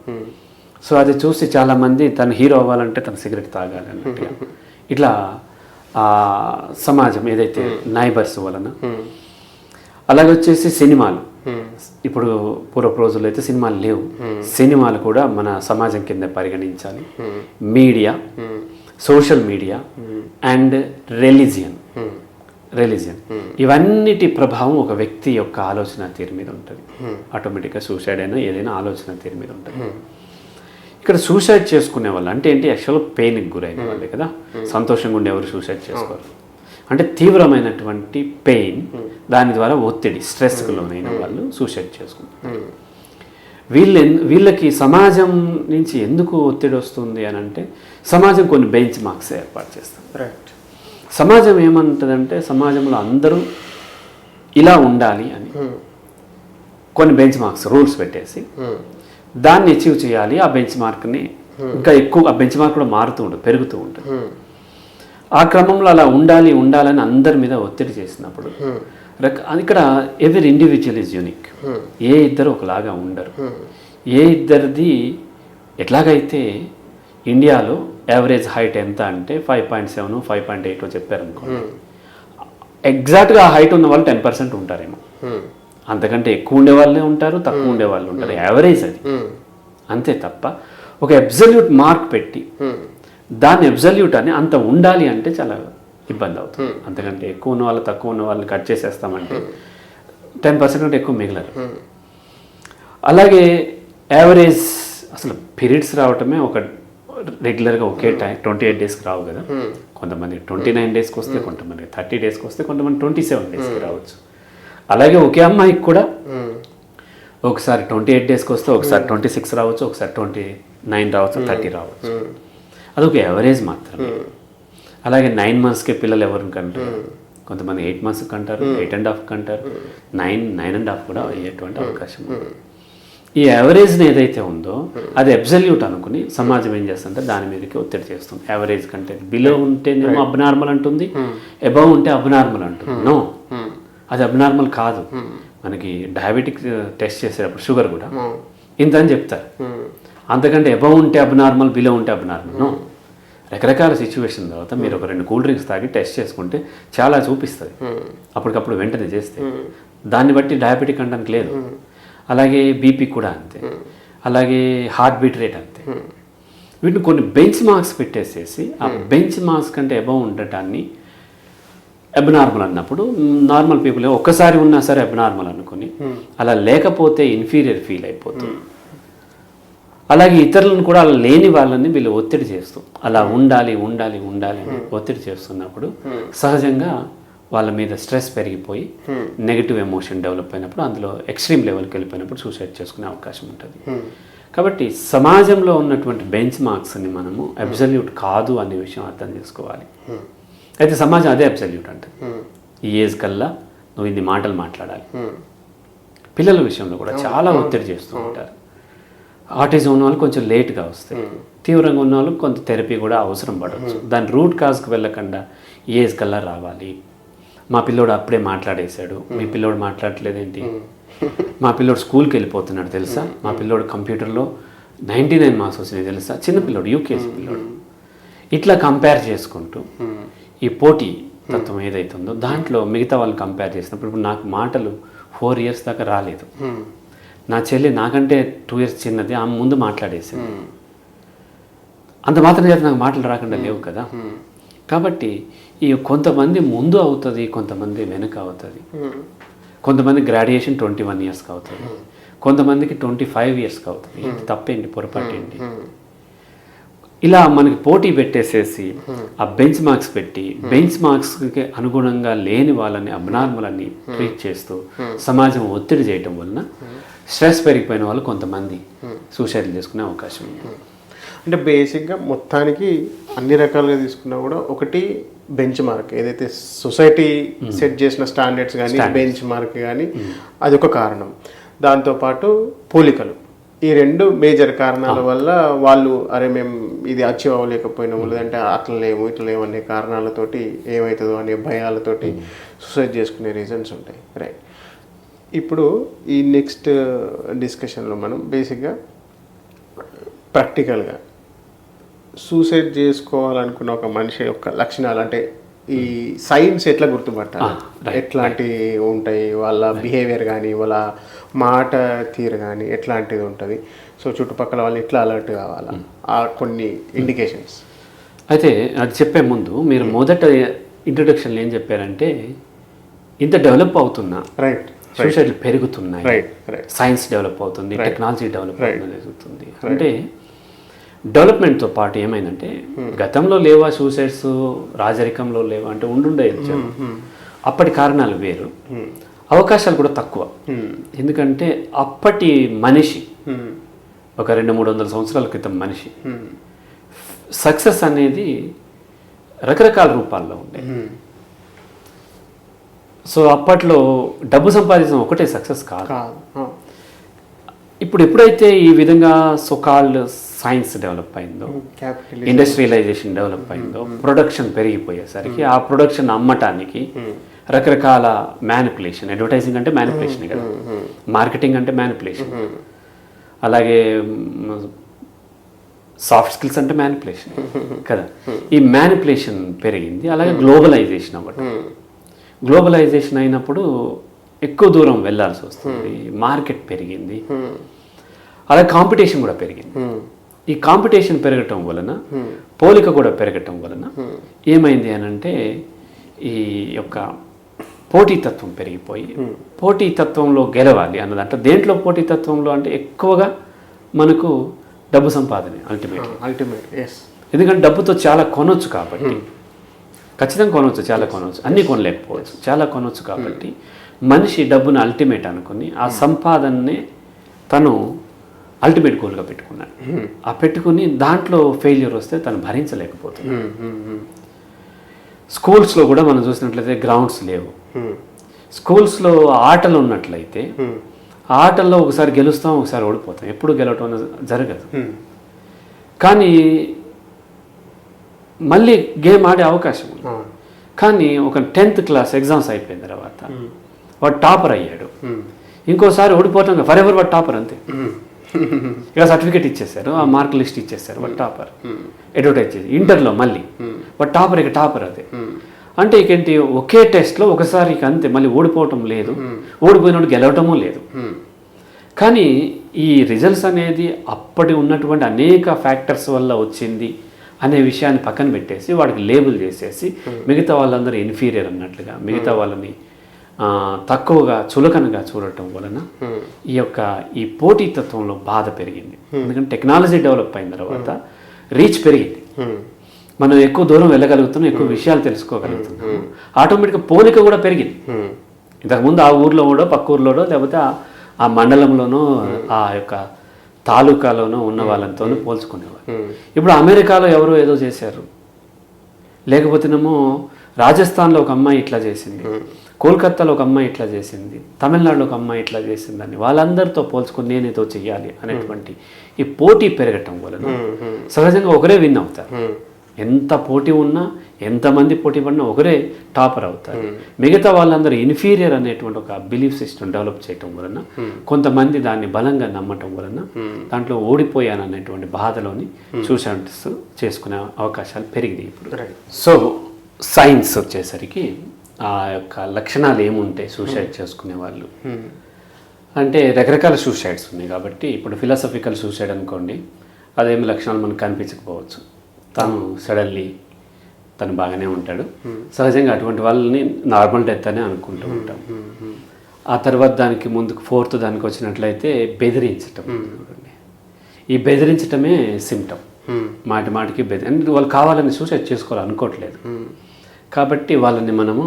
సో అది చూసి చాలామంది తను హీరో అవ్వాలంటే తను సిగరెట్ తాగాలి అన్నట్టుగా ఇట్లా సమాజం ఏదైతే నైబర్స్ వలన. అలాగే వచ్చేసి సినిమాలు, ఇప్పుడు పూర్వపు రోజుల్లో అయితే సినిమాలు లేవు, సినిమాలు కూడా మన సమాజం కింద పరిగణించాలి. Media, social media and religion ఇవన్నిటి ప్రభావం ఒక వ్యక్తి యొక్క ఆలోచన తీరు మీద ఉంటుంది. ఆటోమేటిక్గా సూసైడ్ అయినా ఏదైనా ఆలోచన తీరు మీద ఉంటుంది. ఇక్కడ సూసైడ్ చేసుకునే వాళ్ళు అంటే ఏంటి, యాక్చువల్గా పెయిన్కి గురైన వాళ్ళే కదా. సంతోషంగా ఉండే ఎవరు సూసైడ్ చేసుకోరు. అంటే తీవ్రమైనటువంటి పెయిన్, దాని ద్వారా ఒత్తిడి, స్ట్రెస్కి లోనైన వాళ్ళు సూసైడ్ చేసుకుంటారు. వీళ్ళకి సమాజం నుంచి ఎందుకు ఒత్తిడి వస్తుంది అని అంటే, సమాజం కొన్ని బెంచ్ మార్క్స్ ఏర్పాటు చేస్తుంది. సమాజం ఏమంటుందంటే, సమాజంలో అందరూ ఇలా ఉండాలి అని కొన్ని బెంచ్ మార్క్స్, రూల్స్ పెట్టేసి దాన్ని అచీవ్ చేయాలి. ఆ బెంచ్ మార్క్ని ఇంకా ఎక్కువ, ఆ బెంచ్ మార్క్ కూడా మారుతూ ఉంటుంది, పెరుగుతూ ఉంటుంది. ఆ క్రమంలో అలా ఉండాలని అందరి మీద ఒత్తిడి చేసినప్పుడు ఇక్కడ ఎవరి ఇండివిజువల్ ఈజ్ యూనిక్. ఏ ఇద్దరు ఒకలాగా ఉండరు. ఏ ఇద్దరిది ఎట్లాగైతే ఇండియాలో యావరేజ్ హైట్ ఎంత అంటే 5.7, 5.8 చెప్పారనుకోండి, ఎగ్జాక్ట్గా ఆ హైట్ ఉన్న వాళ్ళు 10% ఉంటారేమో. అంతకంటే ఎక్కువ ఉండే వాళ్ళే ఉంటారు, తక్కువ ఉండే వాళ్ళు ఉంటారు. యావరేజ్ అది అంతే తప్ప ఒక అబ్సల్యూట్ మార్క్ పెట్టి దాన్ని అబ్సల్యూట్ అని అంత ఉండాలి అంటే చాలా ఇబ్బంది అవుతుంది. అంతకంటే ఎక్కువ ఉన్న వాళ్ళు తక్కువ ఉన్న వాళ్ళని కట్ చేసేస్తామంటే 10% కంటే ఎక్కువ మిగలరు. అలాగే యావరేజ్ అసలు పీరియడ్స్ రావటమే ఒక రెగ్యులర్గా ఒకే టైం 28 డేస్కి రావు కదా. కొంతమంది 29 డేస్కి వస్తే, కొంతమంది 30 డేస్కి వస్తే, కొంతమంది 27 డేస్కి రావచ్చు. అలాగే ఒకే అమ్మాయికి కూడా ఒకసారి 28 డేస్కి వస్తే, ఒకసారి 26 రావచ్చు, ఒకసారి 29 రావచ్చు, 30 రావచ్చు. అదొక యావరేజ్ మాత్రమే. అలాగే 9 monthsకే పిల్లలు ఎవరిని కంటారు, కొంతమంది 8 months కంటారు, 8.5 కంటారు, 9.5 కూడా అయ్యేటువంటి అవకాశం ఉంది. ఈ యావరేజ్ని ఏదైతే ఉందో అది అబ్సల్యూట్ అనుకుని సమాజం ఏం చేస్తుంటే దాని మీదకి ఒత్తిడి చేస్తుంది. యావరేజ్ కంటే బిలో ఉంటేనేమో అబ్నార్మల్ అంటుంది, అబవ్ ఉంటే అబ్నార్మల్ అంటుంది. నో, అది అబ్నార్మల్ కాదు. మనకి డయాబెటిక్ టెస్ట్ చేసేటప్పుడు షుగర్ కూడా ఇంత అని చెప్తారు. అంతకంటే అబవ్ ఉంటే అబ్నార్మల్, బిలో ఉంటే అబ్నార్మల్. నో, రకరకాల సిచ్యువేషన్ తర్వాత మీరు ఒక 2 కూల్ డ్రింక్స్ తాగి టెస్ట్ చేసుకుంటే చాలా చూపిస్తుంది. అప్పటికప్పుడు వెంటనే చేస్తే దాన్ని బట్టి డయాబెటిక్ అనడానికి లేదు. అలాగే బీపీ కూడా అంతే, అలాగే హార్ట్ బీట్ రేట్ అంతే. వీటిని కొన్ని బెంచ్ మార్క్స్ పెట్టేసేసి ఆ బెంచ్ మార్క్స్ కంటే అబవ్ ఉండటాన్ని అబ్నార్మల్ అన్నప్పుడు నార్మల్ పీపుల్ ఒక్కసారి ఉన్నా సరే అబ్నార్మల్ అనుకుని, అలా లేకపోతే ఇన్ఫీరియర్ ఫీల్ అయిపోతుంది. అలాగే ఇతరులను కూడా అలా లేని వాళ్ళని వీళ్ళు ఒత్తిడి చేస్తూ అలా ఉండాలి అని ఒత్తిడి చేస్తున్నప్పుడు సహజంగా వాళ్ళ మీద స్ట్రెస్ పెరిగిపోయి నెగిటివ్ ఎమోషన్ డెవలప్ అయినప్పుడు, అందులో ఎక్స్ట్రీమ్ లెవెల్కి వెళ్ళిపోయినప్పుడు సూసైడ్ చేసుకునే అవకాశం ఉంటుంది. కాబట్టి సమాజంలో ఉన్నటువంటి బెంచ్ మార్క్స్ని మనము అబ్సల్యూట్ కాదు అనే విషయం అర్థం చేసుకోవాలి. అయితే సమాజం అదే అబ్సల్యూట్ అంటే, ఈ ఏజ్ కల్లా నువ్వు ఇన్ని మాటలు మాట్లాడాలి. పిల్లల విషయంలో కూడా చాలా ఒత్తిడి చేస్తూ ఉంటారు. ఆటిజం ఉన్న వాళ్ళు కొంచెం లేట్గా వస్తాయి, తీవ్రంగా ఉన్న వాళ్ళు కొంత థెరపీ కూడా అవసరం పడవచ్చు. దాని రూట్ కాజ్కి వెళ్ళకుండా ఏజ్ కల్లా రావాలి. మా పిల్లోడు అప్పుడే మాట్లాడేశాడు, మీ పిల్లోడు మాట్లాడట్లేదేంటి, మా పిల్లోడు స్కూల్కి వెళ్ళిపోతున్నాడు తెలుసా, మా పిల్లోడు కంప్యూటర్లో 99 మార్క్స్ వచ్చినాయి తెలుసా, చిన్న పిల్లోడు, యూకేజీ పిల్లోడు. ఇట్లా కంపేర్ చేసుకుంటూ ఈ పోటీ తత్వం ఏదైతుందో దాంట్లో మిగతా వాళ్ళు కంపేర్ చేసినప్పుడు ఇప్పుడు నాకు మాటలు 4 years దాకా రాలేదు. నా చెల్లి నాకంటే 2 years చిన్నది, ఆమె ముందు మాట్లాడేసింది. అంత మాత్రం చేత నాకు మాటలు రాకుండా లేవు కదా. కాబట్టి ఈ కొంతమంది ముందు అవుతుంది, కొంతమంది వెనుక అవుతుంది. కొంతమంది గ్రాడ్యుయేషన్ 21 yearsకి అవుతుంది, కొంతమందికి 25 yearsకి అవుతుంది. ఏంటి తప్పేంటి, పొరపాటు ఏంటి? ఇలా మనకి పోటీ పెట్టేసేసి ఆ బెంచ్ మార్క్స్ పెట్టి బెంచ్ మార్క్స్కి అనుగుణంగా లేని వాళ్ళని అబ్నార్మల్ అని ట్రీట్ చేస్తూ సమాజం ఒత్తిడి చేయటం వలన స్ట్రెస్ పెరిగిపోయిన వాళ్ళు కొంతమంది సూసైడ్ చేసుకునే అవకాశం ఉంది. అంటే బేసిక్గా మొత్తానికి అన్ని రకాలుగా తీసుకున్నా కూడా ఒకటి బెంచ్ మార్క్, ఏదైతే సొసైటీ సెట్ చేసిన స్టాండర్డ్స్ కానీ బెంచ్ మార్క్ కానీ అది ఒక కారణం. దాంతోపాటు పోలికలు, ఈ 2 మేజర్ కారణాల వల్ల వాళ్ళు అరే మేము ఇది అచీవ్ అవ్వలేకపోయినాము, లేదంటే అట్లా లేము ఇట్లా లేము అనే కారణాలతోటి ఏమవుతుందో అనే భయాలతోటి సూసైడ్ చేసుకునే రీజన్స్ ఉంటాయి. రైట్. ఇప్పుడు ఈ నెక్స్ట్ డిస్కషన్లో మనం బేసిక్గా ప్రాక్టికల్గా సూసైడ్ చేసుకోవాలనుకున్న ఒక మనిషి యొక్క లక్షణాలు, అంటే ఈ సైన్స్ ఎట్లా గుర్తుపట్టాలి, ఎట్లాంటివి ఉంటాయి, వాళ్ళ బిహేవియర్ కానీ వాళ్ళ మాట తీరు కానీ ఎట్లాంటిది ఉంటుంది, సో చుట్టుపక్కల వాళ్ళు ఎట్లా అలర్ట్ కావాలా, ఆ కొన్ని ఇండికేషన్స్. అయితే అది చెప్పే ముందు మీరు మొదట ఇంట్రొడక్షన్లో ఏం చెప్పారంటే ఇంత డెవలప్ అవుతున్నా రైట్ సూసైడ్లు పెరుగుతున్నాయి, రైట్ రైట్ సైన్స్ డెవలప్ అవుతుంది, టెక్నాలజీ డెవలప్ జరుగుతుంది. అంటే డెవలప్మెంట్తో పాటు ఏమైందంటే గతంలో లేవా సూసైడ్స్, రాజరికంలో లేవా అంటే ఉండుండేది. అప్పటి కారణాలు వేరు, అవకాశాలు కూడా తక్కువ. ఎందుకంటే అప్పటి మనిషి ఒక 200-300 సంవత్సరాల క్రితం మనిషి సక్సెస్ అనేది రకరకాల రూపాల్లో ఉండే. సో అప్పట్లో డబ్బు సంపాదించడం ఒకటే సక్సెస్ కాదు. ఇప్పుడు ఎప్పుడైతే ఈ విధంగా సోకాల్డ్ సైన్స్ డెవలప్ అయిందో, ఇండస్ట్రియలైజేషన్ డెవలప్ అయిందో, ప్రొడక్షన్ పెరిగిపోయేసరికి ఆ ప్రొడక్షన్ అమ్మటానికి రకరకాల మ్యానిపులేషన్, అడ్వర్టైజింగ్ అంటే మ్యానిపులేషన్ కదా, మార్కెటింగ్ అంటే మ్యానిపులేషన్, అలాగే సాఫ్ట్ స్కిల్స్ అంటే మ్యానిపులేషన్ కదా. ఈ మ్యానిపులేషన్ పెరిగింది. అలాగే గ్లోబలైజేషన్ అవ్వటం, గ్లోబలైజేషన్ అయినప్పుడు ఎక్కువ దూరం వెళ్ళాల్సి వస్తుంది, మార్కెట్ పెరిగింది, అలాగే కాంపిటీషన్ కూడా పెరిగింది. ఈ కాంపిటీషన్ పెరగటం వలన, పోలిక కూడా పెరగటం వలన ఏమైంది అని అంటే ఈ యొక్క పోటీతత్వం పెరిగిపోయి, పోటీతత్వంలో గెలవాలి అన్నదంటే దేంట్లో పోటీతత్వంలో అంటే ఎక్కువగా మనకు డబ్బు సంపాదనే అల్టిమేట్. ఎందుకంటే డబ్బుతో చాలా కొనవచ్చు కాబట్టి, ఖచ్చితంగా కొనవచ్చు, చాలా కొనవచ్చు, అన్నీ కొనలేకపోవచ్చు, చాలా కొనవచ్చు కాబట్టి మనిషి డబ్బును అల్టిమేట్ అనుకుని ఆ సంపాదననే తను అల్టిమేట్ గోల్గా పెట్టుకున్నాడు. ఆ పెట్టుకుని దాంట్లో ఫెయిల్యూర్ వస్తే తను భరించలేకపోతున్నాడు. స్కూల్స్లో కూడా మనం చూసినట్లయితే గ్రౌండ్స్ లేవు. స్కూల్స్లో ఆటలు ఉన్నట్లయితే ఆటల్లో ఒకసారి గెలుస్తాం, ఒకసారి ఓడిపోతాం, ఎప్పుడు గెలవటం జరగదు. కానీ మళ్ళీ గేమ్ ఆడే అవకాశం ఉంది. కానీ ఒక 10th క్లాస్ ఎగ్జామ్స్ అయిపోయిన తర్వాత వాడు టాపర్ అయ్యాడు, ఇంకోసారి ఓడిపోవటం ఫర్ ఎవర్ వాడు టాపర్ అంతే. ఇక సర్టిఫికేట్ ఇచ్చేసారు, ఆ మార్క్ లిస్ట్ ఇచ్చేసారు, వాడు టాపర్. అడ్వర్టైజ్ చేసి ఇంటర్లో మళ్ళీ వాడు టాపర్, ఇక టాపర్ అదే. అంటే ఇకేంటి, ఒకే టెస్ట్లో ఒకసారి ఇక అంతే, మళ్ళీ ఓడిపోవటం లేదు, ఓడిపోయినప్పుడు గెలవటము లేదు. కానీ ఈ రిజల్ట్స్ అనేది అప్పటి ఉన్నటువంటి అనేక ఫ్యాక్టర్స్ వల్ల వచ్చింది అనే విషయాన్ని పక్కన పెట్టేసి వాడికి లేబుల్ చేసేసి మిగతా వాళ్ళందరూ ఇన్ఫీరియర్ అన్నట్లుగా, మిగతా వాళ్ళని తక్కువగా చులకనగా చూడటం వలన ఈ పోటీతత్వంలో బాధ పెరిగింది. ఎందుకంటే టెక్నాలజీ డెవలప్ అయిన తర్వాత రీచ్ పెరిగింది, మనం ఎక్కువ దూరం వెళ్ళగలుగుతున్నాం, ఎక్కువ విషయాలు తెలుసుకోగలుగుతున్నాం, ఆటోమేటిక్గా పోలిక కూడా పెరిగింది. ఇంతకుముందు ఆ ఊర్లో కూడా, పక్క ఊర్లోనో, లేకపోతే ఆ మండలంలోనో, ఆ యొక్క తాలూకాలోనో ఉన్న వాళ్ళతో పోల్చుకునేవారు. ఇప్పుడు అమెరికాలో ఎవరో ఏదో చేశారు, లేకపోతేనేమో రాజస్థాన్లో ఒక అమ్మాయి ఇట్లా చేసింది, కోల్కత్తాలో ఒక అమ్మాయి ఇట్లా చేసింది, తమిళనాడులో ఒక అమ్మాయి ఇట్లా చేసిందని వాళ్ళందరితో పోల్చుకొని నేనేదో చెయ్యాలి అనేటువంటి ఈ పోటీ పెరగటం వలన సహజంగా ఒకరే విన్ అవుతారు. ఎంత పోటీ ఉన్నా ఎంతమంది పోటీ పడినా ఒకరే టాపర్ అవుతారు. మిగతా వాళ్ళందరూ ఇన్ఫీరియర్ అనేటువంటి ఒక బిలీఫ్ సిస్టమ్ డెవలప్ చేయటం వలన కొంతమంది దాన్ని బలంగా నమ్మటం వలన దాంట్లో ఓడిపోయాననేటువంటి బాధలోని సూసైడ్స్ చేసుకునే అవకాశాలు పెరిగినాయి ఇప్పుడు. సో సైన్స్ వచ్చేసరికి ఆ యొక్క లక్షణాలు ఏముంటాయి సూసైడ్ చేసుకునే వాళ్ళు అంటే రకరకాల సూసైడ్స్ ఉన్నాయి. కాబట్టి ఇప్పుడు ఫిలాసఫికల్ సూసైడ్ అనుకోండి, అదేమి లక్షణాలు మనకు కనిపించకపోవచ్చు. తను సడన్లీ తను బాగానే ఉంటాడు, సహజంగా అటువంటి వాళ్ళని నార్మల్ డెత్ అని అనుకుంటూ ఉంటాం. ఆ తర్వాత దానికి ముందుకు ఫోర్త్ దానికి వచ్చినట్లయితే బెదిరించటం. ఈ బెదిరించటమే సిమ్టమ్. మాటి మాటికి అంటే వాళ్ళు కావాలని సూసైడ్ చేసుకోవాలనుకోవట్లేదు. కాబట్టి వాళ్ళని మనము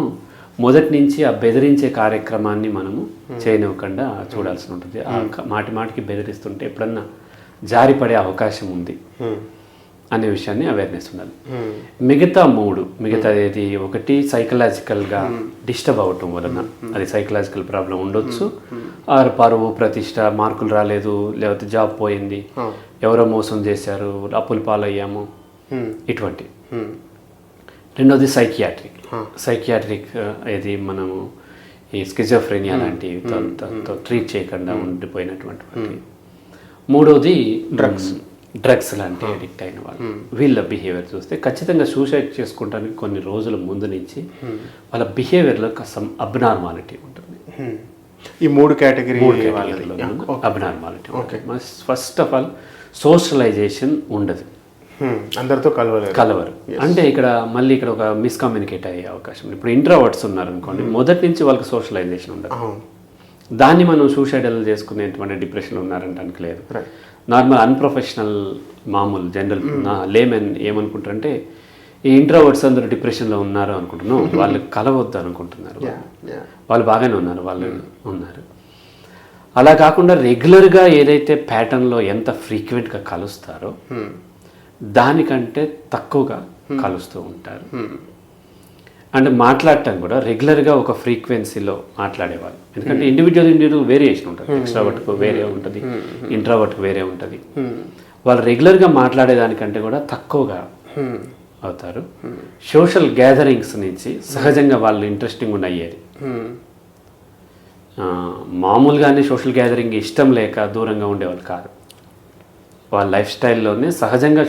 మొదటి నుంచి ఆ బెదిరించే కార్యక్రమాన్ని మనము చేయనివ్వకుండా చూడాల్సి ఉంటుంది. ఆ మాటి మాటికి బెదిరిస్తుంటే ఎప్పుడన్నా జారిపడే అవకాశం ఉంది అనే విషయాన్ని అవేర్నెస్ ఉండాలి. మిగతా ఏది ఒకటి సైకలాజికల్గా డిస్టర్బ్ అవ్వటం వలన అది సైకలాజికల్ ప్రాబ్లం ఉండొచ్చు. ఆరు పరువు ప్రతిష్ట, మార్కులు రాలేదు, లేకపోతే జాబ్ పోయింది, ఎవరో మోసం చేశారు, అప్పులు పాలయ్యాము, ఇటువంటి. రెండోది సైకియాట్రిక్ ఏది మనము ఈ స్కిజోఫ్రెనియా లాంటివి ట్రీట్ చేయకుండా ఉండిపోయినటువంటి. మూడోది డ్రగ్స్ లాంటి అడిక్ట్ అయిన వాళ్ళు. వీళ్ళ బిహేవియర్ చూస్తే ఖచ్చితంగా సూసైడ్ చేసుకోవడానికి కొన్ని రోజుల ముందు నుంచి వాళ్ళ బిహేవియర్లో కాస్త అబ్నార్మాలిటీ ఉంటుంది. ఈ మూడు కేటగిరీలో అబ్నార్మాలిటీ ఉంటుంది. ఫస్ట్ ఆఫ్ ఆల్ సోషలైజేషన్ ఉండదు, అందరితో కలవరు. అంటే ఇక్కడ మళ్ళీ ఇక్కడ ఒక మిస్కమ్యూనికేట్ అయ్యే అవకాశం. ఇప్పుడు ఇంట్రోవర్ట్స్ ఉన్నారనుకోండి, మొదటి నుంచి వాళ్ళకి సోషలైజేషన్ ఉండదు. దాన్ని మనం సూసైడల్ చేసుకునేటువంటి డిప్రెషన్లో ఉన్నారంటానికి లేదు. నార్మల్ అన్ప్రొఫెషనల్ మామూలు జనరల్ లేమెన్ ఏమనుకుంటారంటే ఈ ఇంట్రోవర్ట్స్ అందరూ డిప్రెషన్లో ఉన్నారు అనుకుంటున్నాం, వాళ్ళు కలవద్దు అనుకుంటున్నారు. వాళ్ళు బాగానే ఉన్నారు. అలా కాకుండా రెగ్యులర్గా ఏదైతే ప్యాటర్న్లో ఎంత ఫ్రీక్వెంట్గా కలుస్తారో దానికంటే తక్కువగా కలుస్తూ ఉంటారు. అంటే మాట్లాడటం కూడా రెగ్యులర్గా ఒక ఫ్రీక్వెన్సీలో మాట్లాడేవాళ్ళు. ఎందుకంటే ఇండివిజువల్ వేరియేషన్ ఉంటుంది. ఎక్స్ట్రావర్ట్కు వేరే ఉంటుంది, ఇంట్రావర్ట్కు వేరే ఉంటుంది. వాళ్ళు రెగ్యులర్గా మాట్లాడేదానికంటే కూడా తక్కువగా అవుతారు. సోషల్ గ్యాదరింగ్స్ నుంచి సహజంగా వాళ్ళు ఇంట్రెస్టింగ్ అయ్యేది. మామూలుగానే సోషల్ గ్యాదరింగ్ ఇష్టం లేక దూరంగా ఉండేవాళ్ళు కాదు. వాళ్ళ లైఫ్ స్టైల్లోనే సహజంగా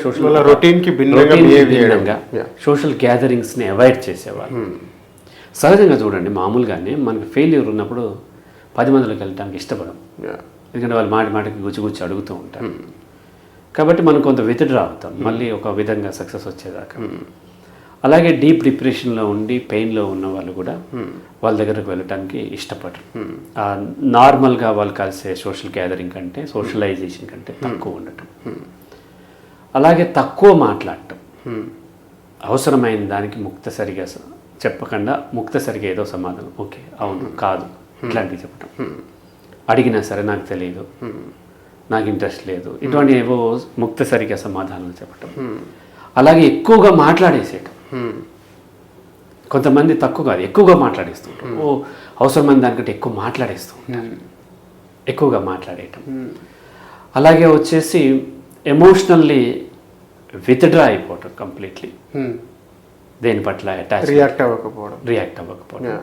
రొటీన్కి భిన్నంగా సోషల్ గ్యాదరింగ్స్ని అవాయిడ్ చేసేవాళ్ళు. సహజంగా చూడండి, మామూలుగానే మనకి ఫెయిల్యూర్ ఉన్నప్పుడు 10 మందిలోకి వెళ్ళటానికి ఇష్టపడం. ఎందుకంటే వాళ్ళు మాటికి గుచ్చి అడుగుతూ ఉంటారు. కాబట్టి మనం కొంత విత్డ్రా అవుతాం మళ్ళీ ఒక విధంగా సక్సెస్ వచ్చేదాకా. అలాగే డీప్ డిప్రెషన్లో ఉండి పెయిన్లో ఉన్న వాళ్ళు కూడా వాళ్ళ దగ్గరకు వెళ్ళటానికి ఇష్టపడరు. నార్మల్గా వాళ్ళు కలిసే సోషల్ గ్యాదరింగ్ కంటే, సోషలైజేషన్ కంటే తక్కువ ఉండటం. అలాగే తక్కువ మాట్లాడటం, అవసరమైన దానికి ముక్తసరిగా చెప్పకుండా ముక్తసరిగా ఏదో సమాధానం, ఓకే, అవును, కాదు, ఇట్లాంటివి చెప్పటం. అడిగినా సరే నాకు తెలియదు, నాకు ఇంట్రెస్ట్ లేదు, ఇటువంటి ఏవో ముక్తసరిగా సమాధానాలు చెప్పటం. అలాగే ఎక్కువగా మాట్లాడేసేయటం. కొంతమంది తక్కువ కాదు, ఎక్కువగా మాట్లాడేస్తుంటారు. అవసరమైన దానికంటే ఎక్కువ మాట్లాడేస్తూ ఉంటారు, ఎక్కువగా మాట్లాడేయటం. అలాగే వచ్చేసి ఎమోషనల్లీ విత్డ్రా అయిపోవటం కంప్లీట్లీ. దేని పట్ల రియాక్ట్ అవ్వకపోవడం,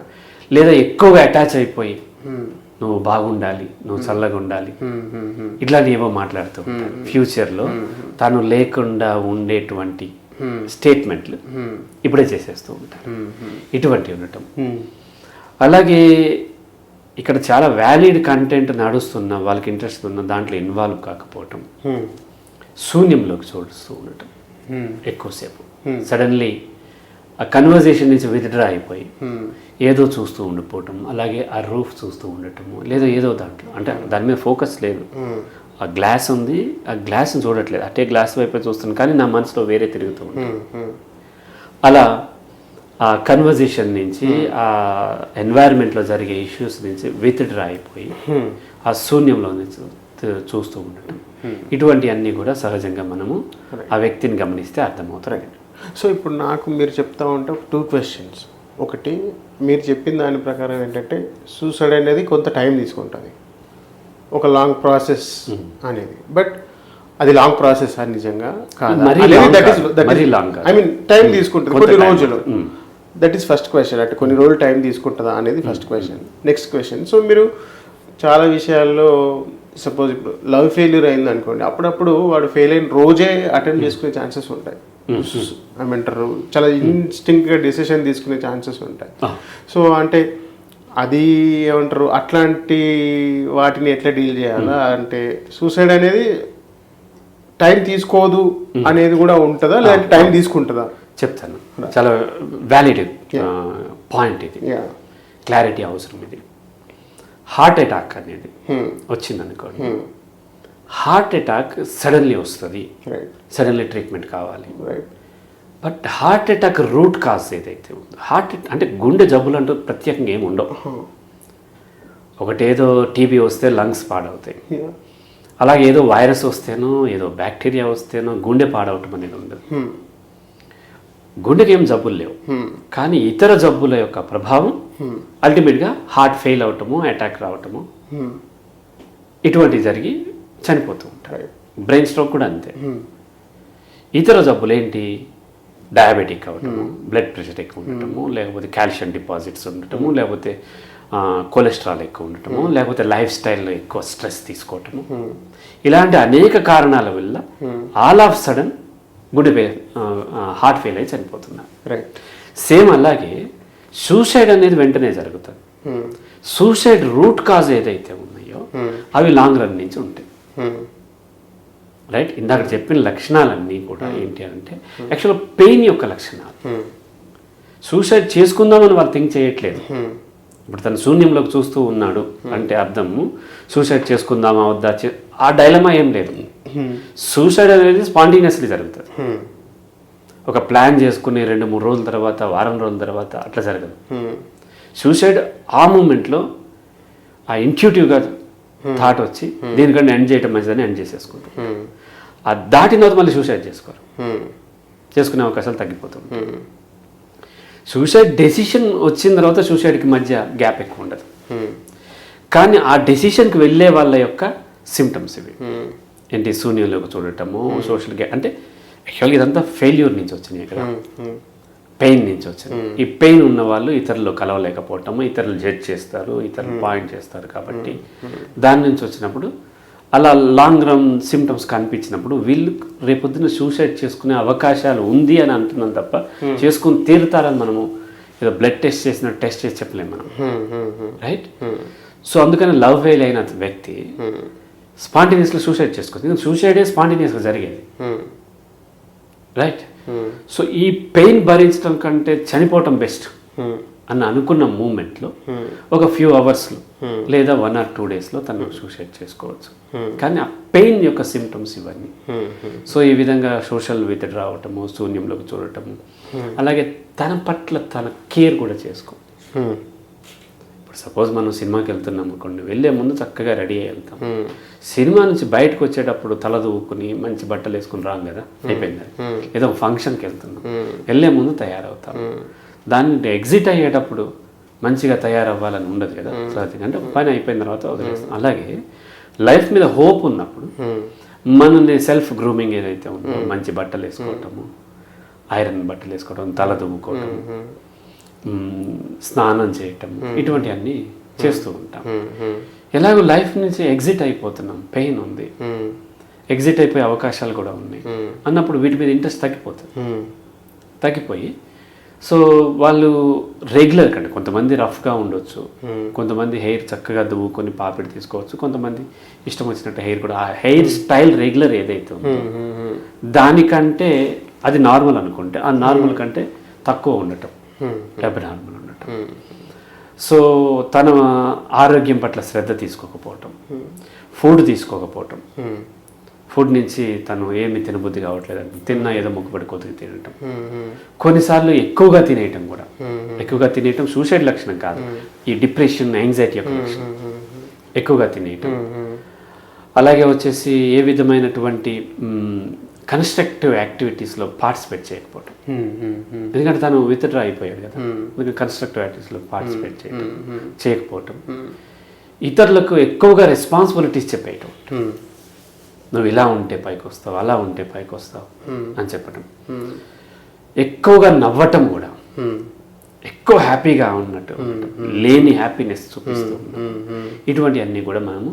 లేదా ఎక్కువగా అటాచ్ అయిపోయి నువ్వు బాగుండాలి, నువ్వు చల్లగా ఉండాలి, ఇట్లాంటి ఏవో మాట్లాడుతూ ఉంటారు. ఫ్యూచర్లో తను లేకుండా ఉండేటువంటి స్టేట్మెంట్లు ఇప్పుడే చేసేస్తూ ఉంటారు. ఇటువంటి ఉండటం. అలాగే ఇక్కడ చాలా వ్యాలిడ్ కంటెంట్ నడుస్తున్న వాళ్ళకి ఇంట్రెస్ట్ ఉన్న దాంట్లో ఇన్వాల్వ్ కాకపోవటం, శూన్యంలోకి చూడుస్తూ ఉండటం ఎక్కువసేపు. సడన్లీ ఆ కన్వర్జేషన్ నుంచి విత్డ్రా అయిపోయి ఏదో చూస్తూ ఉండిపోవటం. అలాగే ఆ రూఫ్ చూస్తూ ఉండటము, లేదా ఏదో దాంట్లో అంటే దాని మీద ఫోకస్ లేదు. ఆ గ్లాస్ ఉంది, ఆ గ్లాస్ని చూడట్లేదు, అట్టే గ్లాస్ వైపే చూస్తున్నాను, కానీ నా మనసులో వేరే తిరుగుతూ ఉంటుంది. అలా ఆ కన్వర్జేషన్ నుంచి, ఆ ఎన్వైరన్మెంట్లో జరిగే ఇష్యూస్ నుంచి విత్డ్రా అయిపోయి ఆ శూన్యంలో నుంచి చూస్తూ ఉండటం. ఇటువంటివన్నీ కూడా సహజంగా మనము ఆ వ్యక్తిని గమనిస్తే అర్థమవుతాయి. సో ఇప్పుడు నాకు మీరు చెప్తా ఉంటే 2 questions. ఒకటి, మీరు చెప్పిన దాని ప్రకారం ఏంటంటే సూసైడ్ అనేది కొంత టైం తీసుకుంటుంది, ఒక లాంగ్ ప్రాసెస్ అనేది. బట్ అది లాంగ్ ప్రాసెస్ అని నిజంగా మరీ long కాదు. ఐ మీన్ టైం తీసుకుంటుంది కొన్ని రోజులు. That is first question. అంటే కొన్ని రోజులు టైం తీసుకుంటుందా అనేది first question. Next question, so మీరు చాలా విషయాల్లో సపోజ్ ఇప్పుడు లవ్ ఫెయిల్యూర్ అయింది అనుకోండి, అప్పుడప్పుడు వాడు ఫెయిల్ అయిన రోజే అటెండ్ చేసుకునే ఛాన్సెస్ ఉంటాయి. ఏమంటారు, చాలా ఇన్స్టింక్ట్గా డెసిషన్ తీసుకునే ఛాన్సెస్ ఉంటాయి. సో అంటే అది ఏమంటారు, అట్లాంటి వాటిని ఎట్లా డీల్ చేయాలా? అంటే సూసైడ్ అనేది టైం తీసుకోదు అనేది కూడా ఉంటుందా, లేదంటే టైం తీసుకుంటుందా? చెప్తాను. చాలా వ్యాలిడ్ పాయింట్ ఇది, క్లారిటీ అవసరం. ఇది హార్ట్ అటాక్ అనేది వచ్చింది అనుకోండి, హార్ట్ అటాక్ సడన్లీ వస్తుంది, సడన్లీ ట్రీట్మెంట్ కావాలి. But heart attack root cause ఏదైతే ఉందో, అంటే గుండె జబ్బులు అంటూ ప్రత్యేకంగా ఏమి ఉండవు. ఒకటేదో టీబీ వస్తే లంగ్స్ పాడవుతాయి, అలాగే ఏదో వైరస్ వస్తేనో ఏదో బ్యాక్టీరియా వస్తేనో గుండె పాడవటం అనేది ఉండదు. గుండెకి ఏం జబ్బులు లేవు, కానీ ఇతర జబ్బుల యొక్క ప్రభావం అల్టిమేట్గా హార్ట్ ఫెయిల్ అవటము, అటాక్ రావటము, ఇటువంటివి జరిగి చనిపోతూ ఉంటారు. బ్రెయిన్ స్ట్రోక్ కూడా అంతే. ఇతర జబ్బులు ఏంటి? డయాబెటిక్ అవ్వటము, బ్లడ్ ప్రెషర్ ఎక్కువ ఉండటము, లేకపోతే కాల్షియం డిపాజిట్స్ ఉండటము, లేకపోతే కొలెస్ట్రాల్ ఎక్కువ ఉండటము, లేకపోతే లైఫ్ స్టైల్లో ఎక్కువ స్ట్రెస్ తీసుకోవటము, ఇలాంటి అనేక కారణాల వల్ల ఆల్ ఆఫ్ సడన్ గుండె హార్ట్ ఫెయిల్ అయి చనిపోతున్నారు. సేమ్ అలాగే సూసైడ్ అనేది వెంటనే జరుగుతుంది. సూసైడ్ రూట్ కాజ్ ఏదైతే ఉన్నాయో అవి లాంగ్ రన్ నుంచి ఉంటాయి. రైట్, ఇందాక చెప్పిన లక్షణాలన్నీ కూడా ఏంటి అంటే యాక్చువల్గా పెయిన్ యొక్క లక్షణాలు. సూసైడ్ చేసుకుందామని వాళ్ళు థింక్ చేయట్లేదు. ఇప్పుడు తను శూన్యంలోకి చూస్తూ ఉన్నాడు అంటే అర్థము సూసైడ్ చేసుకుందామా వద్దా, ఆ డైలమా ఏం లేదు. సూసైడ్ అనేది స్పాంటేనియస్లీ జరుగుతుంది. ఒక ప్లాన్ చేసుకుని 2-3 రోజుల తర్వాత, వారం రోజుల తర్వాత అట్లా జరగదు. సూసైడ్ ఆ మూమెంట్లో ఆ ఇంట్యూటివ్గా థాట్ వచ్చి దీనికంటే ఎండ్ చేయటం మంచిదని ఎండ్ చేసేసుకుంటారు. ఆ దాటిన తర్వాత మళ్ళీ సూసైడ్ చేసుకోరు, చేసుకునే అవకాశాలు తగ్గిపోతుంది. సూసైడ్ డెసిషన్ వచ్చిన తర్వాత సూసైడ్కి మధ్య గ్యాప్ ఎక్కువ ఉండదు. కానీ ఆ డెసిషన్కి వెళ్ళే వాళ్ళ యొక్క సిమ్టమ్స్ ఇవి ఏంటి? శూన్యంలోకి చూడటము, సోషల్ అంటే యాక్చువల్గా ఇదంతా ఫెయిల్యూర్ నుంచి వచ్చినాయి కదా, పెయిన్ నుంచి వచ్చింది. ఈ పెయిన్ ఉన్న వాళ్ళు ఇతరులు కలవలేకపోవటము, ఇతరులు జడ్జ్ చేస్తారు, ఇతరులు పాయింట్ చేస్తారు. కాబట్టి దాని నుంచి వచ్చినప్పుడు అలా లాంగ్ రన్ సిమ్టమ్స్ కనిపించినప్పుడు వీళ్ళు రేపొద్దున సూసైడ్ చేసుకునే అవకాశాలు ఉంది అని అంటున్నాం తప్ప చేసుకుని తీరుతారని మనము ఏదో బ్లడ్ టెస్ట్ చేసినట్టు టెస్ట్ చేసి చెప్పలేము మనం. రైట్, సో అందుకని లవ్ ఫెయిల్ అయిన వ్యక్తి స్పాంటేనియస్గా సూసైడ్ చేసుకోవచ్చు. సూసైడే స్పాంటేనియస్గా జరిగేది. రైట్, సో ఈ పెయిన్ భరించడం కంటే చనిపోవటం బెస్ట్ అని అనుకున్న మూమెంట్లో ఒక ఫ్యూ అవర్స్లో లేదా 1 or 2 డేస్లో తను సూసైడ్ చేసుకోవచ్చు. కానీ ఆ పెయిన్ యొక్క సిమ్టమ్స్ ఇవన్నీ. సో ఈ విధంగా సోషల్ విత్డ్రా అవటము, శూన్యంలోకి చూడటము, అలాగే తన పట్ల తన కేర్ కూడా చేసుకో. ఇప్పుడు సపోజ్ మనం సినిమాకి వెళ్తున్నాం అనుకోండి, వెళ్ళే ముందు చక్కగా రెడీ అయ్యి వెళ్తాం. సినిమా నుంచి బయటకు వచ్చేటప్పుడు తల దూకుని మంచి బట్టలు వేసుకుని రాం కదా, అయిపోయింది. ఏదో ఒక ఫంక్షన్కి వెళ్తున్నాం, వెళ్ళే ముందు తయారవుతాం. దాన్ని ఎగ్జిట్ అయ్యేటప్పుడు మంచిగా తయారవ్వాలని ఉండదు కదా, అంటే పని అయిపోయిన తర్వాత వదిలేస్తాం. అలాగే లైఫ్ మీద హోప్ ఉన్నప్పుడు మనల్ని సెల్ఫ్ గ్రూమింగ్ ఏదైతే ఉందో, మంచి బట్టలు వేసుకోవటము, ఐరన్ బట్టలు వేసుకోవటం, తల దువ్వుకోవటం, స్నానం చేయటం, ఇటువంటివన్నీ చేస్తూ ఉంటాం. ఎలాగో లైఫ్ నుంచి ఎగ్జిట్ అయిపోతున్నాం, పెయిన్ ఉంది, ఎగ్జిట్ అయిపోయే అవకాశాలు కూడా ఉన్నాయి అన్నప్పుడు వీటి మీద ఇంట్రెస్ట్ తగ్గిపోయి సో వాళ్ళు రెగ్యులర్ కంటే కొంతమంది రఫ్గా ఉండొచ్చు, కొంతమంది హెయిర్ చక్కగా దువ్వుకొని పాపిడి తీసుకోవచ్చు, కొంతమంది ఇష్టం వచ్చినట్టు హెయిర్ కూడా, ఆ హెయిర్ స్టైల్ రెగ్యులర్ ఏదైతే ఉందో దానికంటే అది నార్మల్ అనుకుంటే ఆ నార్మల్ కంటే తక్కువ ఉండటం, అబ్నార్మల్ ఉండటం. సో తన ఆరోగ్యం పట్ల శ్రద్ధ తీసుకోకపోవటం, ఫుడ్ తీసుకోకపోవటం, ఫుడ్ నుంచి తను ఏమి తినబుద్ధి కావట్లేదు అంటే తిన్నా ఏదో మొక్కుబడి కొద్దిగా తినటం, కొన్నిసార్లు ఎక్కువగా తినేయటం కూడా. ఎక్కువగా తినేయటం సూసైడ్ లక్షణం కాదు, ఈ డిప్రెషన్, యాంగ్జైటీ యొక్క లక్షణం. ఎక్కువగా తినేయటం, అలాగే వచ్చేసి ఏ విధమైనటువంటి కన్స్ట్రక్టివ్ యాక్టివిటీస్లో పార్టిసిపేట్ చేయకపోవటం. ఎందుకంటే తను విత్డ్రా అయిపోయాడు కదా, ఎందుకంటే కన్స్ట్రక్టివ్ యాక్టివిటీస్లో పార్టిసిపేట్ చేయకపోవటం, ఇతరులకు ఎక్కువగా రెస్పాన్సిబిలిటీస్ చెప్పేయటం. నువ్వు ఇలా ఉంటే పైకి వస్తావు, అలా ఉంటే పైకి వస్తావు అని చెప్పటం. ఎక్కువగా నవ్వటం కూడా, ఎక్కువ హ్యాపీగా ఉన్నట్టు, లేని హ్యాపీనెస్ చూపిస్తూ ఇటువంటి అన్నీ కూడా మనము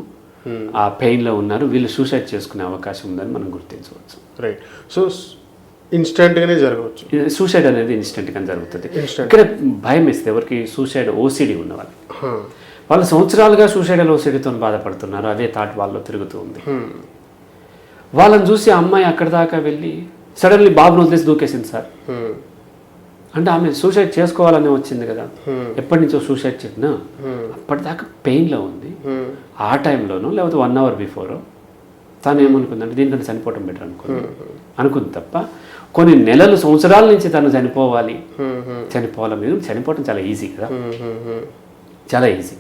ఆ పెయిన్లో ఉన్నారు, వీళ్ళు సూసైడ్ చేసుకునే అవకాశం ఉందని మనం గుర్తించవచ్చు. రైట్. సో ఇన్స్టెంట్గానే జరగవచ్చు. సూసైడ్ అనేది ఇన్స్టెంట్గానే జరుగుతుంది. ఇక్కడ భయం వేస్తే ఎవరికి సూసైడ్ ఓసిడి ఉన్న వాళ్ళు సంవత్సరాలుగా సూసైడల్ ఓసిడితో బాధపడుతున్నారు, అదే థాట్ వాళ్ళలో తిరుగుతూ ఉంది. వాళ్ళని చూసి ఆ అమ్మాయి అక్కడి దాకా వెళ్ళి సడన్లీ బాబును వదిలేసి దూకేసింది సార్ అంటే ఆమె సూసైడ్ చేసుకోవాలని వచ్చింది కదా, ఎప్పటి నుంచో సూసైడ్ చేసినా అప్పటిదాకా పెయిన్లో ఉంది. ఆ టైంలోనూ లేకపోతే 1 hour బిఫోరో తను ఏమనుకుందంటే దీనికంటే చనిపోవటం బెటర్ అనుకుంది తప్ప కొన్ని నెలలు సంవత్సరాల నుంచి తను చనిపోవాలి మీరు చనిపోవటం చాలా ఈజీ కదా, చాలా ఈజీ,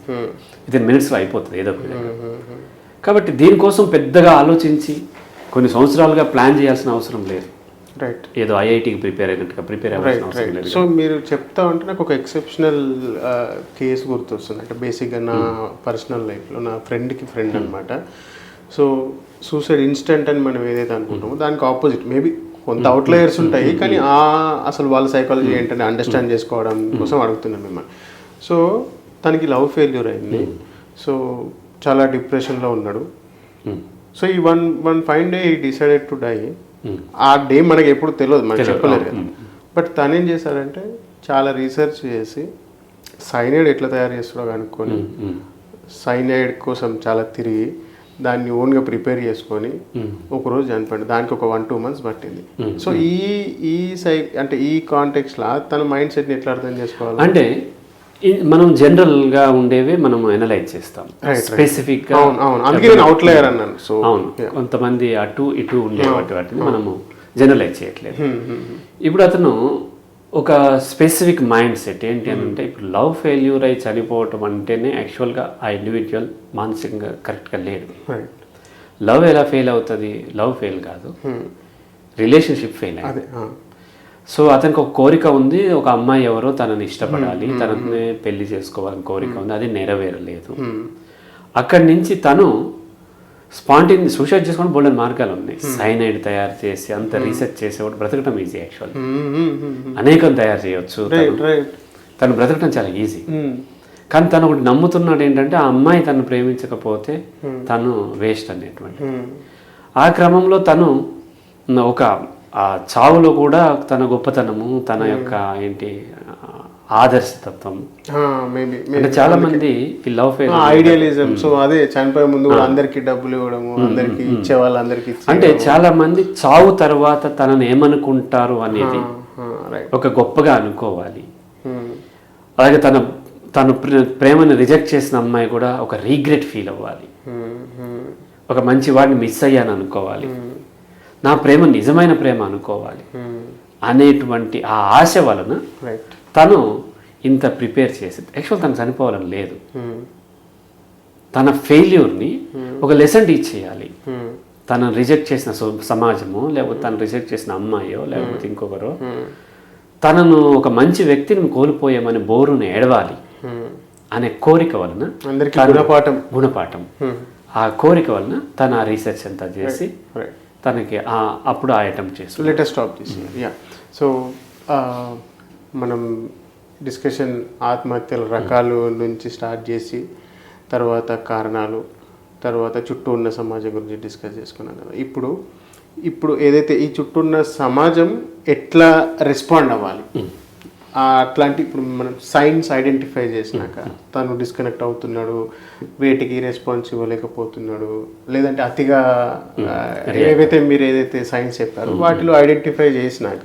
ఇది మినిట్స్లో అయిపోతుంది ఏదో ఒకటి. కాబట్టి దీనికోసం పెద్దగా ఆలోచించి కొన్ని సంవత్సరాలుగా ప్లాన్ చేయాల్సిన అవసరం లేదు. రైట్. ఏదో ఐఐటికి ప్రిపేర్ అయినట్టుగా ప్రిపేర్ అవ్వాల్సిన అవసరం లేదు. సో మీరు చెప్తా ఉంటే నాకు ఒక ఎక్సెప్షనల్ కేసు గుర్తొస్తుంది. అంటే బేసిక్గా నా పర్సనల్ లైఫ్లో నా ఫ్రెండ్కి ఫ్రెండ్ అనమాట. సో సూసైడ్ ఇన్స్టెంట్ అని మనం ఏదైతే అనుకుంటామో దానికి ఆపోజిట్ మేబీ కొంత అవుట్లయర్స్ ఉంటాయి, కానీ అసలు వాళ్ళ సైకాలజీ ఏంటంటే అండర్స్టాండ్ చేసుకోవడం కోసం అడుగుతున్నాను మిమ్మల్ని. సో తనకి లవ్ ఫెయిల్యూర్ అయింది. సో చాలా డిప్రెషన్లో ఉన్నాడు. సో ఈ వన్ ఫైన్ డే ఈ డిసైడెడ్ టు డై. ఆ డే మనకి ఎప్పుడు తెలియదు, మనకి చెప్పలేదు కదా. బట్ తను ఏం చేశాడంటే చాలా రీసెర్చ్ చేసి సైనైడ్ ఎట్లా తయారు చేస్తాడో కనుక్కొని సైనైడ్ కోసం చాలా తిరిగి దాన్ని ఓన్గా ప్రిపేర్ చేసుకొని ఒకరోజు చనిపోయాడు. దానికి ఒక 1-2 months పట్టింది. సో అంటే ఈ కాంటెక్స్లో తన మైండ్ సెట్ని ఎట్లా అర్థం చేసుకోవాలి అంటే మనం జనరల్గా ఉండేవి మనం అనలైజ్ చేస్తాం స్పెసిఫిక్గా. అందుకే నేను అవుట్లయర్ అన్నాను. సో అవును, కొంతమంది అటు ఇటు ఉండే వాటిని మనము జనరలైజ్ చేయట్లేదు. ఇప్పుడు అతను ఒక స్పెసిఫిక్ మైండ్ సెట్ ఏంటి అని అంటే, ఇప్పుడు లవ్ ఫెయిల్యూర్ అయి చనిపోవటం అంటేనే యాక్చువల్గా ఆ ఇండివిజువల్ మానసికంగా కరెక్ట్గా లేడు. లవ్ ఎలా ఫెయిల్ అవుతుంది? లవ్ ఫెయిల్ కాదు, రిలేషన్షిప్ ఫెయిల్ అయింది. సో అతనికి ఒక కోరిక ఉంది, ఒక అమ్మాయి ఎవరో తనని ఇష్టపడాలి, తనని పెళ్లి చేసుకోవాలని కోరిక ఉంది, అది నెరవేరలేదు. అక్కడి నుంచి తను స్పాంటేనియస్ సూసైడ్ చేసుకోవడం బోల్డెన్ మార్గాలు ఉన్నాయి. సైనైడ్ తయారు చేసి అంత రీసెర్చ్ చేసేవాడు బ్రతకడం ఈజీ. యాక్చువల్ అనేకం తయారు చేయవచ్చు, తను బ్రతకడం చాలా ఈజీ. కానీ తను ఒకటి నమ్ముతున్నాడు ఏంటంటే, ఆ అమ్మాయి తను ప్రేమించకపోతే తను వేస్ట్ అనేటువంటి. ఆ క్రమంలో తను ఒక ఆ చావులో కూడా తన గొప్పతనము, తన యొక్క ఏంటి ఆదర్శతత్వం, అంటే చాలా మంది లవ్ ఫెయిల్ ఐడియలిజం. సో అదే చనిపోయే ముందు కూడా అందరికి డబ్బులు ఇవ్వడము, అందరికి ఇచ్చే వాళ్ళందరికి, అంటే చాలా మంది చావు తర్వాత తనని ఏమనుకుంటారు అనేది ఒక గొప్పగా అనుకోవాలి. అలాగే తను ప్రేమని రిజెక్ట్ చేసిన అమ్మాయి కూడా ఒక రీగ్రెట్ ఫీల్ అవ్వాలి, ఒక మంచి వాడిని మిస్ అయ్యాను అనుకోవాలి, నా ప్రేమ నిజమైన ప్రేమ అనుకోవాలి అనేటువంటి ఆ ఆశ వలన తను ఇంత ప్రిపేర్ చేసి, యాక్చువల్ తను చనిపోవాలని లేదు, తన ఫెయిల్యూర్ని ఒక లెసన్ టీచ్ చేయాలి. తను రిజెక్ట్ చేసిన సమాజము, లేకపోతే తను రిజెక్ట్ చేసిన అమ్మాయో, లేకపోతే ఇంకొకరో తనను ఒక మంచి వ్యక్తిని కోల్పోయామని బోరును ఏడవాలి అనే కోరిక వలన, గుణపాఠం ఆ కోరిక వలన తన రీసెర్చ్ అంతా చేసి తనకి అప్పుడు ఆ అటెంప్ట్ చేసి లేటెస్ట్ స్టాప్ చేసి. సో మనం డిస్కషన్ ఆత్మహత్యల రకాలు నుంచి స్టార్ట్ చేసి తర్వాత కారణాలు, తర్వాత చుట్టూ ఉన్న సమాజం గురించి డిస్కస్ చేసుకున్నాం కదా. ఇప్పుడు ఏదైతే ఈ చుట్టూ ఉన్న సమాజం ఎట్లా రెస్పాండ్ అవ్వాలి, అట్లాంటి ఇప్పుడు మనం సైన్స్ ఐడెంటిఫై చేసినాక తను డిస్కనెక్ట్ అవుతున్నాడు, వేటికి రెస్పాన్స్ ఇవ్వలేకపోతున్నాడు, లేదంటే అతిగా ఏదైతే సైన్స్ చెప్పారో వాటిలో ఐడెంటిఫై చేసినాక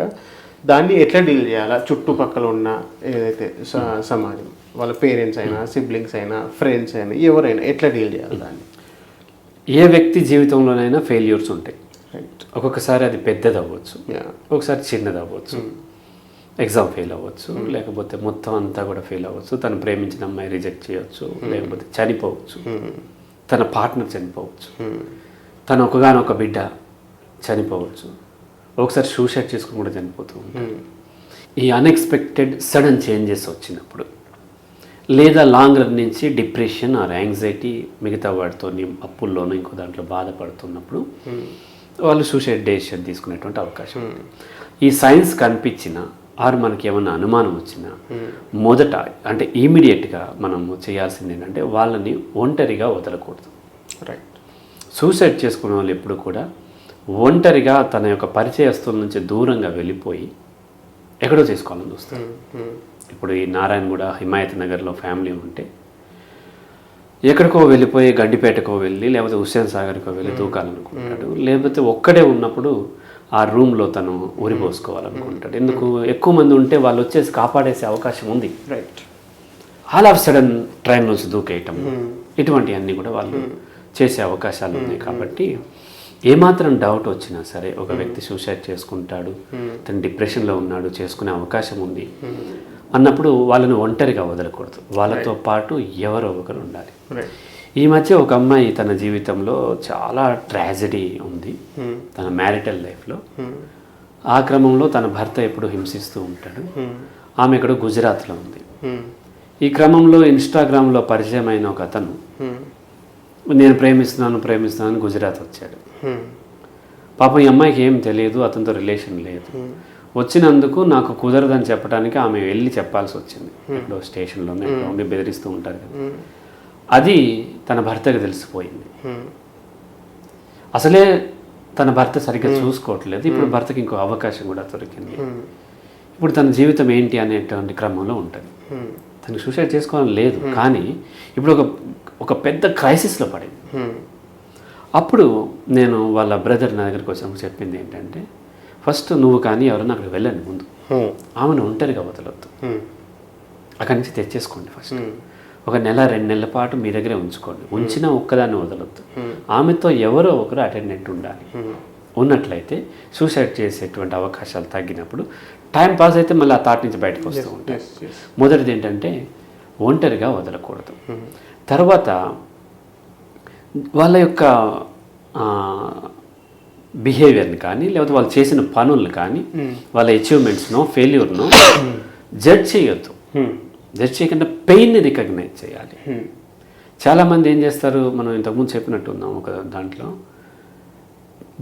దాన్ని ఎట్లా డీల్ చేయాలా, చుట్టుపక్కల ఉన్న ఏదైతే సమాజం, వాళ్ళ పేరెంట్స్ అయినా, సిబ్లింగ్స్ అయినా, ఫ్రెండ్స్ అయినా, ఎవరైనా ఎట్లా డీల్ చేయాలి దాన్ని? ఏ వ్యక్తి జీవితంలోనైనా ఫెయిల్యూర్స్ ఉంటాయి. ఒక్కొక్కసారి అది పెద్దది అవ్వచ్చు, ఒకసారి చిన్నది అవ్వచ్చు. ఎగ్జామ్ ఫెయిల్ అవ్వచ్చు, లేకపోతే మొత్తం అంతా కూడా ఫెయిల్ అవ్వచ్చు, తను ప్రేమించిన అమ్మాయి రిజెక్ట్ చేయవచ్చు, లేకపోతే చనిపోవచ్చు, తన పార్ట్నర్ చనిపోవచ్చు, తన ఒకగానొక బిడ్డ చనిపోవచ్చు, ఒకసారి సూసైడ్ చేసుకుని కూడా చనిపోతూ ఉంటాడు. ఈ అన్ఎక్స్పెక్టెడ్ సడన్ చేంజెస్ వచ్చినప్పుడు, లేదా లాంగ్ రన్ నుంచి డిప్రెషన్ ఆర్ యాంగ్జైటీ మిగతా వాటితో అప్పుల్లోనూ ఇంకో దాంట్లో బాధపడుతున్నప్పుడు వాళ్ళు సూసైడ్ డెసిషన్ తీసుకునేటువంటి అవకాశం ఉంది. ఈ సైన్స్ కనిపించిన ఆరు మనకి ఏమన్నా అనుమానం వచ్చినా మొదట అంటే ఇమీడియట్గా మనం చేయాల్సింది ఏంటంటే వాళ్ళని ఒంటరిగా వదలకూడదు. రైట్. సూసైడ్ చేసుకునే వాళ్ళు ఎప్పుడు కూడా ఒంటరిగా తన యొక్క పరిచయస్తుల నుంచి దూరంగా వెళ్ళిపోయి ఎక్కడో చేసుకోవాలని చూస్తారు. ఇప్పుడు ఈ నారాయణగూడ హిమాయత్ నగర్లో ఫ్యామిలీ ఉంటే ఎక్కడికో వెళ్ళిపోయి గండిపేటకో వెళ్ళి లేకపోతే హుస్సేన్ సాగర్కో వెళ్ళి దూకాలనుకుంటాడు. లేకపోతే ఒక్కడే ఉన్నప్పుడు ఆ రూమ్లో తను ఊరిపోసుకోవాలనుకుంటాడు. ఎందుకు ఎక్కువ మంది ఉంటే వాళ్ళు వచ్చేసి కాపాడేసే అవకాశం ఉంది. Right. All of sudden train నుంచి దూకేయటం ఇటువంటివన్నీ కూడా వాళ్ళు చేసే అవకాశాలు ఉన్నాయి. కాబట్టి ఏమాత్రం డౌట్ వచ్చినా సరే ఒక వ్యక్తి సూసైడ్ చేసుకుంటాడు, తను డిప్రెషన్లో ఉన్నాడు, చేసుకునే అవకాశం ఉంది అన్నప్పుడు వాళ్ళని ఒంటరిగా వదలకూడదు. వాళ్ళతో పాటు ఎవరో ఒకరు ఉండాలి. ఈ మధ్య ఒక అమ్మాయి తన జీవితంలో చాలా ట్రాజడీ ఉంది తన మ్యారిటల్ లైఫ్లో. ఆ క్రమంలో తన భర్త ఎప్పుడు హింసిస్తూ ఉంటాడు. ఆమె ఇక్కడ గుజరాత్లో ఉంది. ఈ క్రమంలో ఇన్స్టాగ్రామ్లో పరిచయం అయిన ఒక అతను నేను ప్రేమిస్తున్నాను గుజరాత్ వచ్చాడు. పాపం ఈ అమ్మాయికి ఏం తెలియదు, అతనితో రిలేషన్ లేదు. వచ్చినందుకు నాకు కుదరదని చెప్పడానికి ఆమె వెళ్ళి చెప్పాల్సి వచ్చింది. ఎక్కడో స్టేషన్లోనే ఉండి బెదిరిస్తూ ఉంటారు కదా. అది తన భర్తకు తెలిసిపోయింది. అసలే తన భర్త సరిగ్గా చూసుకోవట్లేదు. ఇప్పుడు భర్తకి ఇంకో అవకాశం కూడా దొరికింది. ఇప్పుడు తన జీవితం ఏంటి అనేటువంటి క్రమంలో ఉంటుంది. తనకు సూసైడ్ చేసుకోవాలని లేదు, కానీ ఇప్పుడు ఒక పెద్ద క్రైసిస్లో పడింది. అప్పుడు నేను వాళ్ళ బ్రదర్ నా దగ్గరికి వచ్చినప్పుడు చెప్పింది ఏంటంటే, ఫస్ట్ నువ్వు కానీ ఎవరన్నా అక్కడికి వెళ్ళండి, ముందు ఆమెను ఒంటరిగా వదలొద్దు, అక్కడి నుంచి తెచ్చేసుకోండి. ఫస్ట్ ఒక నెల 2 నెలల పాటు మీ దగ్గరే ఉంచుకోండి. ఉంచినా ఒక్కదాన్ని వదలొద్దు. ఆమెతో ఎవరో ఒకరు అటెండెంట్ ఉండాలి. ఉన్నట్లయితే సూసైడ్ చేసేటువంటి అవకాశాలు తగ్గినప్పుడు టైం పాస్ అయితే మళ్ళీ ఆ థాట్ నుంచి బయటకు వస్తూ ఉంటాయి. మొదటిది ఏంటంటే ఒంటరిగా వదలకూడదు. తర్వాత వాళ్ళ యొక్క బిహేవియర్ని కానీ లేకపోతే వాళ్ళు చేసిన పనులను కానీ వాళ్ళ అచీవ్మెంట్స్నో ఫెయిల్యూర్నో జడ్జ్ చేయొద్దు. జడ్జ్ చేయకుండా పెయిన్ని రికగ్నైజ్ చేయాలి. చాలామంది ఏం చేస్తారు, మనం ఇంతకుముందు చెప్పినట్టు ఉన్నాం ఒక దాంట్లో,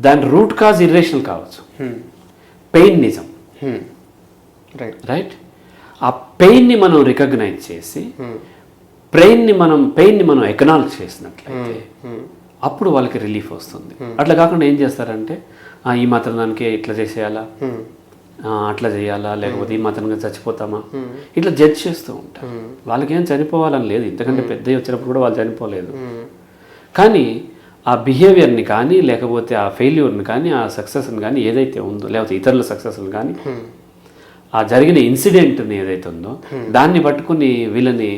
దాని రూట్ కాజ్ ఇర్రేషనల్ కావచ్చు, పెయిన్ నిజం. రైట్. ఆ పెయిన్ని మనం రికగ్నైజ్ చేసి పెయిన్ని మనం ఎకనాలజ్ చేసినట్లయితే అప్పుడు వాళ్ళకి రిలీఫ్ వస్తుంది. అట్లా కాకుండా ఏం చేస్తారంటే ఈ మాత్రం దానికి ఇట్లా చేసేయాలా, అట్లా చేయాలా, లేకపోతే ఈ మాత్రంగా చచ్చిపోతామా, ఇట్లా జడ్జ్ చేస్తూ ఉంటారు. వాళ్ళకేం చనిపోవాలని లేదు, ఇంతకంటే పెద్దవి వచ్చినప్పుడు కూడా వాళ్ళు చనిపోలేదు. కానీ ఆ బిహేవియర్ని కానీ లేకపోతే ఆ ఫెయిల్యూర్ని కానీ ఆ సక్సెస్ని కానీ ఏదైతే ఉందో, లేకపోతే ఇతరుల సక్సెస్ని కానీ ఆ జరిగిన ఇన్సిడెంట్ని ఏదైతే ఉందో దాన్ని పట్టుకుని వీళ్ళని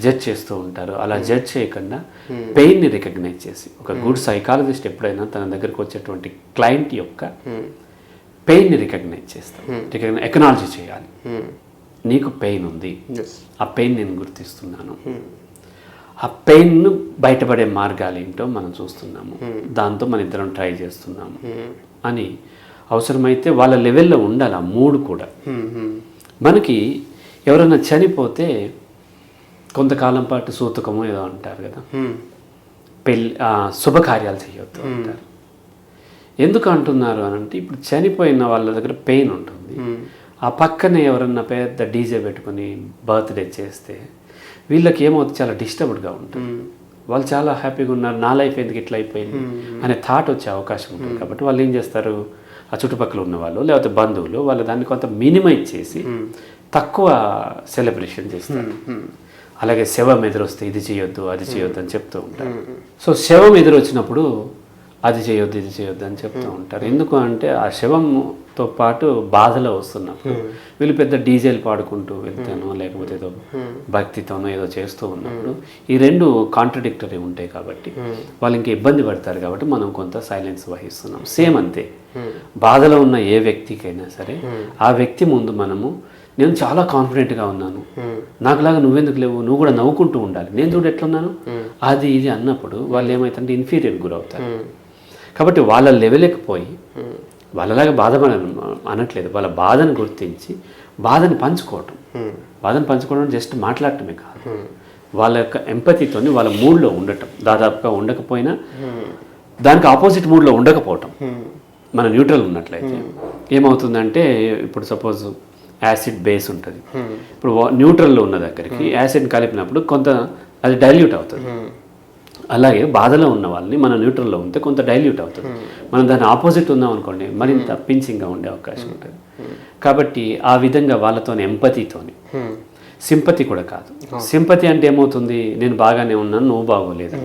జడ్జ్ చేస్తూ ఉంటారు. అలా జడ్జ్ చేయకుండా పెయిన్ని రికగ్నైజ్ చేసి, ఒక గుడ్ సైకాలజిస్ట్ ఎప్పుడైనా తన దగ్గరకు వచ్చేటువంటి క్లయింట్ యొక్క పెయిన్ని రికగ్నైజ్ చేస్తాం, ఎకనాలజీ చేయాలి. నీకు పెయిన్ ఉంది, ఆ పెయిన్ నేను గుర్తిస్తున్నాను, ఆ పెయిన్ను బయటపడే మార్గాలు ఏంటో మనం చూస్తున్నాము, దాంతో మన ఇద్దరం ట్రై చేస్తున్నాము అని అవసరమైతే వాళ్ళ లెవెల్లో ఉండాలి. ఆ మూడు కూడా. మనకి ఎవరైనా చనిపోతే కొంతకాలం పాటు సూతకము ఏదో అంటారు కదా, శుభకార్యాలు చేయొద్దు అంటారు. ఎందుకు అంటున్నారు అని అంటే, ఇప్పుడు చనిపోయిన వాళ్ళ దగ్గర పెయిన్ ఉంటుంది, ఆ పక్కనే ఎవరన్నా పెద్ద డీజే పెట్టుకుని బర్త్డే చేస్తే వీళ్ళకి ఏమవుతుంది, చాలా డిస్టర్బ్డ్గా ఉంటుంది. వాళ్ళు చాలా హ్యాపీగా ఉన్నారు, నా లైఫ్ ఎందుకు ఇట్లా అయిపోయింది అనే థాట్ వచ్చే అవకాశం ఉంటుంది. కాబట్టి వాళ్ళు ఏం చేస్తారు, ఆ చుట్టుపక్కల ఉన్న వాళ్ళు లేకపోతే బంధువులు వాళ్ళు దాన్ని కొంత మినిమైజ్ చేసి తక్కువ సెలబ్రేషన్ చేస్తారు. అలాగే శవం ఎదురొస్తే ఇది చేయొద్దు అది చేయొద్దు అని చెప్తూ ఉంటారు. సో శవం ఎదురొచ్చినప్పుడు అది చేయొద్దు ఇది చేయొద్దు అని చెప్తూ ఉంటారు. ఎందుకు అంటే ఆ శవంతో పాటు బాధలో వస్తున్నప్పుడు వీళ్ళు పెద్ద డీజేలు పాడుకుంటూ వెళ్తానో లేకపోతే ఏదో భక్తితోనో ఏదో చేస్తూ ఉన్నప్పుడు ఈ రెండు కాంట్రడిక్టరీ ఉంటాయి. కాబట్టి వాళ్ళు ఇంకా ఇబ్బంది పడతారు. కాబట్టి మనం కొంత సైలెన్స్ వహిస్తున్నాం. సేమ్ అంతే, బాధలో ఉన్న ఏ వ్యక్తికైనా సరే ఆ వ్యక్తి ముందు మనము నేను చాలా కాన్ఫిడెంట్గా ఉన్నాను, నాకులాగా నువ్వెందుకు లేవు, నువ్వు కూడా నవ్వుకుంటూ ఉండాలి, నేను చూడు ఎట్లున్నాను అది ఇది అన్నప్పుడు వాళ్ళు ఏమవుతుంటే ఇన్ఫీరియర్ గురవుతారు. కాబట్టి వాళ్ళ లెవెల్కి పోయి వాళ్ళలాగా బాధపడ అనట్లేదు, వాళ్ళ బాధను గుర్తించి బాధని పంచుకోవటం, బాధను పంచుకోవడం జస్ట్ మాట్లాడటమే కాదు, వాళ్ళ యొక్క ఎంపతితో వాళ్ళ మూడ్లో ఉండటం, దాదాపుగా ఉండకపోయినా దానికి ఆపోజిట్ మూడ్లో ఉండకపోవటం. మన న్యూట్రల్ ఉన్నట్లయితే ఏమవుతుందంటే, ఇప్పుడు సపోజ్ యాసిడ్ బేస్ ఉంటుంది, ఇప్పుడు న్యూట్రల్లో ఉన్న దగ్గరికి యాసిడ్ కలిపినప్పుడు కొంత అది డైల్యూట్ అవుతుంది. అలాగే బాధలో ఉన్న వాళ్ళని మన న్యూట్రల్లో ఉంటే కొంత డైల్యూట్ అవుతుంది. మనం దాని ఆపోజిట్ ఉన్నాం అనుకోండి, మరింత పించింగ్గా ఉండే అవకాశం ఉంటుంది. కాబట్టి ఆ విధంగా వాళ్ళతో ఎంపతితోని, సింపతి కూడా కాదు. సింపతి అంటే ఏమవుతుంది, నేను బాగానే ఉన్నాను, నువ్వు బాగోలేదు.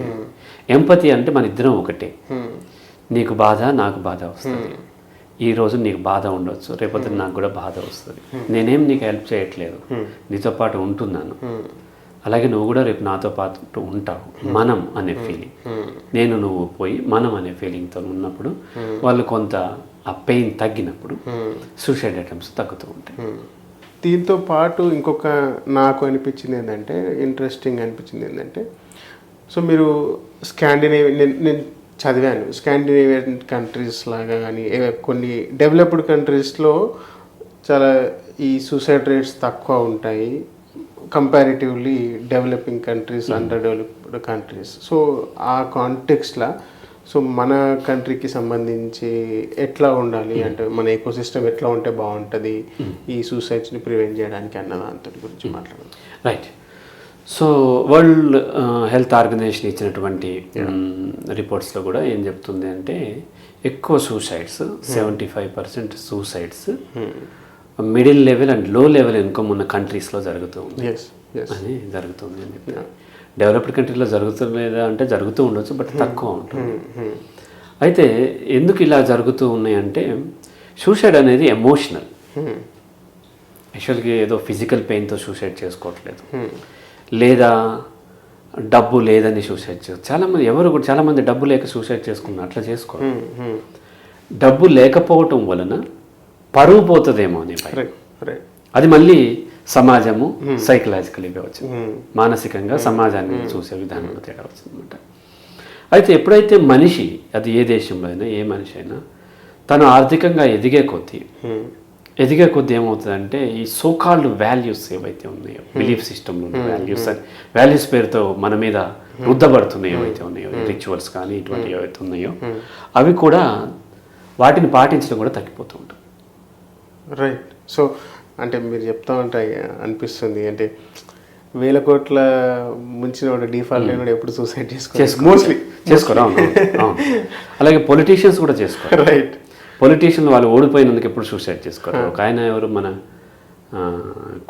ఎంపతి అంటే మన ఇద్దరం ఒకటే, నీకు బాధ నాకు బాధ వస్తుంది, ఈరోజు నీకు బాధ ఉండొచ్చు, రేపొద్దు నాకు కూడా బాధ వస్తుంది, నేనేం నీకు హెల్ప్ చేయట్లేదు, నీతో పాటు ఉంటున్నాను, అలాగే నువ్వు కూడా రేపు నాతో పాటు ఉంటావు. మనం అనే ఫీలింగ్, నేను నువ్వు పోయి మనం అనే ఫీలింగ్తో ఉన్నప్పుడు వాళ్ళు కొంత ఆ పెయిన్ తగ్గినప్పుడు సూసైడ్ అటెంప్ట్స్ తగ్గుతూ ఉంటాయి. దీంతో పాటు ఇంకొక నాకు అనిపించింది ఏంటంటే, ఇంట్రెస్టింగ్ అనిపించింది ఏంటంటే, సో మీరు నేను చదివాను, స్కాండినేవియన్ కంట్రీస్ లాగా కానీ కొన్ని డెవలప్డ్ కంట్రీస్లో చాలా ఈ సూసైడ్ రేట్స్ తక్కువ ఉంటాయి comparatively developing countries, under developed countries. So ఆ కాంటెక్స్ట్లో సో మన కంట్రీకి సంబంధించి ఎట్లా ఉండాలి అంటే, మన ఎకోసిస్టమ్ ఎట్లా ఉంటే బాగుంటుంది ఈ సూసైడ్స్ని ప్రివెంట్ చేయడానికి అన్న దాంతో గురించి మాట్లాడదాం. Right. So world health organisation ఇచ్చినటువంటి రిపోర్ట్స్లో కూడా ఏం చెప్తుంది అంటే, ఎక్కువ suicides 75% suicides middle level and లో లెవెల్ ఇన్కమ్ ఉన్న కంట్రీస్లో జరుగుతూ ఉంది అని జరుగుతుంది అని చెప్పి. డెవలప్డ్ కంట్రీలో జరుగుతుందా అంటే జరుగుతూ ఉండొచ్చు, బట్ తక్కువ ఉంటుంది. అయితే ఎందుకు ఇలా జరుగుతూ ఉన్నాయంటే, సూసైడ్ అనేది ఎమోషనల్. యాక్చువల్గా ఏదో ఫిజికల్ పెయిన్తో సూసైడ్ చేసుకోవట్లేదు, లేదా డబ్బు లేదని సూసైడ్ చేసుకో. చాలామంది డబ్బు లేక సూసైడ్ చేసుకున్నారు, అట్లా చేసుకోవాలి. డబ్బు లేకపోవటం వలన పరువు పోతుందేమో అని భయం. అది మళ్ళీ సమాజము సైకలాజికల్గా కావచ్చు, మానసికంగా సమాజాన్ని చూసే విధానంలో తేడా వచ్చింది అనమాట. అయితే ఎప్పుడైతే మనిషి, అది ఏ దేశంలో అయినా ఏ మనిషి అయినా, తను ఆర్థికంగా ఎదిగే కొద్దీ ఏమవుతుందంటే, ఈ సోకాల్డ్ వాల్యూస్ ఏవైతే ఉన్నాయో, బిలీఫ్ సిస్టంలో ఉన్న వాల్యూస్ పేరుతో మన మీద రుద్దబడుతున్నాయి ఏవైతే ఉన్నాయో, రిచువల్స్ కానీ ఇటువంటి ఏవైతే ఉన్నాయో, అవి కూడా వాటిని పాటించడం కూడా తగ్గిపోతూ ఉంటుంది. రైట్. సో అంటే మీరు చెప్తా ఉంటాయి అనిపిస్తుంది, అంటే 1000 కోట్ల ముంచిన వాడు డిఫాల్ట్ కూడా ఎప్పుడు సూసైడ్ మోస్ట్లీ చేసుకోరు. అలాగే పొలిటీషియన్స్ కూడా చేసుకోరు. రైట్. పొలిటీషియన్ వాళ్ళు ఓడిపోయినందుకు ఎప్పుడు సూసైడ్ చేసుకోరు. ఒక ఆయన ఎవరు, మన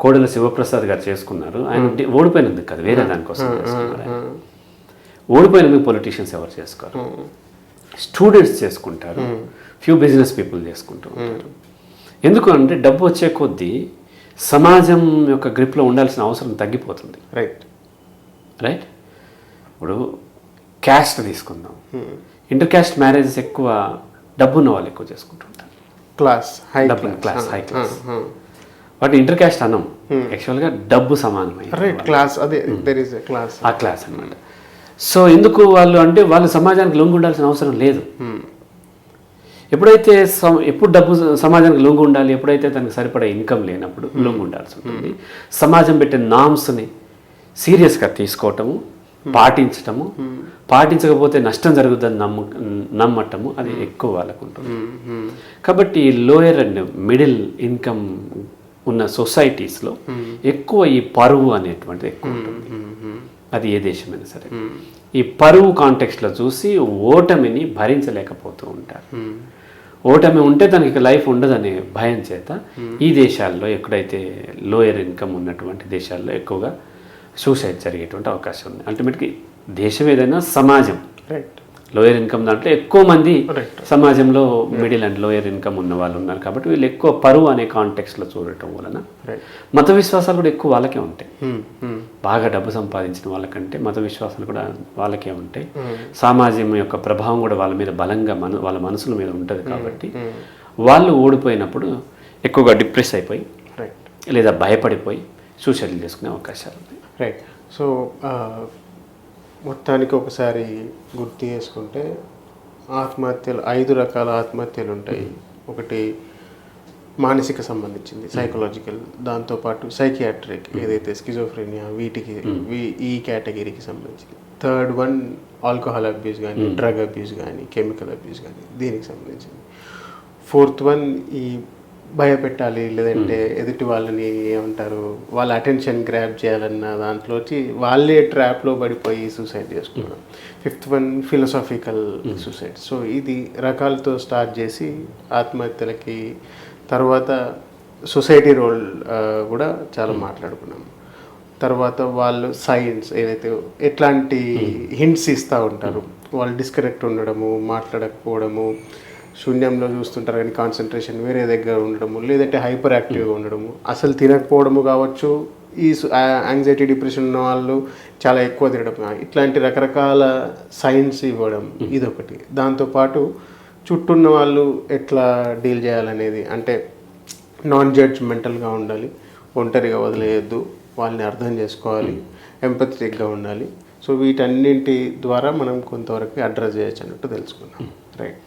కోడెల శివప్రసాద్ గారు చేసుకున్నారు. ఆయన ఓడిపోయినందుకు కాదు, వేరే దానికోసం చేసుకున్నారు. ఓడిపోయినందుకు పొలిటీషియన్స్ ఎవరు చేసుకోరు. స్టూడెంట్స్ చేసుకుంటారు, ఫ్యూ బిజినెస్ పీపుల్ చేసుకుంటూ ఉంటారు. ఎందుకు అంటే, డబ్బు వచ్చే కొద్దీ సమాజం యొక్క గ్రిప్లో ఉండాల్సిన అవసరం తగ్గిపోతుంది. రైట్. ఇప్పుడు క్యాస్ట్ తీసుకుందాం, ఇంటర్ క్యాస్ట్ మ్యారేజెస్ ఎక్కువ డబ్బు ఉన్న వాళ్ళు ఎక్కువ చేసుకుంటుంటారు. High class. వాటి ఇంటర్ క్యాస్ట్ అనం, యాక్చువల్గా డబ్బు సమానమైన ఆ క్లాస్ అన్నమాట. సో ఎందుకు వాళ్ళు అంటే, వాళ్ళు సమాజానికి లొంగి ఉండాల్సిన అవసరం లేదు. ఎప్పుడైతే ఎప్పుడు డబ్బు సమాజానికి లొంగి ఉండాలి, ఎప్పుడైతే తనకు సరిపడే ఇన్కమ్ లేనప్పుడు లొంగి ఉండాల్సి ఉంటుంది. సమాజం పెట్టే నామ్స్ని సీరియస్గా తీసుకోవటము, పాటించటము, పాటించకపోతే నష్టం జరుగుతుందని నమ్మటము, అది ఎక్కువ వాళ్ళకు ఉంటుంది. కాబట్టి లోయర్ అండ్ మిడిల్ ఇన్కమ్ ఉన్న సొసైటీస్లో ఎక్కువ ఈ పరువు అనేటువంటిది ఎక్కువ ఉంటుంది. అది ఏ దేశమైనా సరే ఈ పరువు కాంటెక్స్ట్లో చూసి ఓటమిని భరించలేకపోతూ ఉంటారు. ఓటమి ఉంటే తనకి లైఫ్ ఉండదనే భయం చేత ఈ దేశాల్లో, ఎక్కడైతే లోయర్ ఇన్కమ్ ఉన్నటువంటి దేశాల్లో ఎక్కువగా సూసైడ్ జరిగేటువంటి అవకాశం ఉంది. అల్టిమేట్గా దేశం ఏదైనా సమాజం, లోయర్ ఇన్కమ్ దాంట్లో ఎక్కువ మంది సమాజంలో మిడిల్ అండ్ లోయర్ ఇన్కమ్ ఉన్న వాళ్ళు ఉన్నారు. కాబట్టి వీళ్ళు ఎక్కువ పరువు అనే కాంటెక్స్లో చూడటం వలన మత విశ్వాసాలు కూడా ఎక్కువ వాళ్ళకే ఉంటాయి. బాగా డబ్బు సంపాదించిన వాళ్ళకంటే మత విశ్వాసాలు కూడా వాళ్ళకే ఉంటాయి. సమాజం యొక్క ప్రభావం కూడా వాళ్ళ మీద బలంగా వాళ్ళ మనసుల మీద ఉంటుంది. కాబట్టి వాళ్ళు ఓడిపోయినప్పుడు ఎక్కువగా డిప్రెస్ అయిపోయి లేదా భయపడిపోయి సూసైడ్లు చేసుకునే అవకాశాలు ఉన్నాయి. రైట్. సో మొత్తానికి ఒకసారి గుర్తు చేసుకుంటే, ఆత్మహత్యలు 5 రకాల ఆత్మహత్యలు ఉంటాయి. ఒకటి మానసిక సంబంధించింది, సైకలాజికల్, దాంతోపాటు సైకియాట్రిక్ ఏదైతే స్కిజోఫ్రెనియా వీటికి ఈ కేటగిరీకి సంబంధించింది. థర్డ్ వన్ ఆల్కహాల్ అబ్యూస్ కానీ, డ్రగ్ అబ్యూస్ కానీ, కెమికల్ అబ్యూస్ కానీ దీనికి సంబంధించింది. ఫోర్త్ వన్ ఈ భయపెట్టాలి, లేదంటే ఎదుటి వాళ్ళని ఏమంటారు వాళ్ళ అటెన్షన్ గ్రాప్ చేయాలన్న దాంట్లో వచ్చి వాళ్ళే ట్రాప్లో పడిపోయి సూసైడ్ చేసుకున్నాం. Fifth one philosophical suicide. So ఇది రకాలతో స్టార్ట్ చేసి ఆత్మహత్యలకి తర్వాత సొసైటీ రోల్ కూడా చాలా మాట్లాడుకున్నాం. తర్వాత వాళ్ళు సైన్స్ ఏదైతే ఎట్లాంటి హింట్స్ ఇస్తూ ఉంటారు, వాళ్ళు డిస్కనెక్ట్ ఉండడము, మాట్లాడకపోవడము, శూన్యంలో చూస్తుంటారు కానీ కాన్సన్ట్రేషన్ వేరే దగ్గర ఉండడము, లేదంటే హైపర్ యాక్టివ్గా ఉండడము, అసలు తినకపోవడము కావచ్చు, ఈ యాంగ్జైటీ డిప్రెషన్ ఉన్న వాళ్ళు చాలా ఎక్కువ తినడం, ఇట్లాంటి రకరకాల సైన్స్ ఇవ్వడం ఇదొకటి. దాంతోపాటు చుట్టూ ఉన్న వాళ్ళు ఎట్లా డీల్ చేయాలనేది, అంటే నాన్ జడ్జ్మెంటల్గా ఉండాలి, ఒంటరిగా వదిలేయద్దు, వాళ్ళని అర్థం చేసుకోవాలి, ఎంపథెటిక్గా ఉండాలి. సో వీటన్నింటి ద్వారా మనం కొంతవరకు అడ్రస్ చేయొచ్చు అన్నట్టు తెలుసుకున్నాం. రైట్.